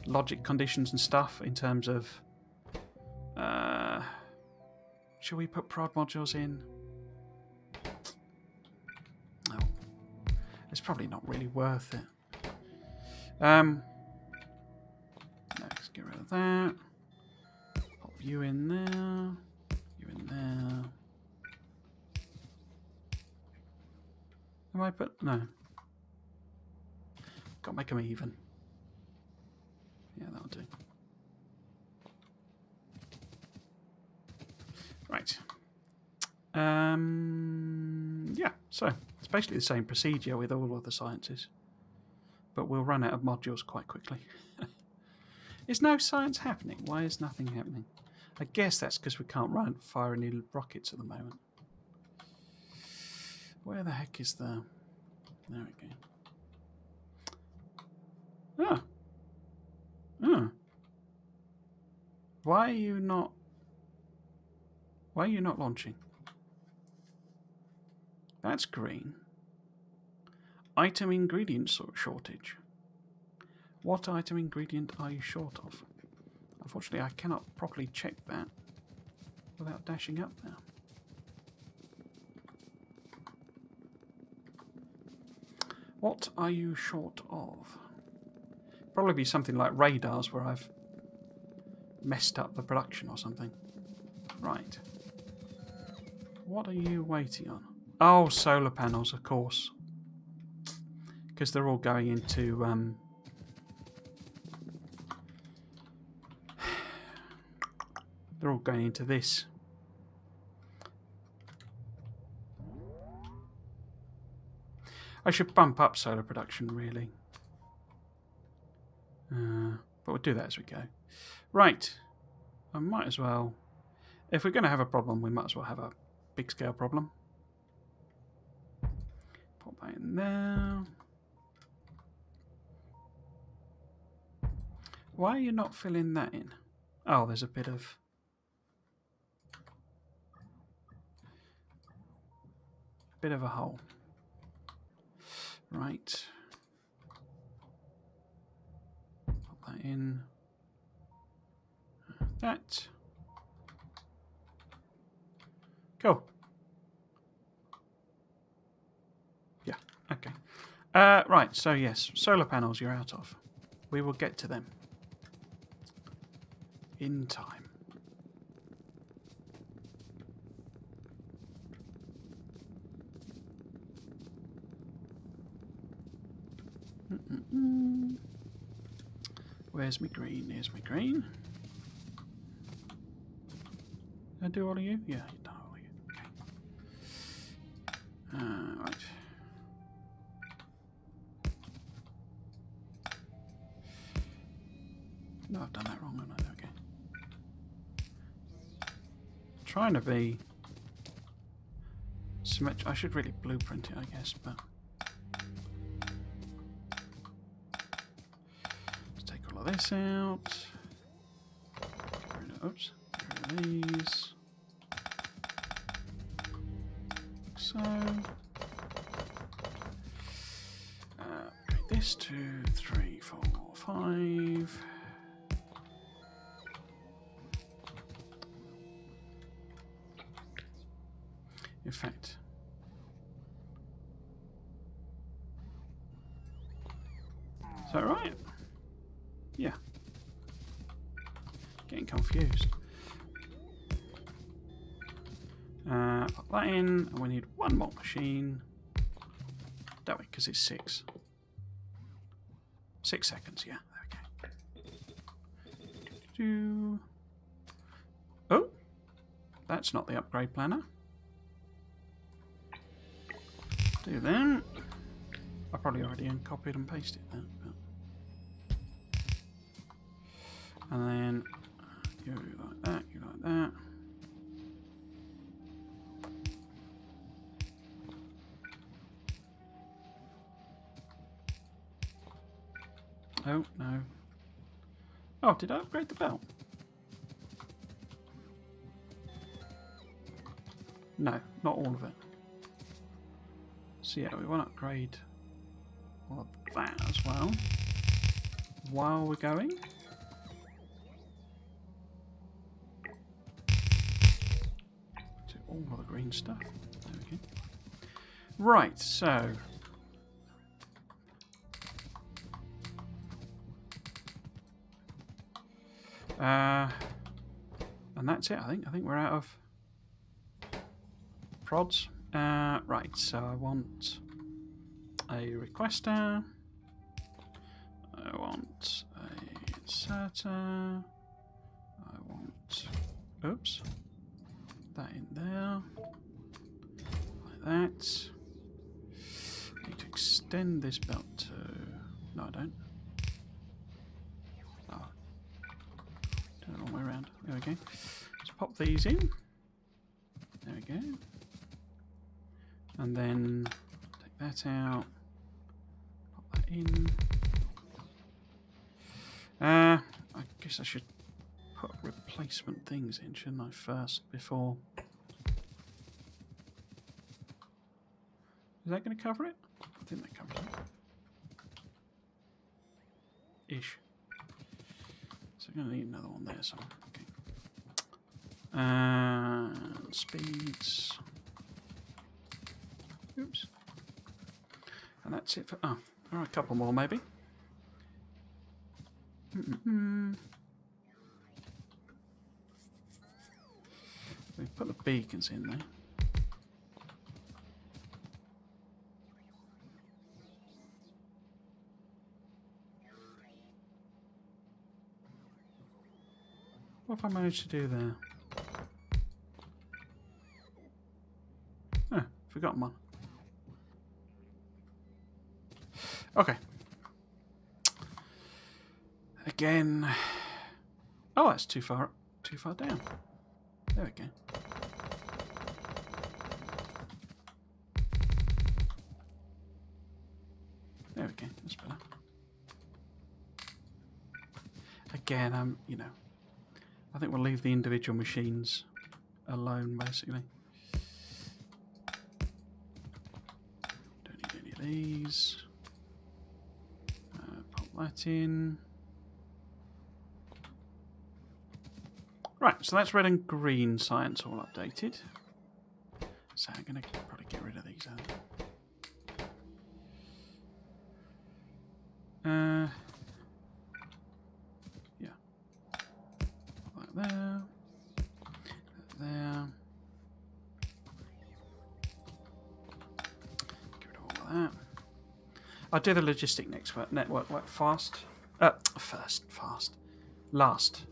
logic conditions and stuff in terms of... should we put prod modules in? No. It's probably not really worth it. Let's get rid of that. Pop you in there. You in there. Am I put... No. Got to make them even. Yeah, that'll do. Right. Yeah, so it's basically the same procedure with all of the sciences, but we'll run out of modules quite quickly. Is no science happening? Why is nothing happening? I guess that's because we can't fire any rockets at the moment. Where the heck is the... There we go. Oh. Oh. Why are you not launching? That's green. Item ingredient shortage. What item ingredient are you short of? Unfortunately, I cannot properly check that without dashing up there. What are you short of? Probably be something like radars where I've messed up the production or something. Right. What are you waiting on? Oh, solar panels, of course. Because they're all going into... they're all going into this. I should bump up solar production, really. But we'll do that as we go. Right. I might as well... If we're going to have a problem, we might as well have a big scale problem. Pop that in there. Why are you not filling that in? Oh, there's a bit of... a hole. Right. Pop that in. That. Cool. Yeah, okay. Right, so yes, solar panels you're out of. We will get to them in time. Where's my green? Here's my green. Did I do all of you? Yeah, you done all of you. Okay. Right. No, I've done that wrong, haven't I? Okay. Trying to be symmetric. I should really blueprint it, I guess, but let's take all of this out. Oops. Get rid of these. So, this 2, 3, 4, 5. In fact, is that right? Yeah. Getting confused. Put that in, and we need one more machine. Don't we? Because it's 6. 6 seconds, yeah. Okay. Oh! That's not the upgrade planner. Do that. I probably already copied and pasted that. But... And then you like that, you like that. Oh, no. Oh, did I upgrade the belt? No, not all of it. So yeah, we want to upgrade all of that as well. While we're going. To all of the green stuff. There we go. Right, so... and that's it, I think. I think we're out of prods. Right, so I want a requester. I want a inserter. I want, oops, that in there. Like that. I need to extend this belt to, no I don't. Oh, turn it all the way around. There we go. Let's pop these in. There we go. And then take that out. Pop that in. I guess I should put replacement things in, shouldn't I, first, before... Is that going to cover it? I think that covers it. Ish. So I'm going to need another one there somewhere. Okay. Speeds. Oops. And that's it for... Oh, all right, a couple more maybe. We put the beacons in there. What have I managed to do there? Oh, forgotten one. Okay. Again. Oh, that's too far down. There we go. There we go. That's better. Again, you know, I think we'll leave the individual machines alone, basically. Don't need any of these. Pop that in. Right, so that's red and green science all updated. So I'm going to probably get rid of these. Yeah. Like there. There. Get rid of all of that. I'll do the logistic network like fast. Last.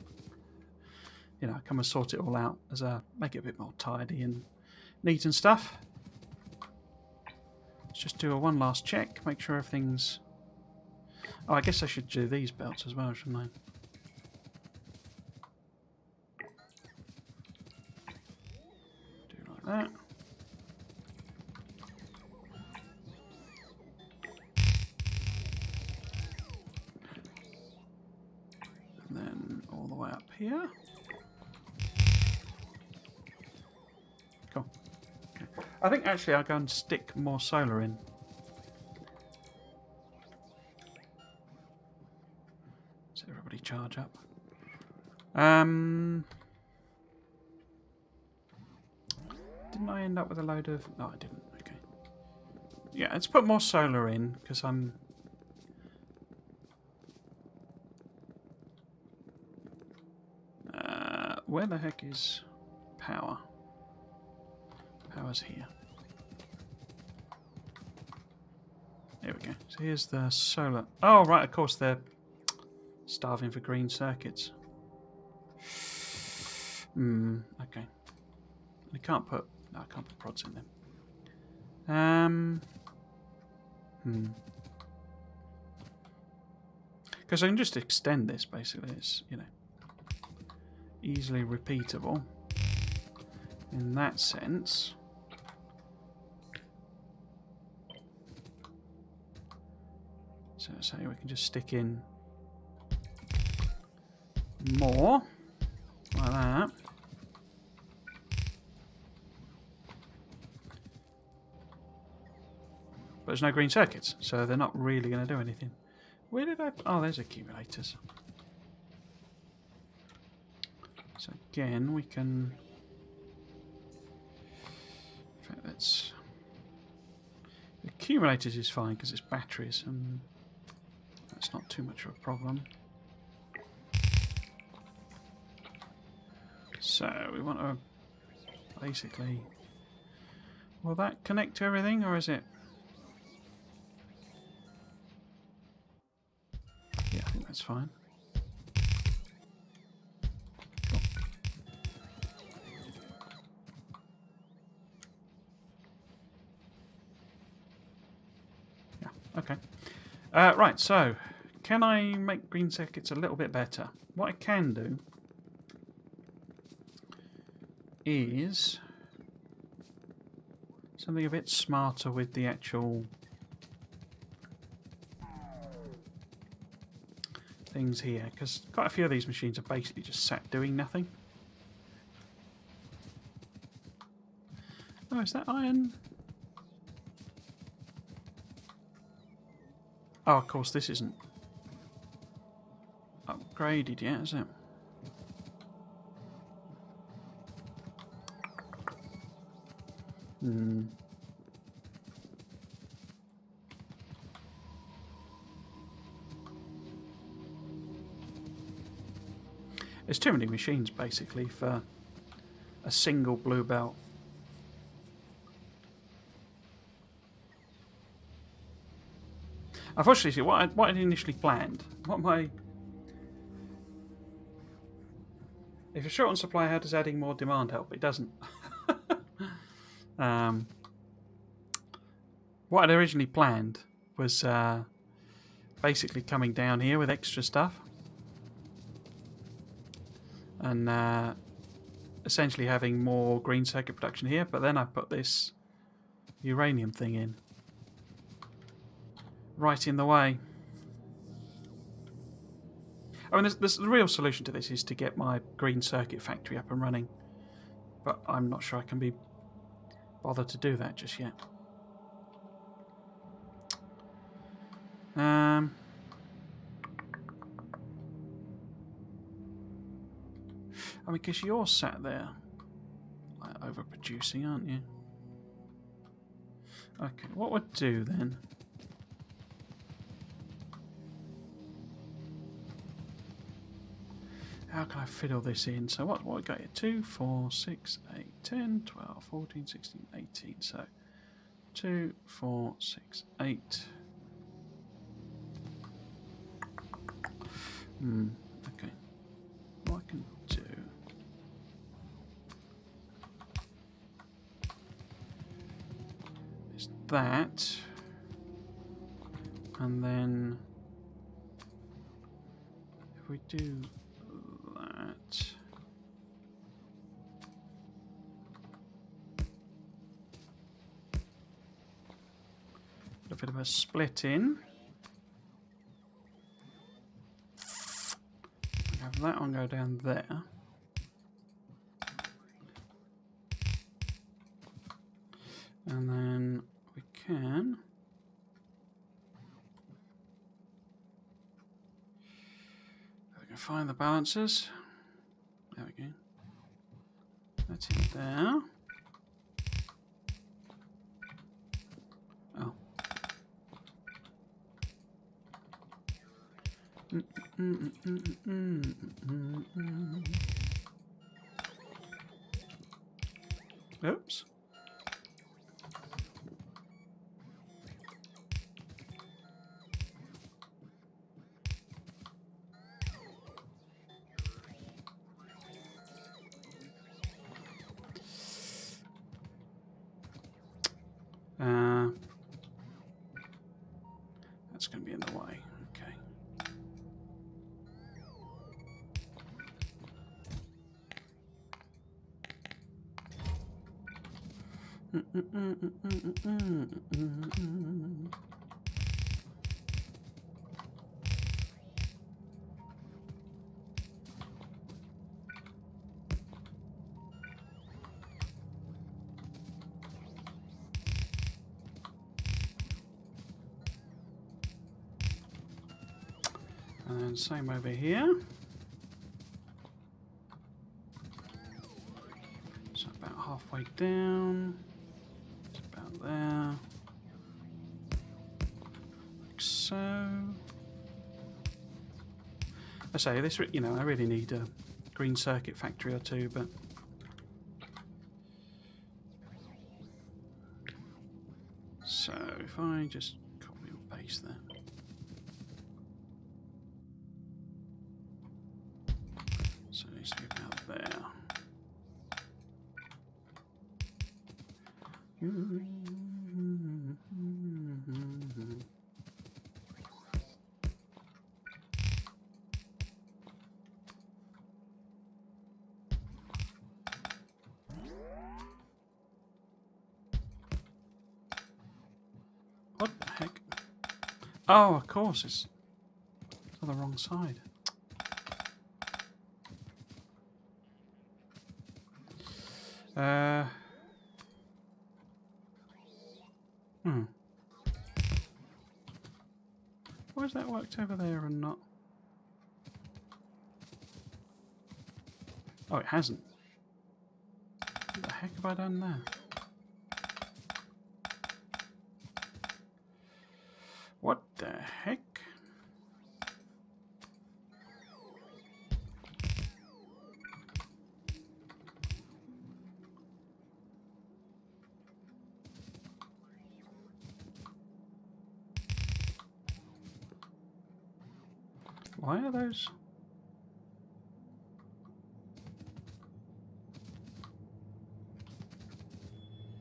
You know, come and sort it all out as make it a bit more tidy and neat and stuff. Let's just do one last check, make sure everything's. Oh, I guess I should do these belts as well, shouldn't I? Do like that. And then all the way up here. Cool. Okay. I think actually I'll go and stick more solar in. So everybody charge up. Didn't I end up with a load of... No, I didn't. Okay. Yeah, let's put more solar in, because I'm... where the heck is power? Power's here. There we go. So here's the solar... Oh, right, of course, they're starving for green circuits. Okay. I can't put... No, I can't put prods in them. Because I can just extend this, basically. It's, you know, easily repeatable in that sense. So say we can just stick in more like that. But there's no green circuits, so they're not really going to do anything. Where did I... Oh, there's accumulators. So again, we can... In fact, that's... The accumulators is fine because it's batteries, and that's not too much of a problem. So we want to basically... Will that connect to everything, or is it... Yeah, I think that's fine. Cool. Yeah, okay. Right, so can I make green circuits a little bit better? What I can do is something a bit smarter with the actual things here, because quite a few of these machines are basically just sat doing nothing. Oh, is that iron? Oh, of course, this isn't upgraded yet, is it? There's too many machines, basically, for a single blue belt. Unfortunately, what I'd initially planned, if you're short on supply, how does adding more demand help? It doesn't. What I'd originally planned was basically coming down here with extra stuff. And essentially having more green circuit production here, but then I put this uranium thing in. Right in the way. I mean, the real solution to this is to get my green circuit factory up and running. But I'm not sure I can be bothered to do that just yet. I mean, because you're sat there like, overproducing, aren't you? Okay, what would do then? How can I fit all this in? So what we got here? 2, 4, 6, 8, 10, 12, 14, 16, 18. So 2, 4, 6, 8. Okay. What I can do is that, and then if we do that, a bit of a split in. Have that one go down there. And then we can find the balances. There we go. That's in there. Oh. Oops. That's going to be in the way. Okay. And then same over here. So about halfway down. It's about there. Like so. I say this, you know, I really need a green circuit factory or two, but so if I just copy and paste that. So it needs to be about there. What the heck? Oh, of course, it's on the wrong side. Why has that worked over there and not? Oh, it hasn't. What the heck have I done there? What the heck? Why are those?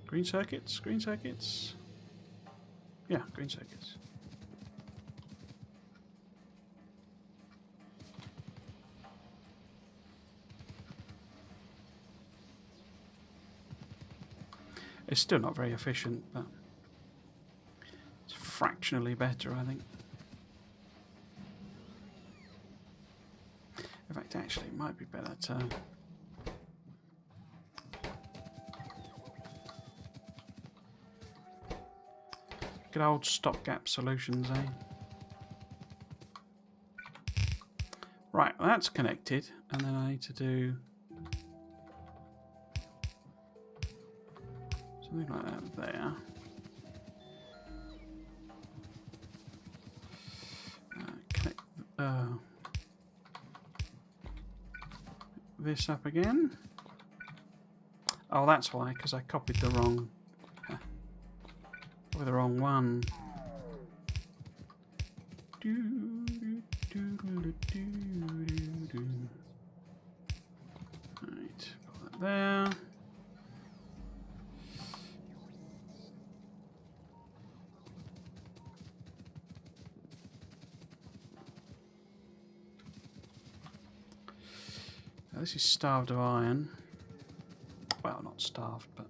Green circuits? Green circuits? Yeah, green circuits. It's still not very efficient, but it's fractionally better, I think. In fact, actually, it might be better to... Good old stopgap solutions, eh? Right, well, that's connected, and then I need to do something like that there. Connect this up again. Oh, that's why, because I copied the wrong... With the wrong one. Right, put that there. Now, this is starved of iron. Well, not starved, but...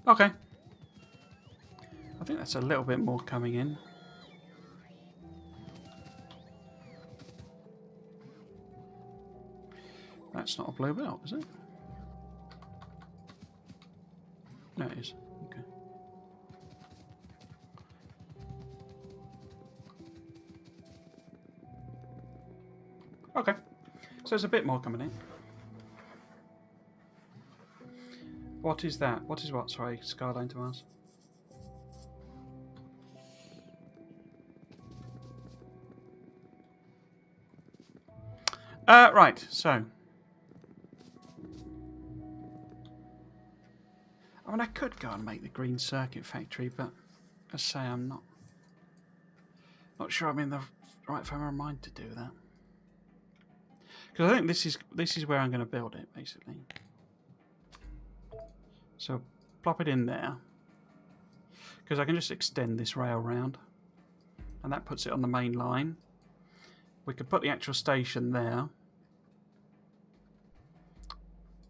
Okay. I think that's a little bit more coming in. That's not a blue belt, is it? No, it is. Okay. Okay. So there's a bit more coming in. What is that? What is what? Sorry, Skyline to Mars. Right, so... I mean, I could go and make the green circuit factory, but as I say, I'm not sure I'm in the right frame of mind to do that. Because I think this is where I'm going to build it, basically. So plop it in there, because I can just extend this rail round, and that puts it on the main line. We could put the actual station there,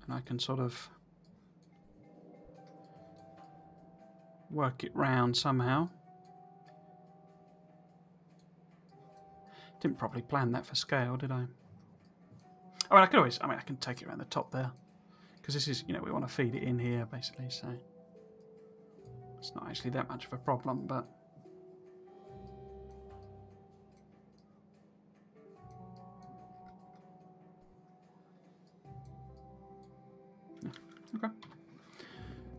and I can sort of work it round somehow. Didn't probably plan that for scale, did I? I mean, I could always, I can take it around the top there, because this is, we want to feed it in here, basically, so it's not actually that much of a problem, but... Yeah. Okay.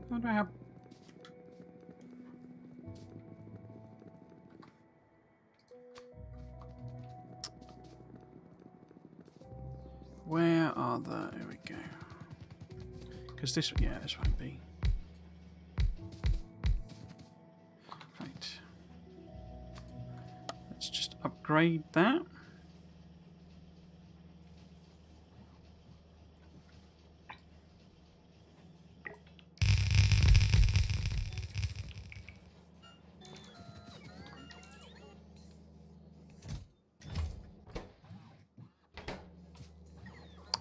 What do I have? Where are the... Here we go. Because this won't be. Right. Let's just upgrade that.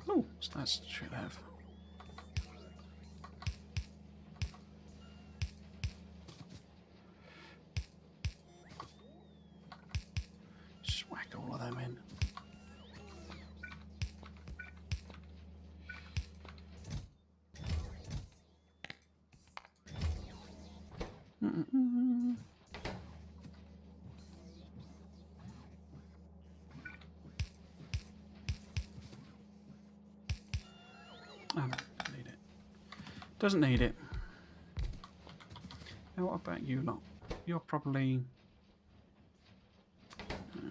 Oh, so that should have. Just whack all of them in. Oh, no, doesn't need it. Doesn't need it. Now, what about you lot? You're probably... In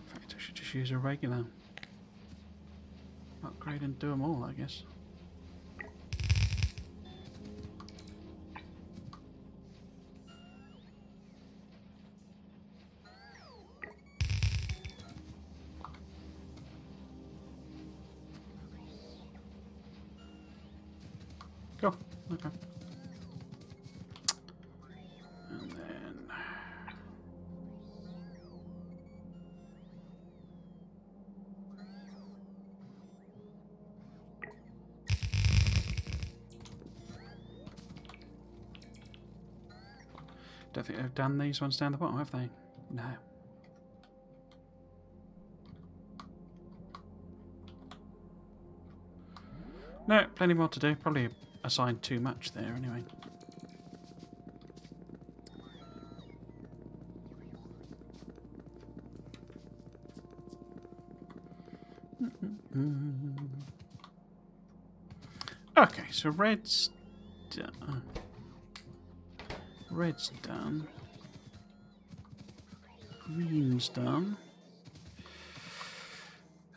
fact, I should just use a regular upgrade and do them all, I guess. Okay. And then... Don't think they've done these ones down the bottom, have they? No. No, plenty more to do. Probably assigned too much there anyway. Okay, so red's done. Red's done. Green's done.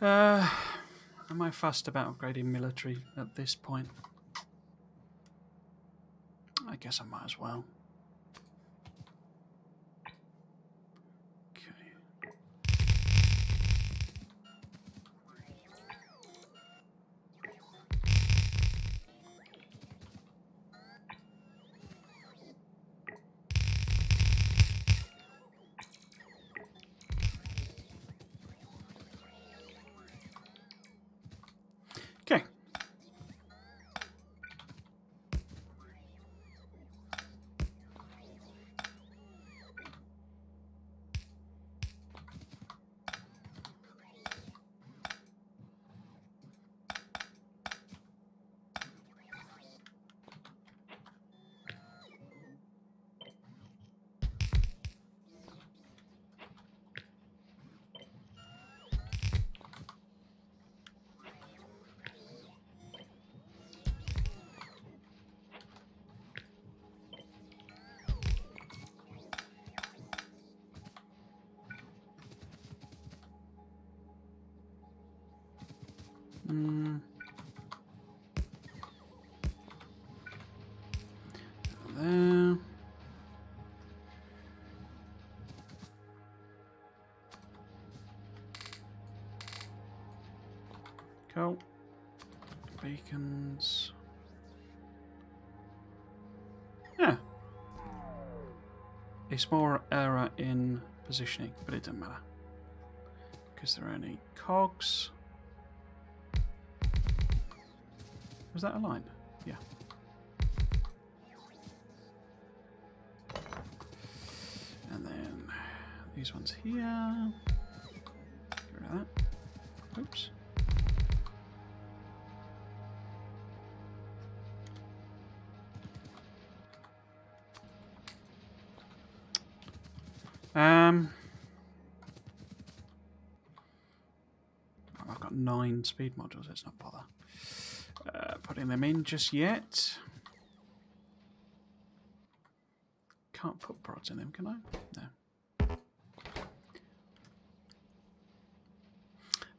Am I fussed about upgrading military at this point? I guess I might as well. Okay. There. Cool. Beacons. Yeah. A small error in positioning, but it doesn't matter. Because there are only cogs. Was that a line? Yeah. And then these ones here. Get rid of that. Oops. I've got 9 speed modules. Let's not bother putting them in just yet. Can't put prods in them, can I? No.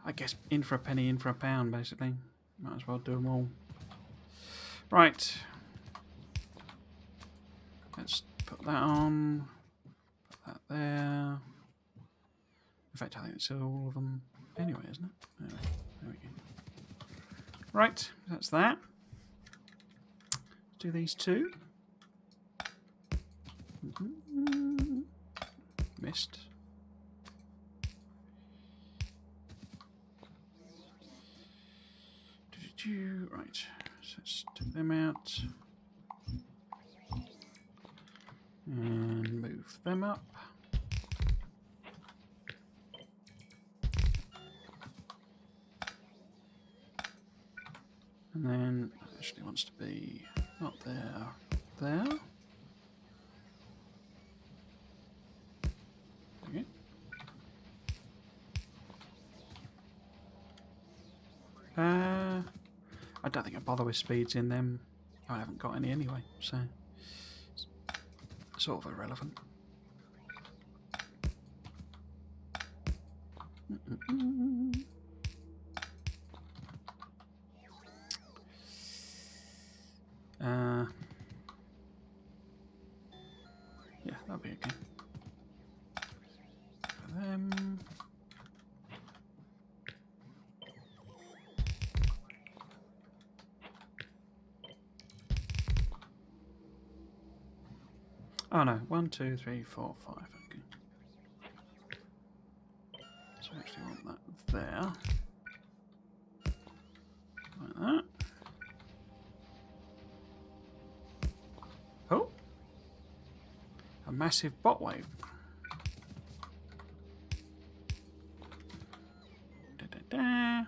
I guess in for a penny, in for a pound, basically. Might as well do them all. Right. Let's put that on. Put that there. In fact, I think it's all of them anyway, isn't it? Anyway, there we go. Right, that's that. Let's do these two. Missed. Right, so let's take them out. And move them up. And then it actually wants to be not there, there. Okay. I don't think I bother with speeds in them. I haven't got any anyway, so it's sort of irrelevant. Yeah, that'll be okay. For them. Oh no, 1, 2, 3, 4, 5. Okay. So I actually want that there. Like that. Oh! A massive bot wave. Da, da, da.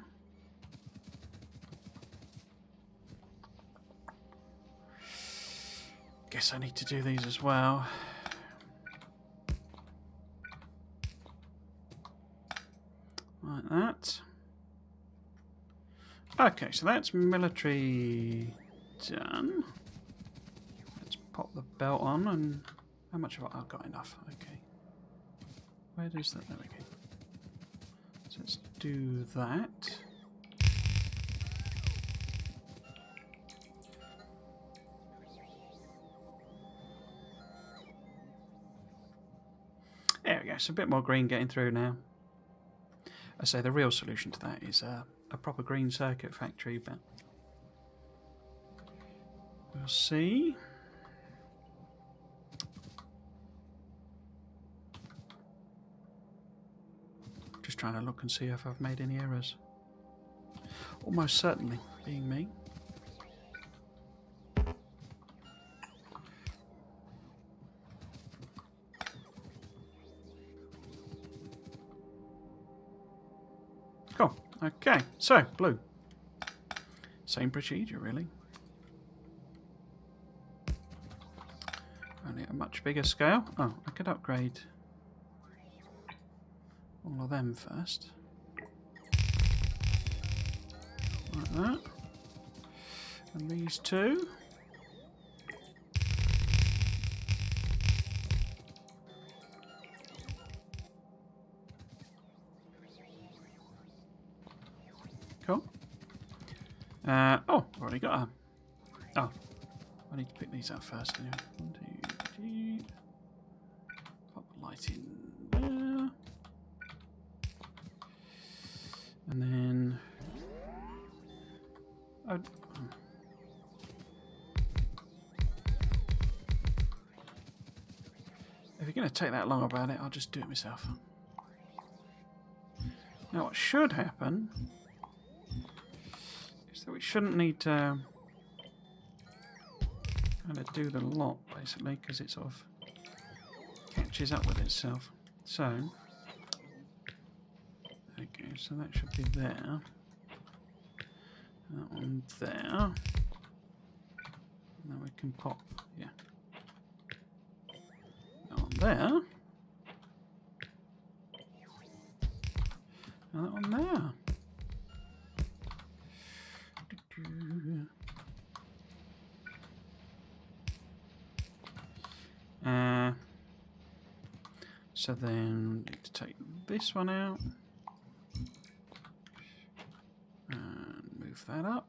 Guess I need to do these as well. Like that. Okay, so that's military done. Let's pop the belt on, and how much have I've got enough? Okay. Where does that? There we go. So let's do that. There we go. So a bit more green getting through now. I say the real solution to that is a proper green circuit factory, but we'll see. Just trying to look and see if I've made any errors. Almost certainly, being me. Cool. Okay, so blue. Same procedure, really. Only a much bigger scale. Oh, I could upgrade all of them first. Like that. And these two. Cool. Oh, I've already got a... Oh, I need to pick these up first. Anyway. 1, 2, 3. Pop the light in there. And then... Oh. If you're going to take that long about it, I'll just do it myself. Now what should happen is that we shouldn't need to kind of do the lot, basically, because it sort of catches up with itself. So, okay, so that should be there. That one there. And then we can pop, yeah. That one there. And that one there. So then need to take this one out and move that up.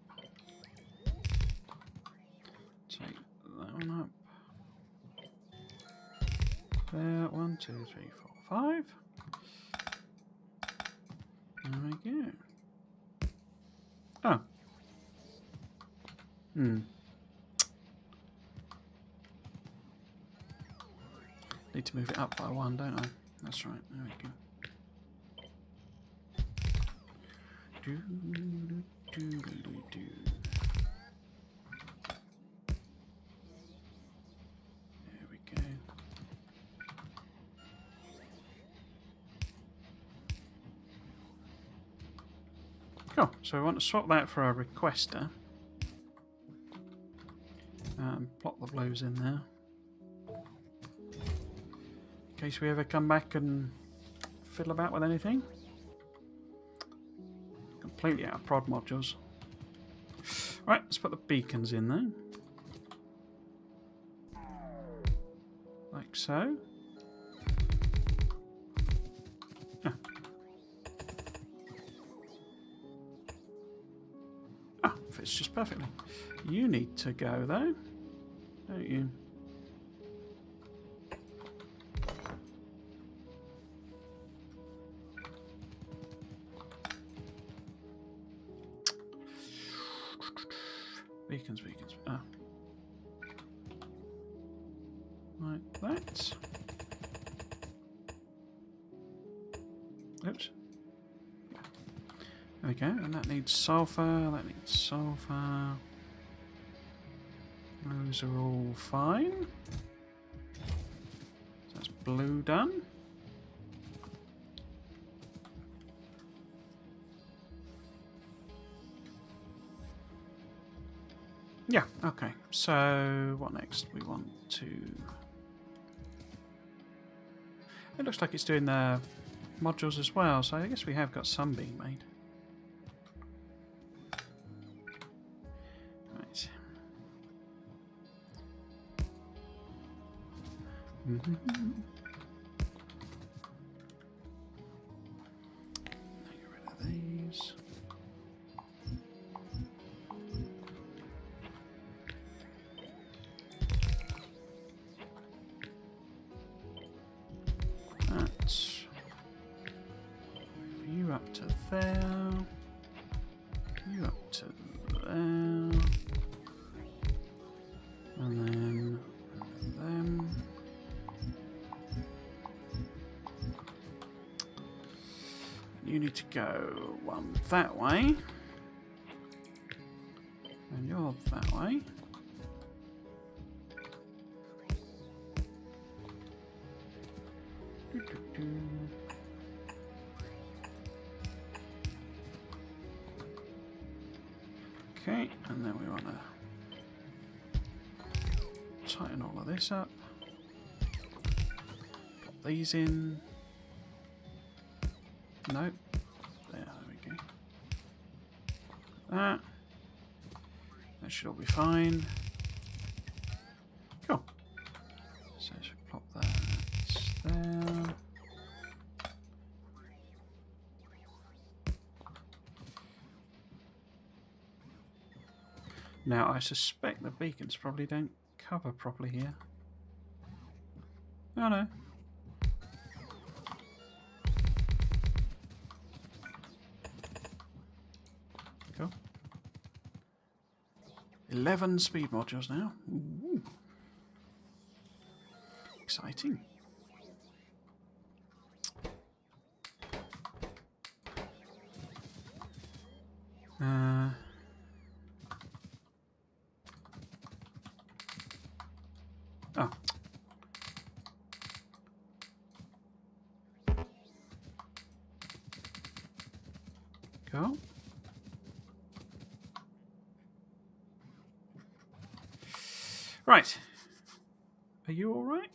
Take that one up. There, 1, 2, 3, 4, 5. There we go. Oh. Need to move it up by 1, don't I? That's right. There we go. There we go. Cool. So we want to swap that for our requester. Plot the blues in there. In case we ever come back and fiddle about with anything. Completely out of prod modules. Right, let's put the beacons in there. Like so. Fits just perfectly. You need to go though, don't you? Beacons. Ah. Right. that. Oops. There we go, and that needs sulfur, that needs sulfur. Those are all fine. So that's blue done. Yeah, okay. So what next? We want to... It looks like it's doing the modules as well, so I guess we have got some being made. Right. Get rid of these. That's you up to there. You up to there. And then them. You need to go one that way. And you're that way. Okay, and then we want to tighten all of this up. Put these in. Nope. There we go. That should all be fine. Cool. So let's plop that there. Now I suspect the beacons probably don't cover properly here. Oh no. Cool. 11 speed modules now. Ooh. Exciting. Oh. Cool. Right. Are you all right?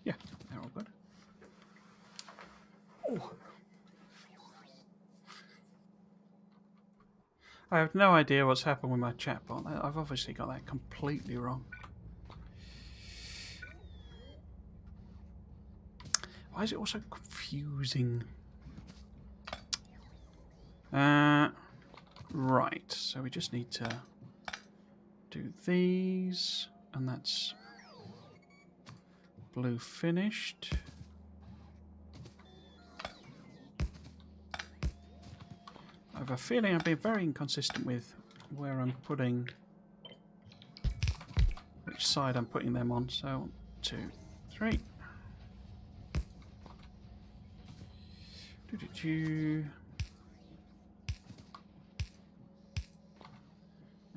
Yeah, they're all good. Oh. I have no idea what's happened with my chatbot. I've obviously got that completely wrong. Why is it also confusing? Right, so we just need to do these, and that's blue finished. I have a feeling I've been very inconsistent with where I'm putting, which side I'm putting them on. So 1, 2, 3.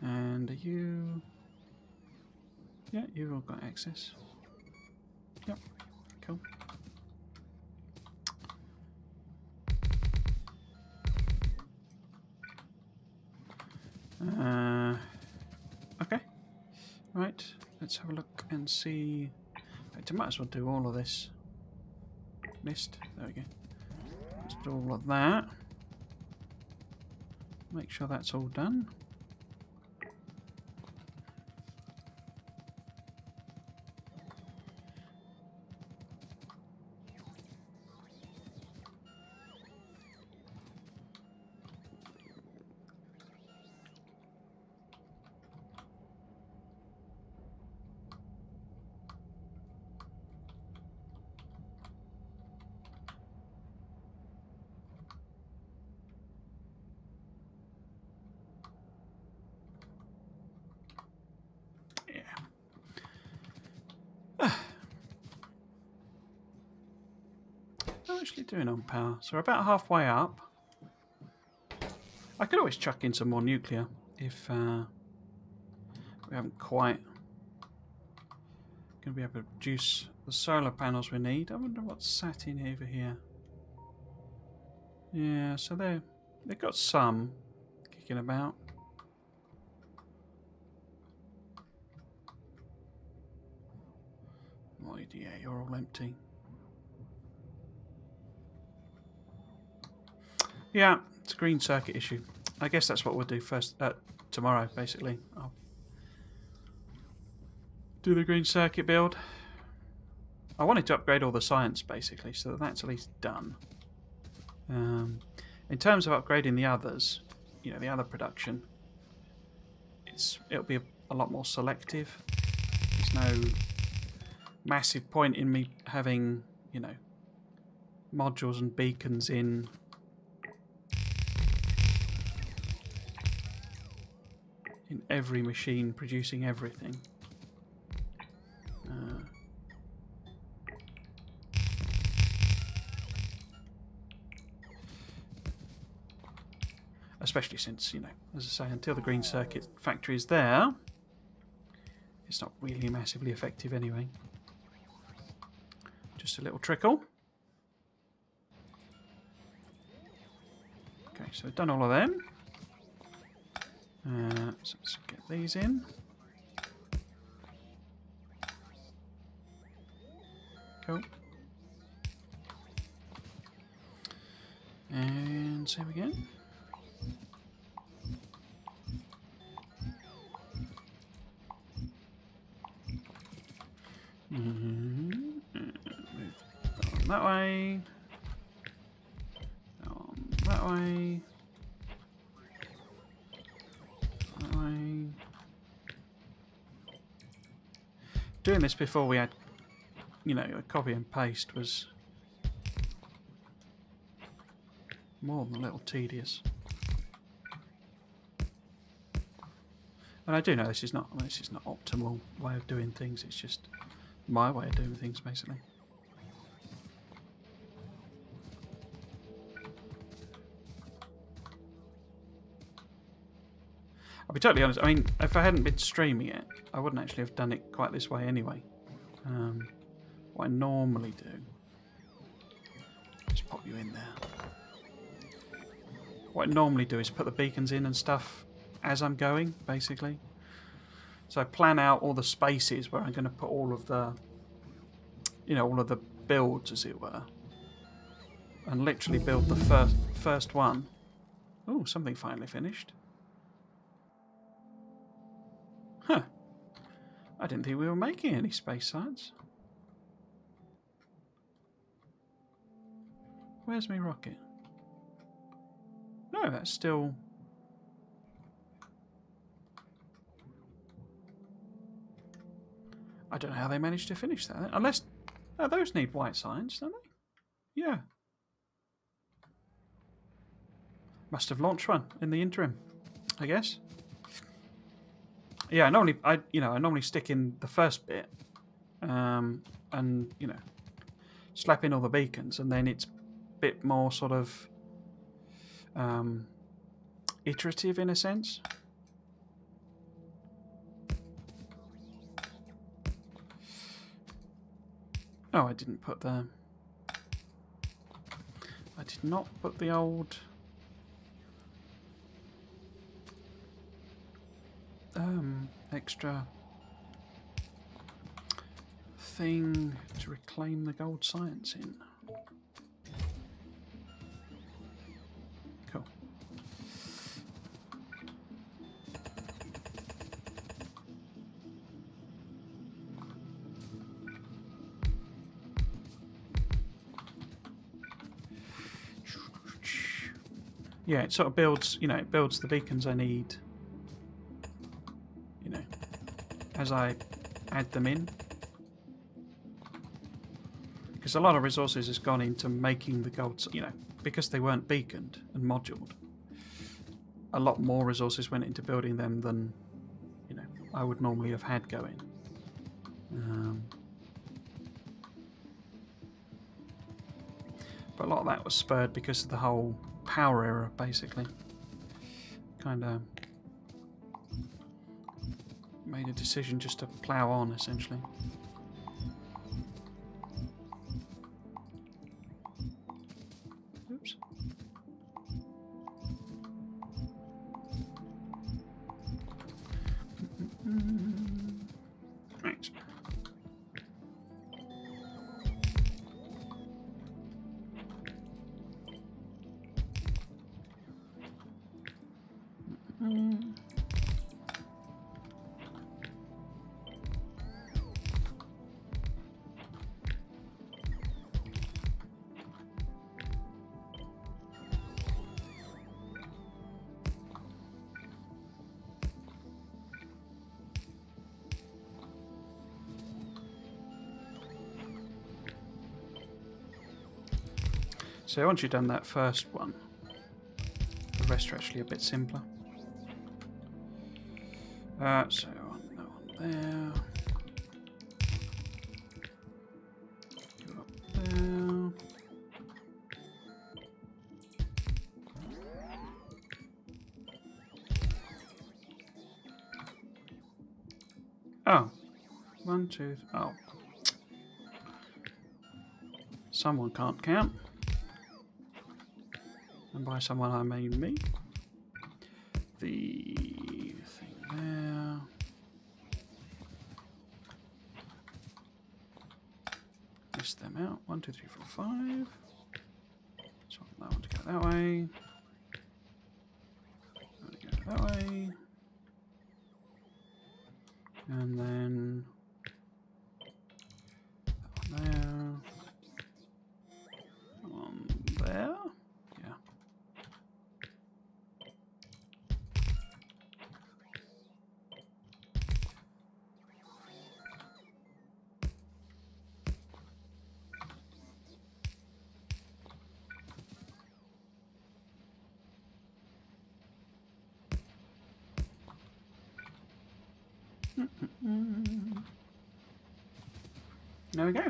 And are you? Yeah, you've all got access. Yep, cool. Okay. Right, let's have a look and see. I might as well do all of this. Missed. There we go. Let's do all of that. Make sure that's all done. I'm actually doing on power. So we're about halfway up. I could always chuck in some more nuclear if we haven't quite going to be able to produce the solar panels we need. I wonder what's sat in over here. Yeah, so they've got some kicking about. Oh dear, you're all empty. Yeah, it's a green circuit issue. I guess that's what we'll do first tomorrow, basically. I'll do the green circuit build. I wanted to upgrade all the science, basically, so that's at least done. In terms of upgrading the others, the other production, it'll be a lot more selective. There's no massive point in me having, modules and beacons in every machine producing everything. Especially since, as I say, until the green circuit factory is there, it's not really massively effective anyway. Just a little trickle. Okay, so we've done all of them. So let's get these in. Cool. And save again. Move on that way. On that way. That way. Doing this before we had, a copy and paste was more than a little tedious. And I do know this is not optimal way of doing things. It's just my way of doing things, basically. I'll be totally honest. I mean, if I hadn't been streaming it, I wouldn't actually have done it quite this way anyway. What I normally do, just pop you in there. What I normally do is put the beacons in and stuff as I'm going, basically. So I plan out all the spaces where I'm going to put all of the, all of the builds, as it were, and literally build the first one. Oh, something finally finished. Huh. I didn't think we were making any space science. Where's my rocket? No, that's still... I don't know how they managed to finish that. Unless... Oh, those need white science, don't they? Yeah. Must have launched one in the interim, I guess. Yeah, I normally stick in the first bit, and slap in all the beacons, and then it's a bit more sort of iterative in a sense. Oh, I didn't put the... I did not put the old... extra thing to reclaim the gold science in. Cool. Yeah, it sort of builds, it builds the beacons I need, as I add them in. Because a lot of resources has gone into making the gold, because they weren't beaconed and moduled. A lot more resources went into building them than, I would normally have had going. But a lot of that was spurred because of the whole power era, basically. Kind of made a decision just to plough on, essentially. Oops. Right. So once you've done that first one, the rest are actually a bit simpler. So that one there. Go up there. Oh. 1, 2, oh. Someone can't count. And by someone I mean me. The thing there. List them out. 1, 2, 3, 4, 5. So I want that one to go that way. That one to go that way. And then that one there. That one there. Yeah. There we go.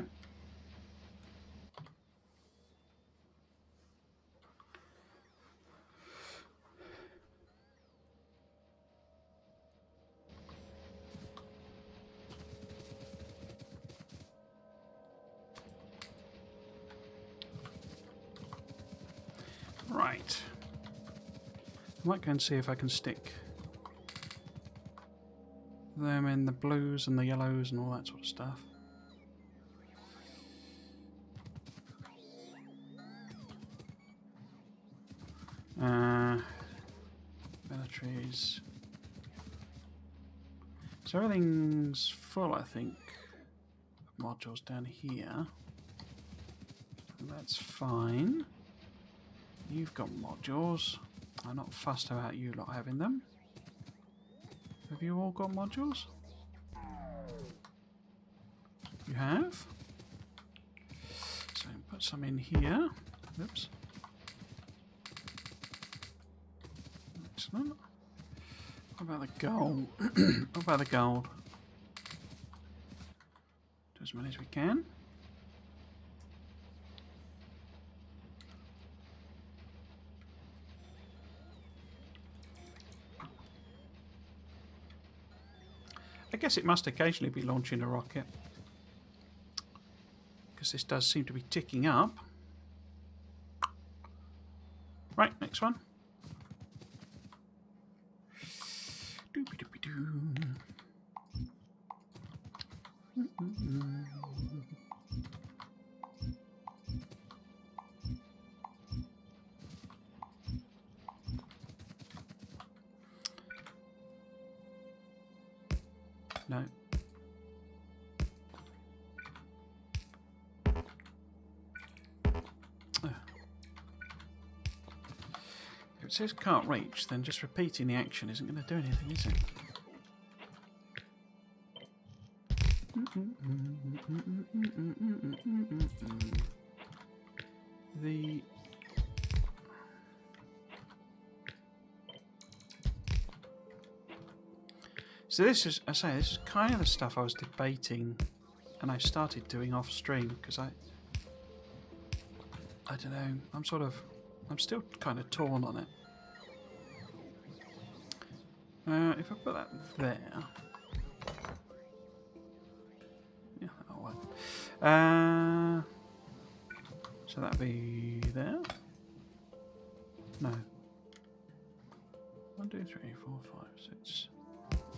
Right. I might go and see if I can stick them in the blues and the yellows and all that sort of stuff. Batteries. So everything's full, I think. Modules down here. That's fine. You've got modules. I'm not fussed about you lot having them. Have you all got modules? You have? So put some in here. Oops. Excellent. What about the gold? What about the gold? Do as many as we can. I guess it must occasionally be launching a rocket, because this does seem to be ticking up. Right, next one. Doopy-doopy-doo. No. If it says can't reach, then just repeating the action isn't going to do anything, is it? So this is, I say, this is kind of the stuff I was debating, and I started doing off stream because I I don't know. I'm still kind of torn on it. If I put that there, yeah, that'll work. So that'd be there. No. 1, 2, 3, 4, 5, 6.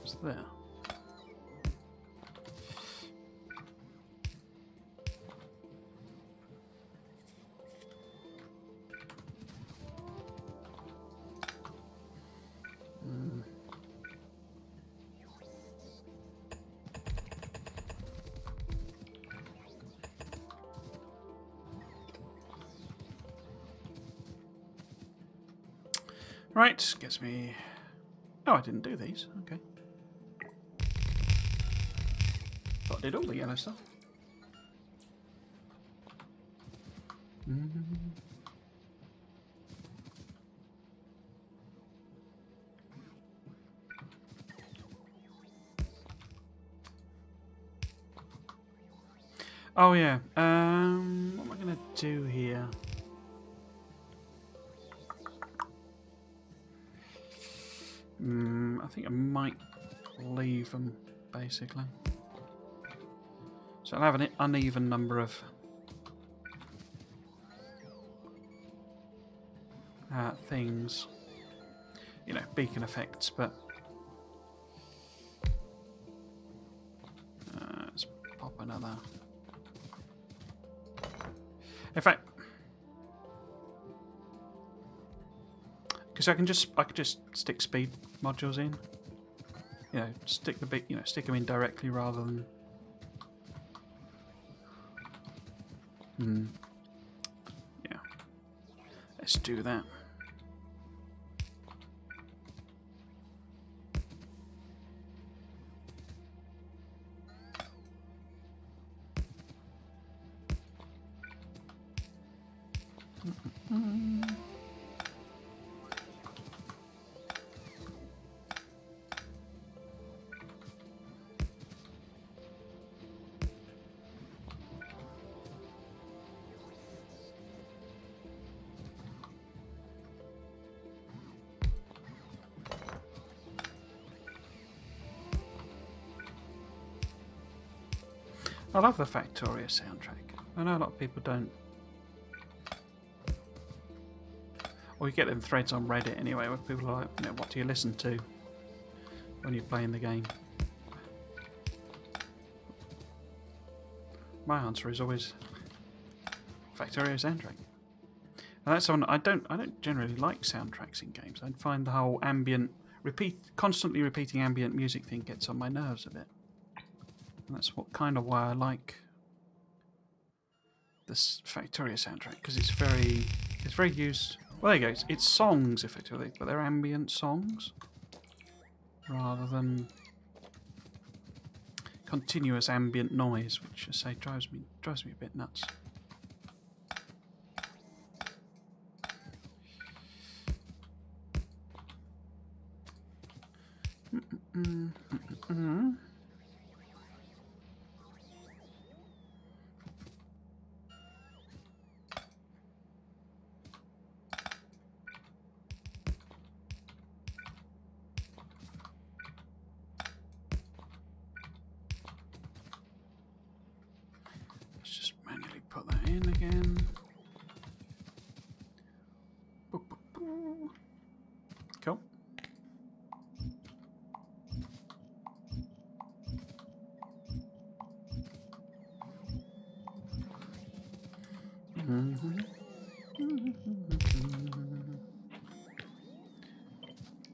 It's there. Right, gets me. Oh, I didn't do these. Okay. Thought I did all the yellow stuff. Oh yeah. What am I gonna do here? I think I might leave them basically. So I'll have an uneven number of things, you know, beacon effects, but let's pop another. In fact, because I could just stick speed modules in, you know, stick them in directly rather than. Yeah, let's do that. I love the Factorio soundtrack. I know a lot of people don't. Or you get them threads on Reddit anyway, where people are like, you know, what do you listen to when you're playing the game? My answer is always Factorio soundtrack. And that's on. I don't generally like soundtracks in games. I find the whole ambient, constantly repeating ambient music thing gets on my nerves a bit. And that's why I like this Factorio soundtrack, because it's very used. Well, there you go. It's songs effectively, but they're ambient songs rather than continuous ambient noise, which I say drives me a bit nuts. Let's just manually put that in again. Cool.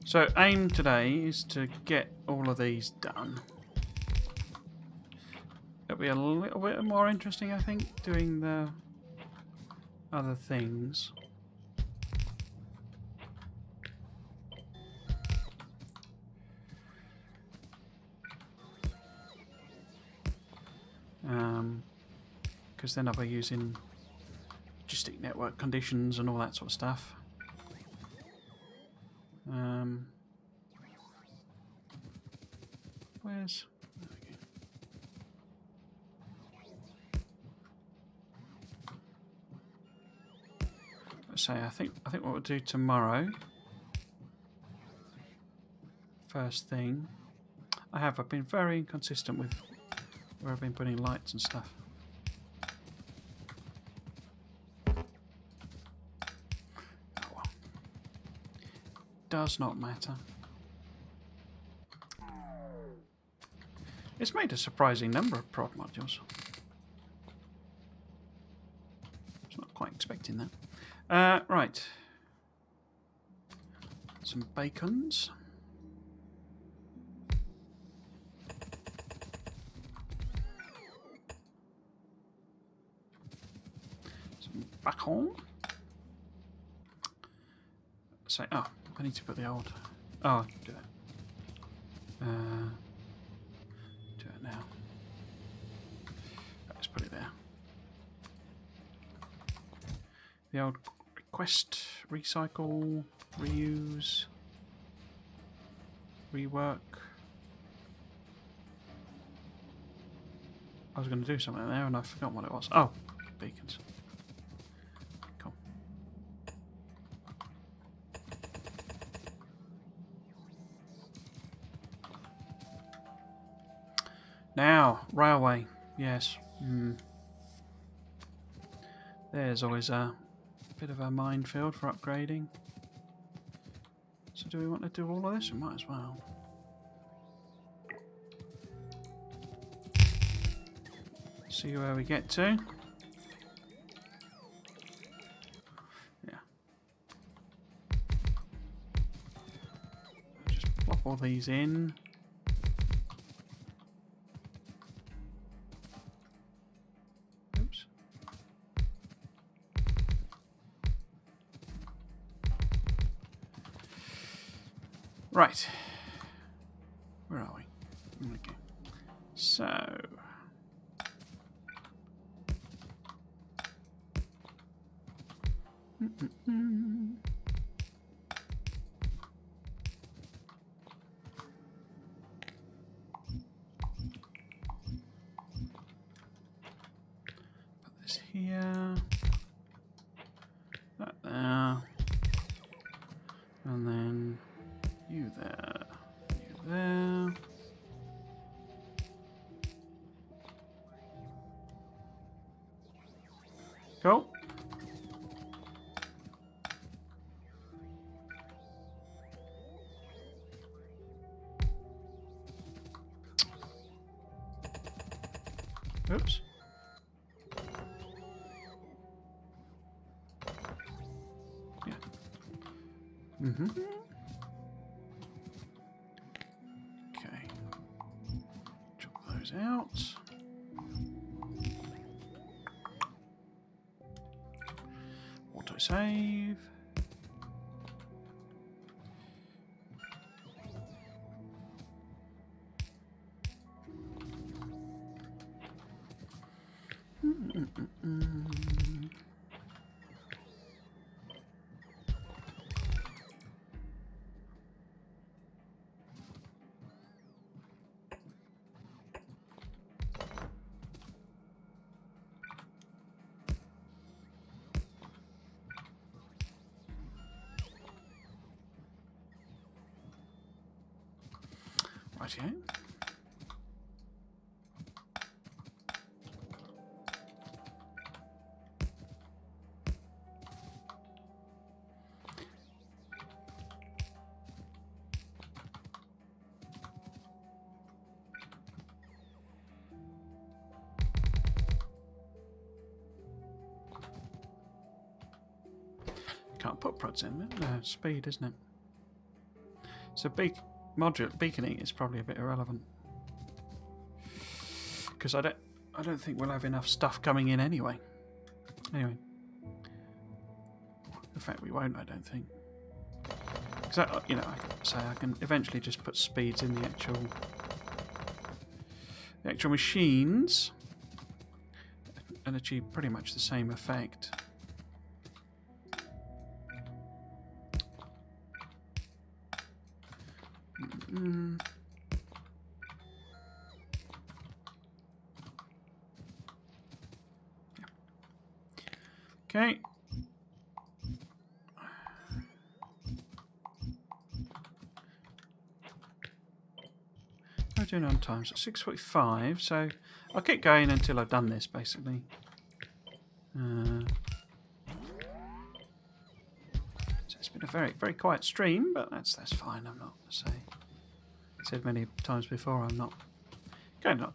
So aim today is to get all of these done. It'll be a little bit more interesting, I think, doing the other things. Because then I'll be using logistic network conditions and all that sort of stuff. Where's... So I think what we'll do tomorrow. First thing, I've been very inconsistent with where I've been putting lights and stuff. Oh well. Does not matter. It's made a surprising number of prod modules. I was not quite expecting that. Right. Some bacons. Some bacon. So, oh, I need to put the old... Oh, do it. Do it now. Let's put it there. The old request, recycle, reuse, rework. I was going to do something there and I forgot what it was. Oh, beacons. Cool. Now, railway. Yes. There's always a bit of a minefield for upgrading. So do we want to do all of this? We might as well. See where we get to. Yeah. Just plop all these in. Oops. Right. Where are we? Okay. So... Put this here. That there. And then you there. You there. Cool. Oops. Yeah. Okay. Chop those out. Autosave. Rightio. Can't put prods in there. No, speed, isn't it? So modular beaconing is probably a bit irrelevant because I don't think we'll have enough stuff coming in anyway. Anyway, in fact, we won't. I don't think. Because you know, I can eventually just put speeds in the actual machines and achieve pretty much the same effect. Okay. How are we doing on time? So 6:45. So I'll keep going until I've done this, basically. So it's been a very, very quiet stream, but that's fine. I'm not, say, I said many times before, I'm not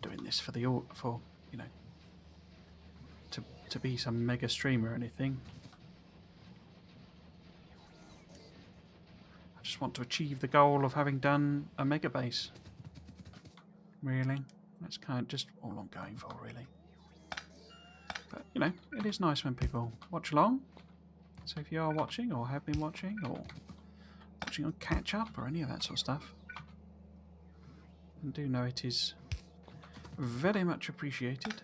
doing this for you know, to be some mega streamer or anything. I just want to achieve the goal of having done a Megabase. Really, that's kind of just all I'm going for, really. But you know, it is nice when people watch along. So if you are watching, or have been watching, or watching on catch up, or any of that sort of stuff, then do know it is very much appreciated.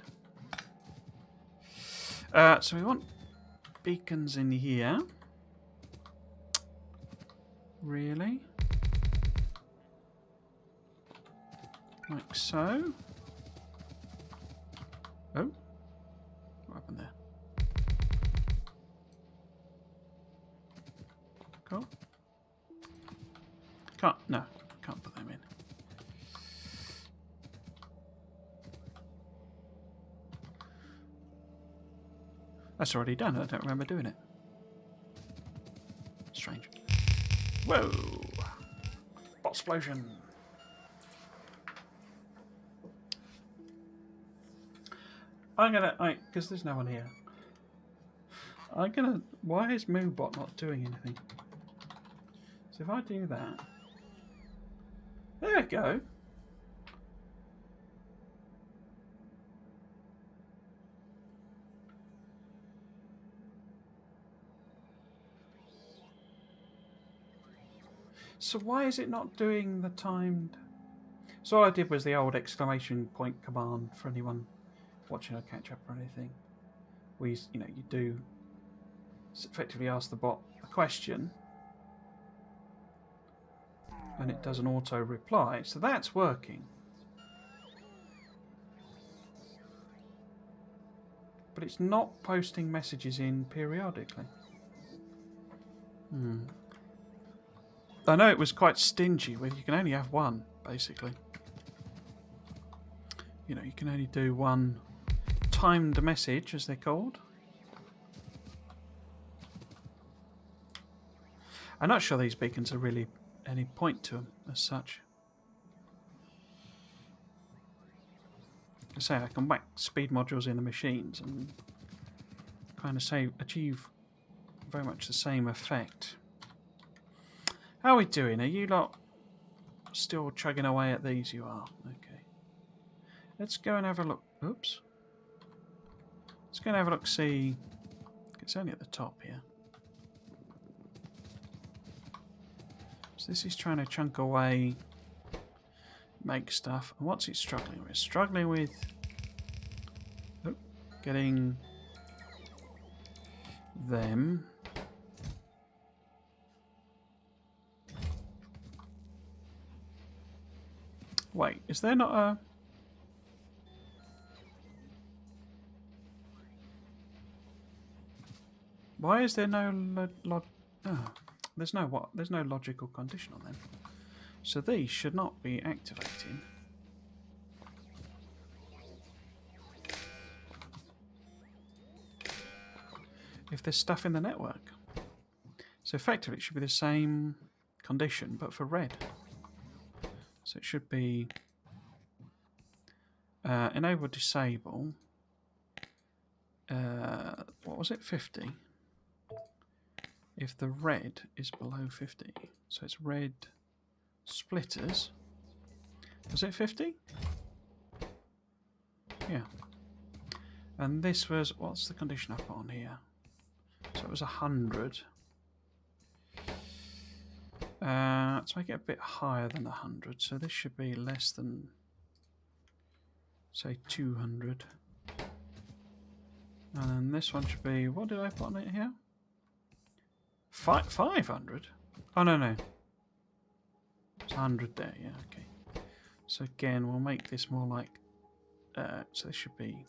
So we want beacons in here. Really? Like so. Oh. What happened there? Cool. Can't put them in. That's already done. I don't remember doing it. Strange. Whoa! Bot explosion. I'm gonna, because there's no one here. Why is MooBot not doing anything? So if I do that, there we go. So why is it not doing the timed? So all I did was the old exclamation point command for anyone watching or catch up or anything. You do effectively ask the bot a question, and it does an auto reply. So that's working. But it's not posting messages in periodically. I know it was quite stingy with you can only have one, basically. You know, you can only do one timed message, as they're called. I'm not sure these beacons are really any point to them as such. I say I can whack speed modules in the machines and kind of achieve very much the same effect. How are we doing? Are you lot still chugging away at these? You are. Okay. Let's go and have a look. Oops. Let's go and have a look, see. It's only at the top here. So this is trying to chunk away, make stuff. And what's it struggling with? It's struggling with getting them. Wait, is there not a... Why is there no there's no logical condition on them. So these should not be activating. If there's stuff in the network. So effectively it should be the same condition but for red. So it should be enable disable. What was it? 50. If the red is below 50. So it's red splitters. Was it 50? Yeah. And this was, what's the condition I put on here? So it was 100. Let's make it a bit higher than 100. So this should be less than, say, 200. And then this one should be, what did I put on it here? 500? Oh, no. It's 100 there, yeah, okay. So again, we'll make this more like, so this should be,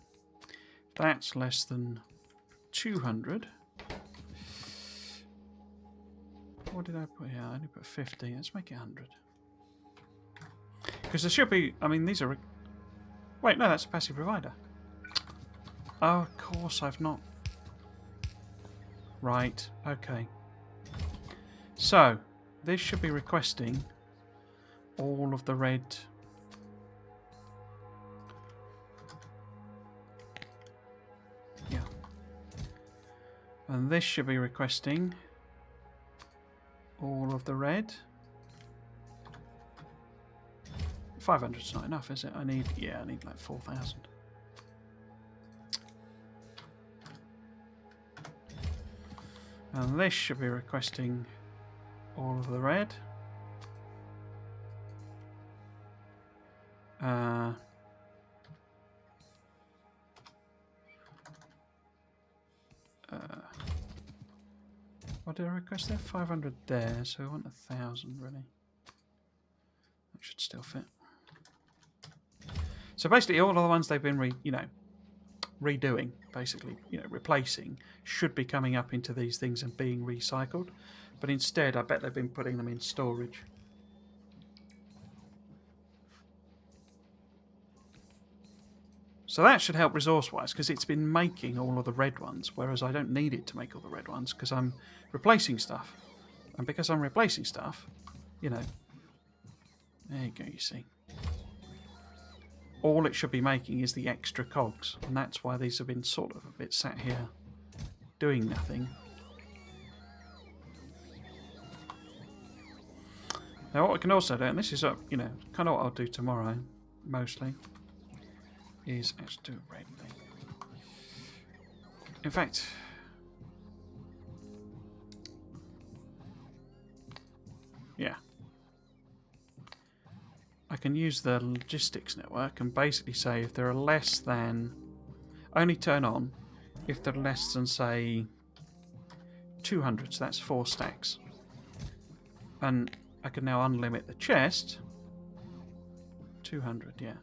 that's less than 200. What did I put here? I only put 50. Let's make it 100. Because there should be... I mean, these are... Wait, no, that's a passive provider. Oh, of course, I've not... Right, okay. So, this should be requesting all of the red... Yeah. And this should be requesting all of the red. 500's not enough, is it? I need like 4,000. And this should be requesting all of the red. What did I request there? 500 there, so we want 1,000 really. That should still fit. So basically, all of the ones they've been redoing, basically, replacing, should be coming up into these things and being recycled. But instead, I bet they've been putting them in storage. So that should help resource-wise, because it's been making all of the red ones, whereas I don't need it to make all the red ones, because I'm replacing stuff. And because I'm replacing stuff, there you go, you see. All it should be making is the extra cogs, and that's why these have been sort of a bit sat here doing nothing. Now what we can also do, and this is kind of what I'll do tomorrow, mostly, is actually do a red thing. In fact, yeah. I can use the logistics network and basically say if there are less than... Only turn on if they're less than, say, 200. So that's 4 stacks. And I can now unlimit the chest. 200, yeah.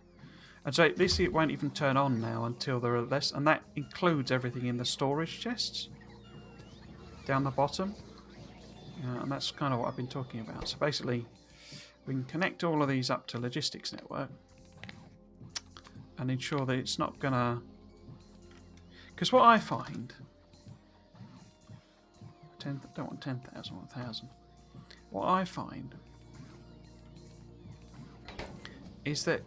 And so this it won't even turn on now until there are less. And that includes everything in the storage chests. Down the bottom. And that's kind of what I've been talking about. So basically... we can connect all of these up to logistics network and ensure that it's not gonna... Because what I find... don't want 10,000, 1,000. What I find is that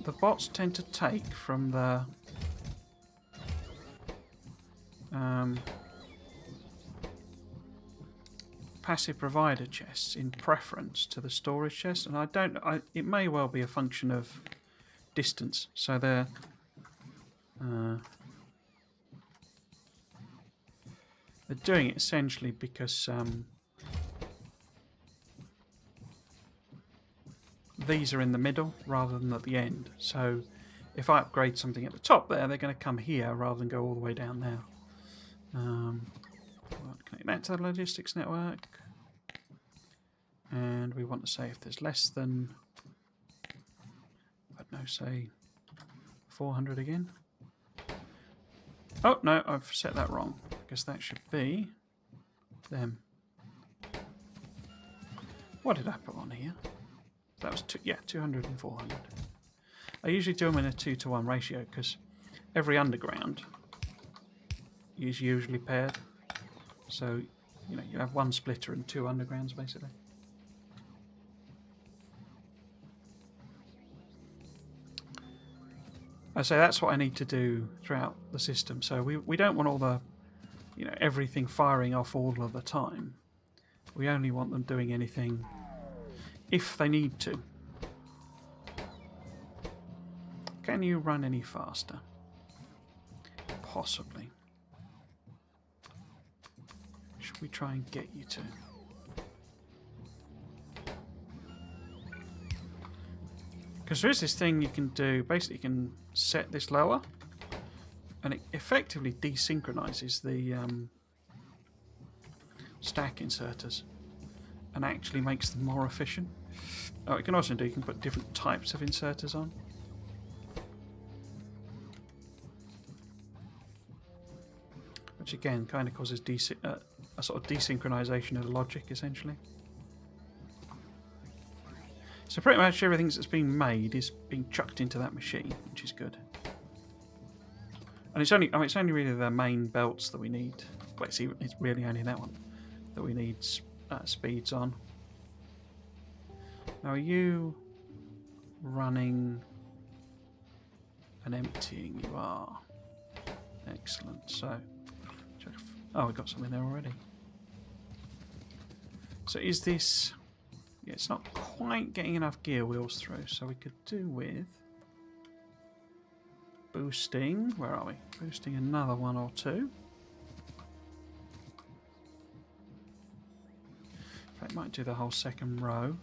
the bots tend to take from the... passive provider chests in preference to the storage chests, and it may well be a function of distance. So they're doing it essentially because these are in the middle rather than at the end. So if I upgrade something at the top there, they're going to come here rather than go all the way down there. We'll connect that to the logistics network, and we want to say if there's less than, I don't know, say 400 again. Oh no, I've set that wrong. I guess that should be them. What did I put on here? That was 200 and 400. I usually do them in a 2-to-1 ratio because every underground is usually paired. So, you have 1 splitter and 2 undergrounds, basically. I say that's what I need to do throughout the system. So we don't want all the, everything firing off all of the time. We only want them doing anything if they need to. Can you run any faster? Possibly. Should we try and get you to? Because there is this thing you can do. Basically, you can set this lower, and it effectively desynchronizes the stack inserters and actually makes them more efficient. Oh, you can also do, you can put different types of inserters on. Which again kind of causes a sort of desynchronization of the logic, essentially. So pretty much everything that's being made is being chucked into that machine, which is good. And it's only, it's only really the main belts that we need. Well, see, it's really only that one that we need speeds on. Now, are you running and emptying? You are. Excellent. So, oh, we've got something there already. So is this... Yeah, it's not quite getting enough gear wheels through, so we could do with boosting. Where are we? Boosting another one or two. In fact, might do the whole second row.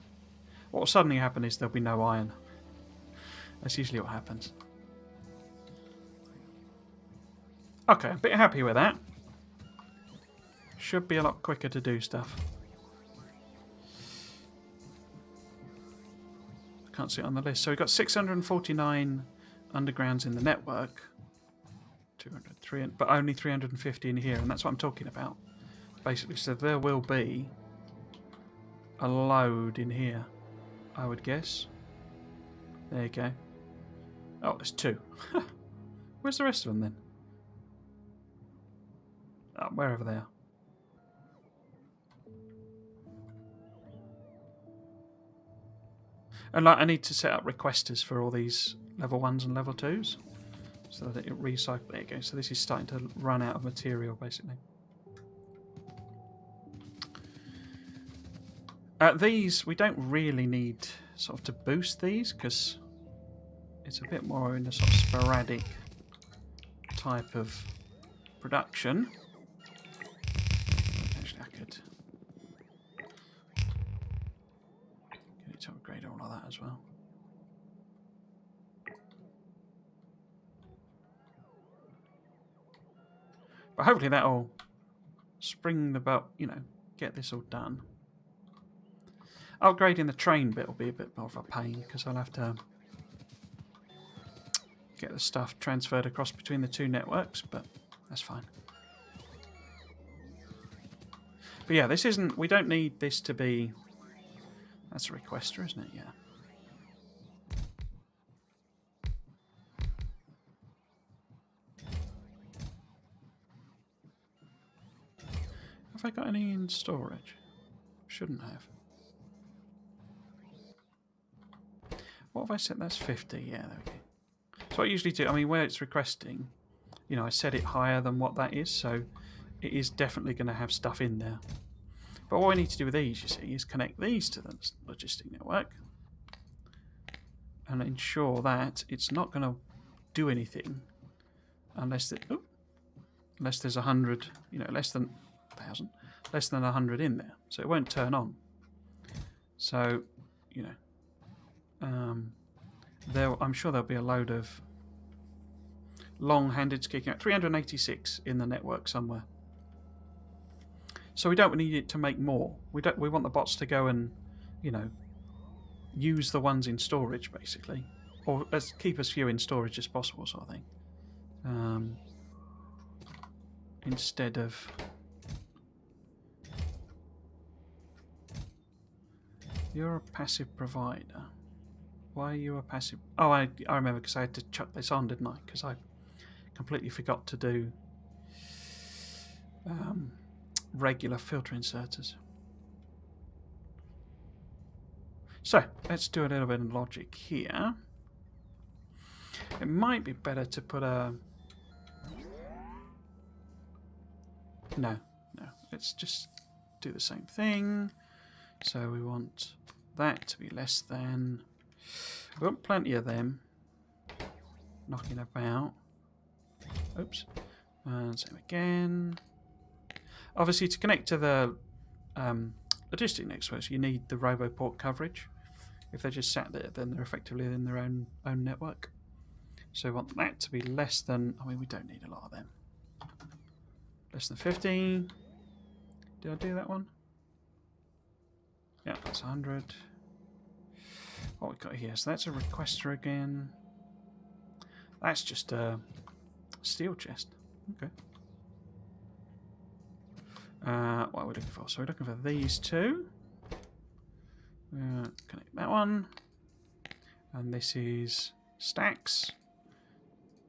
What will suddenly happen is there'll be no iron. That's usually what happens. Okay, a bit happy with that. Should be a lot quicker to do stuff. I can't see it on the list. So we've got 649 undergrounds in the network. 200, 300, but only 350 in here, and that's what I'm talking about. Basically, so there will be a load in here, I would guess. There you go. Oh, there's two. Where's the rest of them then? Oh, wherever they are. And like, I need to set up requesters for all these level 1s and level 2s so that it recycles. There you go. So this is starting to run out of material, basically. These, we don't really need sort of to boost these because it's a bit more in a sort of sporadic type of production. Actually, I could get it to upgrade all of that as well. But hopefully that'll spring the belt, you know, get this all done. Upgrading the train bit will be a bit more of a pain because I'll have to get the stuff transferred across between the two networks, but that's fine. But yeah, this isn't... We don't need this to be... That's a requester, isn't it? Yeah. Have I got any in storage? Shouldn't have. What have I set? That's 50. Yeah, there we go. So what I usually do, I mean, where it's requesting, you know, I set it higher than what that is, so it is definitely going to have stuff in there. But what I need to do with these, you see, is connect these to the logistic network and ensure that it's not going to do anything unless it, unless there's 100, you know, less than 1,000, less than 100 in there. So it won't turn on. So, you know, I'm sure there'll be a load of long-handeds kicking out. 386 in the network somewhere. So we don't need it to make more. We want the bots to go and, you know, use the ones in storage basically, or keep as few in storage as possible, sort of thing. Instead of you're a passive provider. Why are you a passive? Oh, I remember because I had to chuck this on, didn't I? Because I completely forgot to do regular filter inserters. So let's do a little bit of logic here. It might be better to put a... No. Let's just do the same thing. So we want that to be less than... We've got plenty of them knocking about. Oops. And same again. Obviously, to connect to the logistic networks, you need the RoboPort coverage. If they're just sat there, then they're effectively in their own network. So we want that to be less than... I mean, we don't need a lot of them. Less than 50. Did I do that one? Yeah, that's 100. What we got here? So that's a requester again. That's just a steel chest. Okay. What are we looking for? So we're looking for these two. Connect that one. And this is stacks.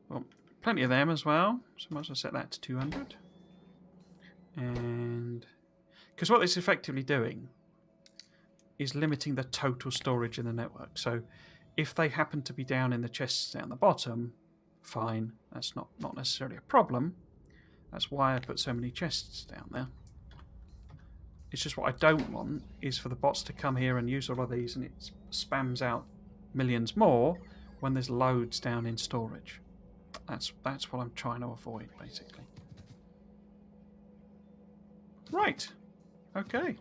Well, plenty of them as well. So I might as well set that to 200. And because what it's effectively doing is limiting the total storage in the network. So if they happen to be down in the chests down the bottom, fine. That's not necessarily a problem. That's why I put so many chests down there. It's just what I don't want is for the bots to come here and use all of these and it spams out millions more when there's loads down in storage. That's what I'm trying to avoid, basically. Right. Okay.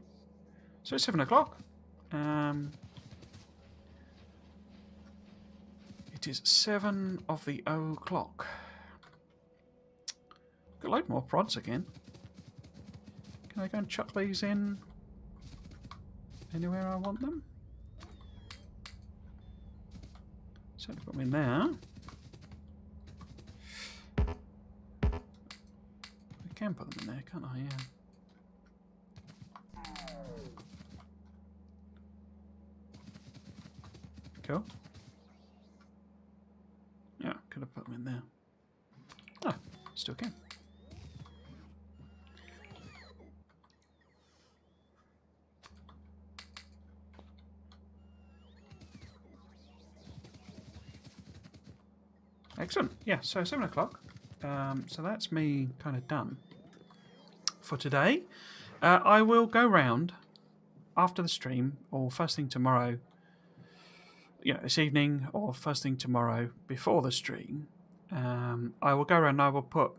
So it's 7 o'clock. It is 7 of the o'clock. Got a load more prods again. Can I go and chuck these in anywhere I want them? Certainly put them in there. I can put them in there, can't I? Yeah. Cool. Yeah, could have put them in there. Ah, still can. Excellent. Yeah, so 7 o'clock. So that's me kind of done for today. I will go round after the stream or first thing tomorrow, this evening or first thing tomorrow before the stream. I will go around and I will put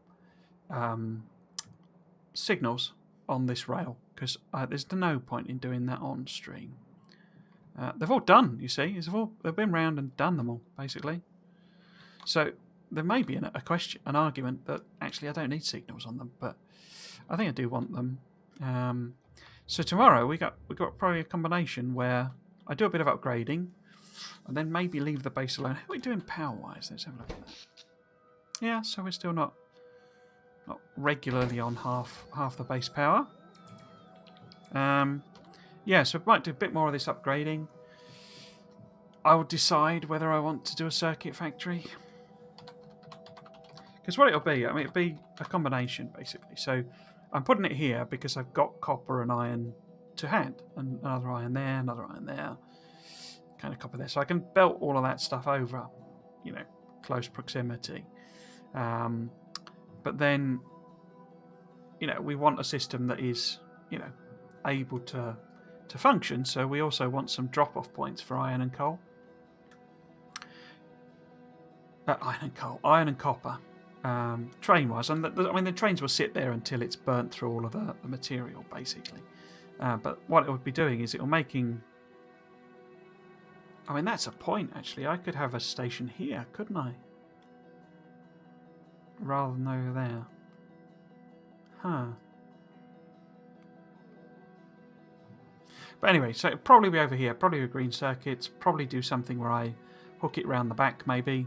signals on this rail because there's no point in doing that on stream. They've all done, you see. They've been round and done them all, basically. So there may be an argument that actually I don't need signals on them, but I think I do want them. So tomorrow we got probably a combination where I do a bit of upgrading, and then maybe leave the base alone. How are we doing power-wise? Let's have a look at that. Yeah, so we're still not regularly on half the base power. Yeah, so we might do a bit more of this upgrading. I will decide whether I want to do a circuit factory. Because what it'll be, it'll be a combination, basically. So I'm putting it here because I've got copper and iron to hand. And another iron there, another iron there. Kind of copper there. So I can belt all of that stuff over, close proximity. But then, we want a system that is, able to function. So we also want some drop-off points for iron and coal. Iron and copper. Train-wise, and the trains will sit there until it's burnt through all of the material, basically. But what it would be doing is making. That's a point, actually. I could have a station here, couldn't I? Rather than over there. Huh. But anyway, so it'll probably be over here. Probably with green circuits. Probably do something where I hook it round the back, maybe.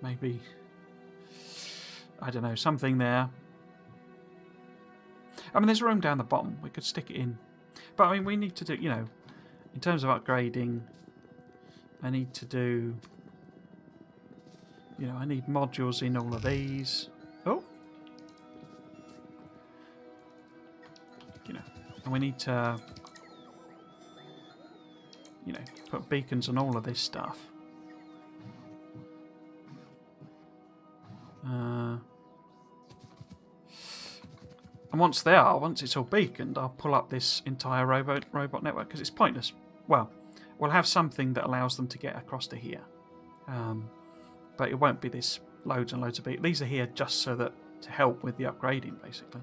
Maybe, I don't know, something there. There's room down the bottom. We could stick it in. But, we need to do, in terms of upgrading, I need to do, I need modules in all of these. Oh. And we need to, put beacons on all of this stuff. And once it's all beaconed, I'll pull up this entire robot network because it's pointless. Well, we'll have something that allows them to get across to here, but it won't be this loads and loads of beacons. These are here just so that to help with the upgrading, basically,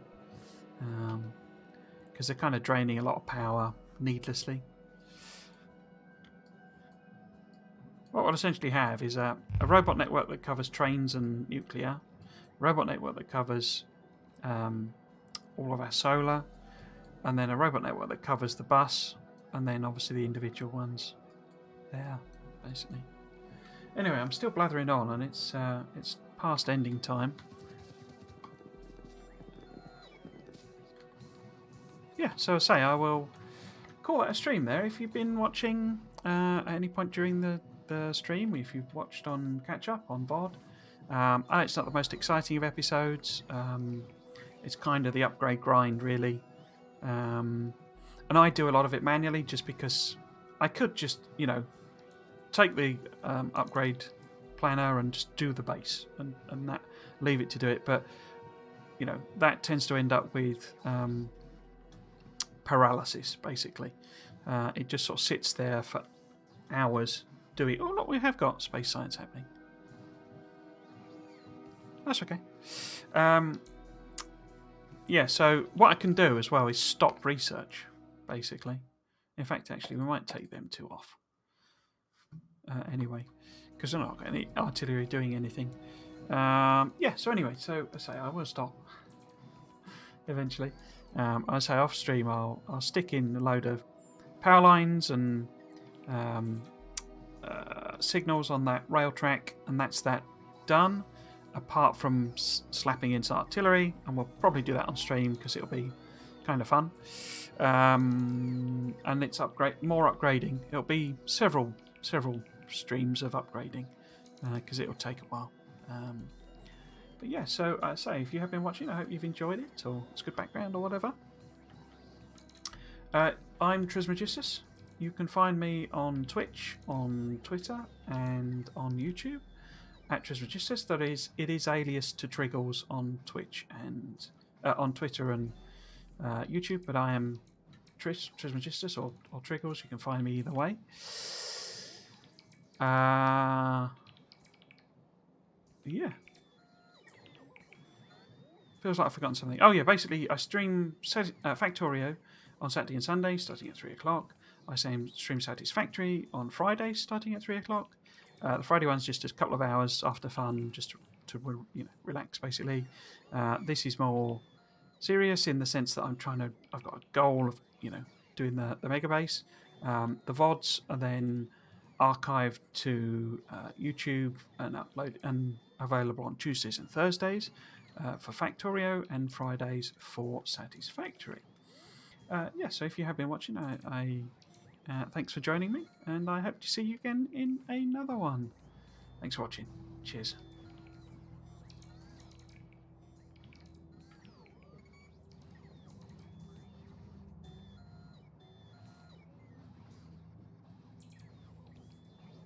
because they're kind of draining a lot of power needlessly. What we'll essentially have is a robot network that covers trains and nuclear, a robot network that covers all of our solar, and then a robot network that covers the bus, and then obviously the individual ones there, basically. Anyway, I'm still blathering on, and it's past ending time. Yeah, so I say I will call it a stream there. If you've been watching at any point during the stream, if you've watched on catch up on VOD, I know it's not the most exciting of episodes. It's kind of the upgrade grind, really. And I do a lot of it manually just because I could just, take the upgrade planner and just do the base and that leave it to do it. But, that tends to end up with paralysis, basically. It just sort of sits there for hours doing... Oh, look, we have got space science happening. That's okay. Yeah, so what I can do as well is stop research, basically. In fact, actually, we might take them two off. Anyway, because they're not got any artillery doing anything. Yeah, so anyway, so I say I will stop eventually. I say off stream, I'll stick in a load of power lines and signals on that rail track, and that's that done. Apart from slapping in some artillery, and we'll probably do that on stream because it'll be kind of fun. And it's more upgrading. It'll be several streams of upgrading because it'll take a while. But yeah, so I say if you have been watching, I hope you've enjoyed it, or it's good background or whatever. I'm Trismegistus. You can find me on Twitch, on Twitter, and on YouTube at Trismegistus. That is, it is alias to Triggles on Twitch and on Twitter and YouTube, but I am Trismegistus or Triggles. You can find me either way. Yeah. Feels like I've forgotten something. Oh yeah, basically I stream Factorio on Saturday and Sunday starting at 3 o'clock. I stream Satisfactory on Fridays starting at 3 o'clock. The Friday one's just a couple of hours after fun, just to relax basically. This is more serious in the sense that I've got a goal of doing the Megabase. The VODs are then archived to YouTube and upload and available on Tuesdays and Thursdays for Factorio and Fridays for Satisfactory. Yeah, so if you have been watching, I thanks for joining me, and I hope to see you again in another one. Thanks for watching. Cheers.